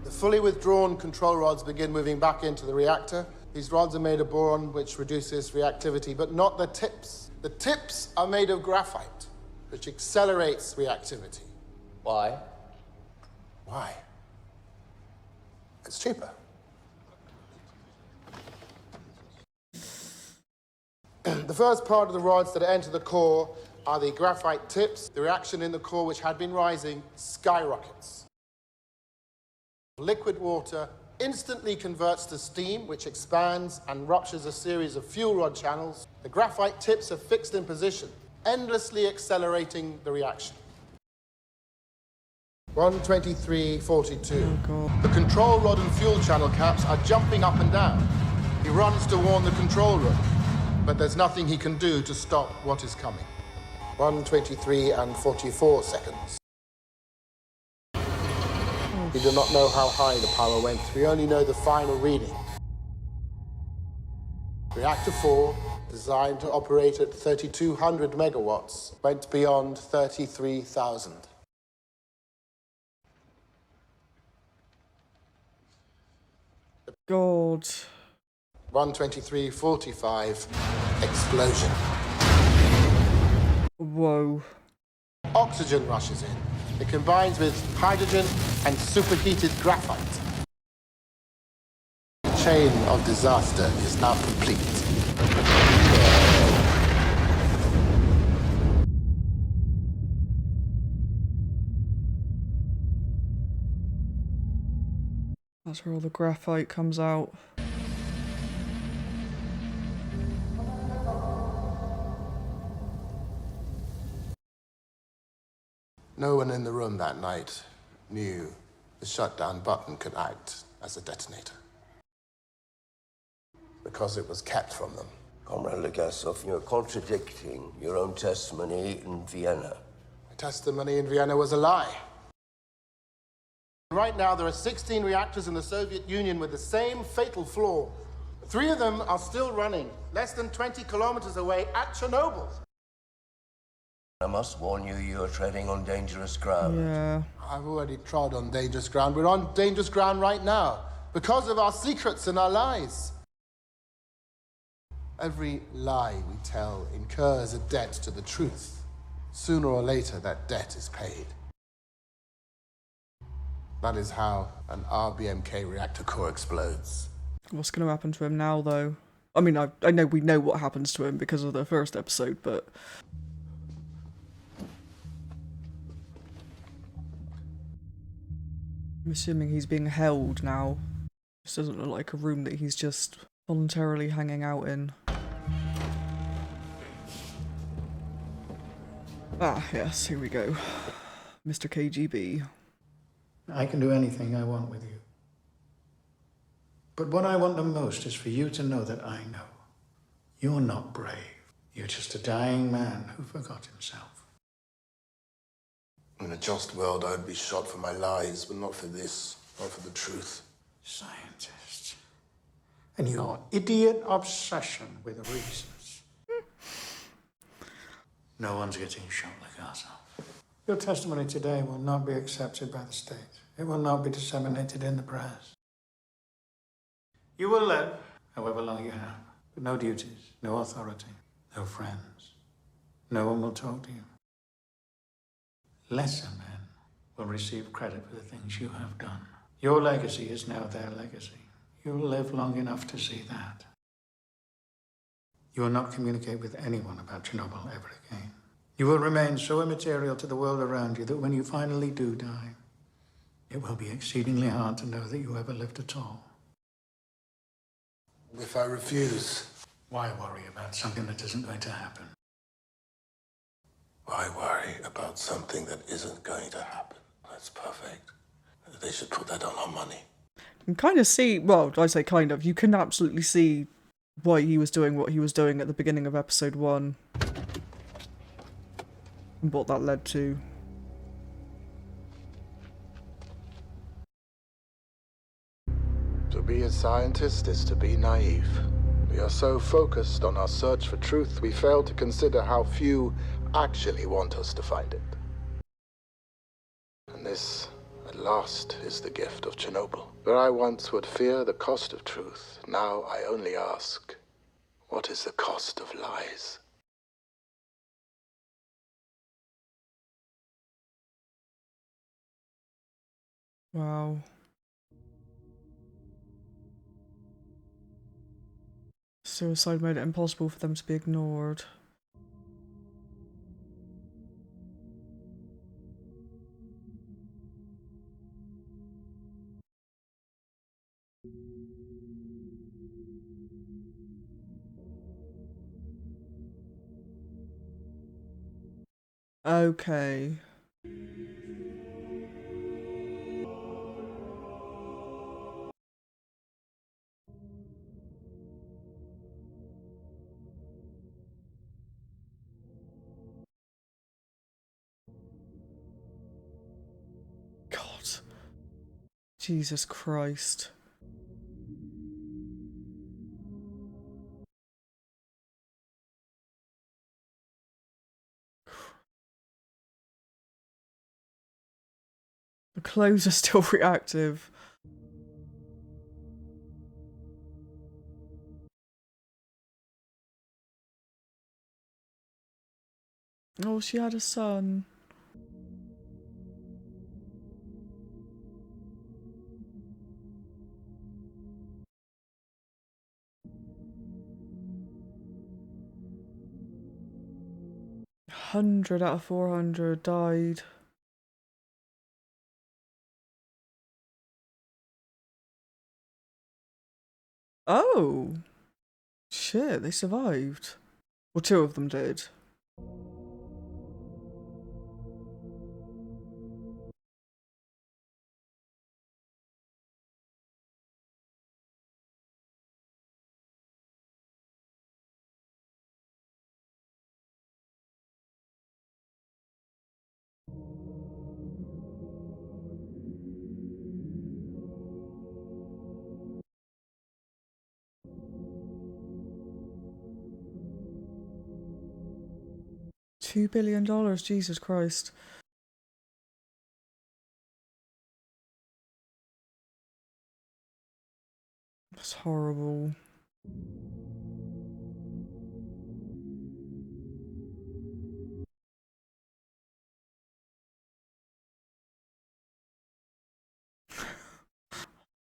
[SPEAKER 15] The fully withdrawn control rods begin moving back into the reactor. These rods are made of boron, which reduces reactivity, but not the tips. The tips are made of graphite, which accelerates reactivity.
[SPEAKER 21] Why?
[SPEAKER 15] Why? It's cheaper. The first part of the rods that enter the core are the graphite tips. The reaction in the core, which had been rising, skyrockets. Liquid water instantly converts to steam, which expands and ruptures a series of fuel rod channels. The graphite tips are fixed in position, endlessly accelerating the reaction. 123.42. The control rod and fuel channel caps are jumping up and down. He runs to warn the control room, but there's nothing he can do to stop what is coming. 123.44 seconds. We do not know how high the power went. We only know the final reading. Reactor 4, designed to operate at 3,200 megawatts, went beyond 33,000.
[SPEAKER 1] God.
[SPEAKER 15] 123.45, explosion.
[SPEAKER 1] Whoa.
[SPEAKER 15] Oxygen rushes in. It combines with hydrogen and superheated graphite. The chain of disaster is now complete.
[SPEAKER 1] That's where all the graphite comes out.
[SPEAKER 15] No one in the room that night knew the shutdown button could act as a detonator, because it was kept from them.
[SPEAKER 5] Comrade Legasov, you're contradicting your own testimony in Vienna.
[SPEAKER 15] The testimony in Vienna was a lie. Right now, there are 16 reactors in the Soviet Union with the same fatal flaw. 3 of them are still running, less than 20 kilometers away at Chernobyl.
[SPEAKER 5] I must warn you, you are treading on dangerous ground.
[SPEAKER 1] Yeah.
[SPEAKER 15] I've already trod on dangerous ground. We're on dangerous ground right now because of our secrets and our lies. Every lie we tell incurs a debt to the truth. Sooner or later, that debt is paid. That is how an RBMK reactor core explodes.
[SPEAKER 1] What's going to happen to him now, though? I mean, I know we know what happens to him because of the first episode, but... I'm assuming he's being held now. This doesn't look like a room that he's just voluntarily hanging out in. Ah, yes, here we go. Mr. KGB.
[SPEAKER 22] I can do anything I want with you. But what I want the most is for you to know that I know. You're not brave. You're just a dying man who forgot himself.
[SPEAKER 15] In a just world, I'd be shot for my lies, but not for this, not for the truth.
[SPEAKER 22] Scientist. And your idiot obsession with reasons. No one's getting shot like ourselves. Your testimony today will not be accepted by the state. It will not be disseminated in the press. You will live however long you have, but no duties, no authority, no friends. No one will talk to you. Lesser men will receive credit for the things you have done. Your legacy is now their legacy. You'll live long enough to see that. You will not communicate with anyone about Chernobyl ever again. You will remain so immaterial to the world around you that when you finally do die, it will be exceedingly hard to know that you ever lived at all.
[SPEAKER 15] If I refuse,
[SPEAKER 22] why worry about something that isn't going to happen?
[SPEAKER 15] why worry about something that isn't going to happen? That's perfect. They should put that on our money.
[SPEAKER 1] You can kind of see, well, I say kind of, you can absolutely see why he was doing what he was doing at the beginning of episode 1. And what that led to.
[SPEAKER 15] To be a scientist is to be naive. We are so focused on our search for truth, we fail to consider how few actually want us to find it. And this, at last, is the gift of Chernobyl. Where I once would fear the cost of truth, now I only ask, what is the cost of lies?
[SPEAKER 1] Wow. Suicide made it impossible for them to be ignored. Okay. God. Jesus Christ. The clothes are still reactive. Oh, she had a son. $100 out of 400 died. Oh. Shit, they survived. Well, 2 of them did. $2 billion, Jesus Christ. That's horrible.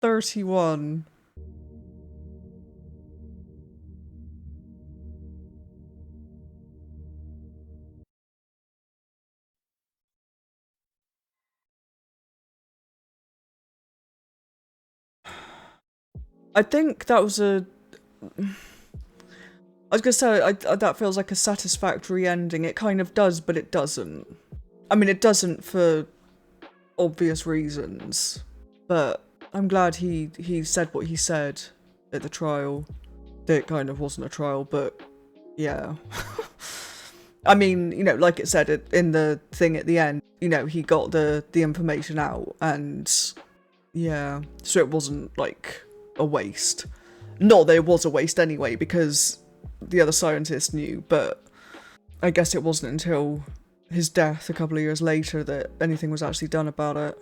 [SPEAKER 1] $31. I think that was a... I was gonna say, that feels like a satisfactory ending. It kind of does, but it doesn't. I mean, it doesn't for obvious reasons, but I'm glad he said what he said at the trial. It kind of wasn't a trial, but yeah. I mean, you know, like it said in the thing at the end, you know, he got the information out, and yeah, so it wasn't like a waste. Not that it was a waste anyway, because the other scientists knew, but I guess it wasn't until his death a couple of years later that anything was actually done about it.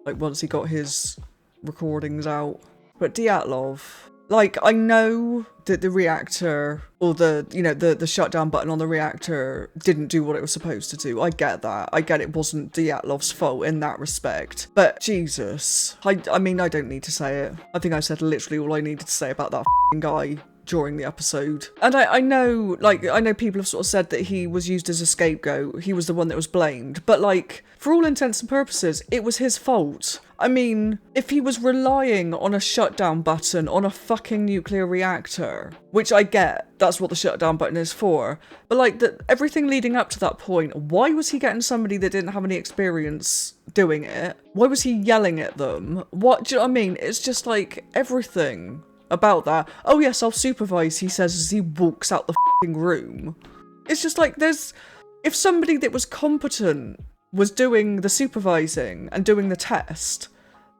[SPEAKER 1] Like, once he got his recordings out. But Dyatlov, like, I know that the reactor, or the, you know, the shutdown button on the reactor didn't do what it was supposed to do. I get that. I get it wasn't Dyatlov's fault in that respect. But Jesus. I mean, I don't need to say it. I think I said literally all I needed to say about that f***ing guy during the episode. And I know, like, I know people have sort of said that he was used as a scapegoat. He was the one that was blamed. But, like, for all intents and purposes, it was his fault. I mean, if he was relying on a shutdown button on a fucking nuclear reactor, which I get, that's what the shutdown button is for, but like, everything leading up to that point, why was he getting somebody that didn't have any experience doing it? Why was he yelling at them? What, do you know what I mean? It's just like, everything about that. Oh yes, I'll supervise, he says as he walks out the fucking room. It's just like, if somebody that was competent was doing the supervising and doing the test,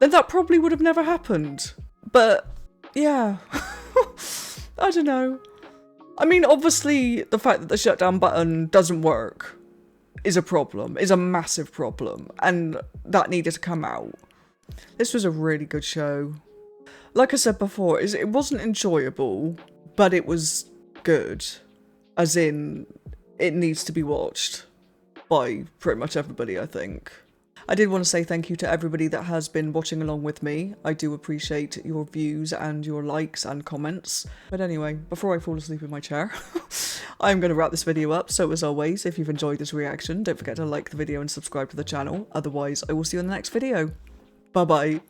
[SPEAKER 1] then that probably would have never happened. But, yeah. I don't know. I mean, obviously, the fact that the shutdown button doesn't work is a problem, is a massive problem, and that needed to come out. This was a really good show. Like I said before, it wasn't enjoyable, but it was good. As in, it needs to be watched by pretty much everybody, I think. I did want to say thank you to everybody that has been watching along with me. I do appreciate your views and your likes and comments. But anyway, before I fall asleep in my chair, I'm going to wrap this video up. So as always, if you've enjoyed this reaction, don't forget to like the video and subscribe to the channel. Otherwise, I will see you in the next video. Bye bye.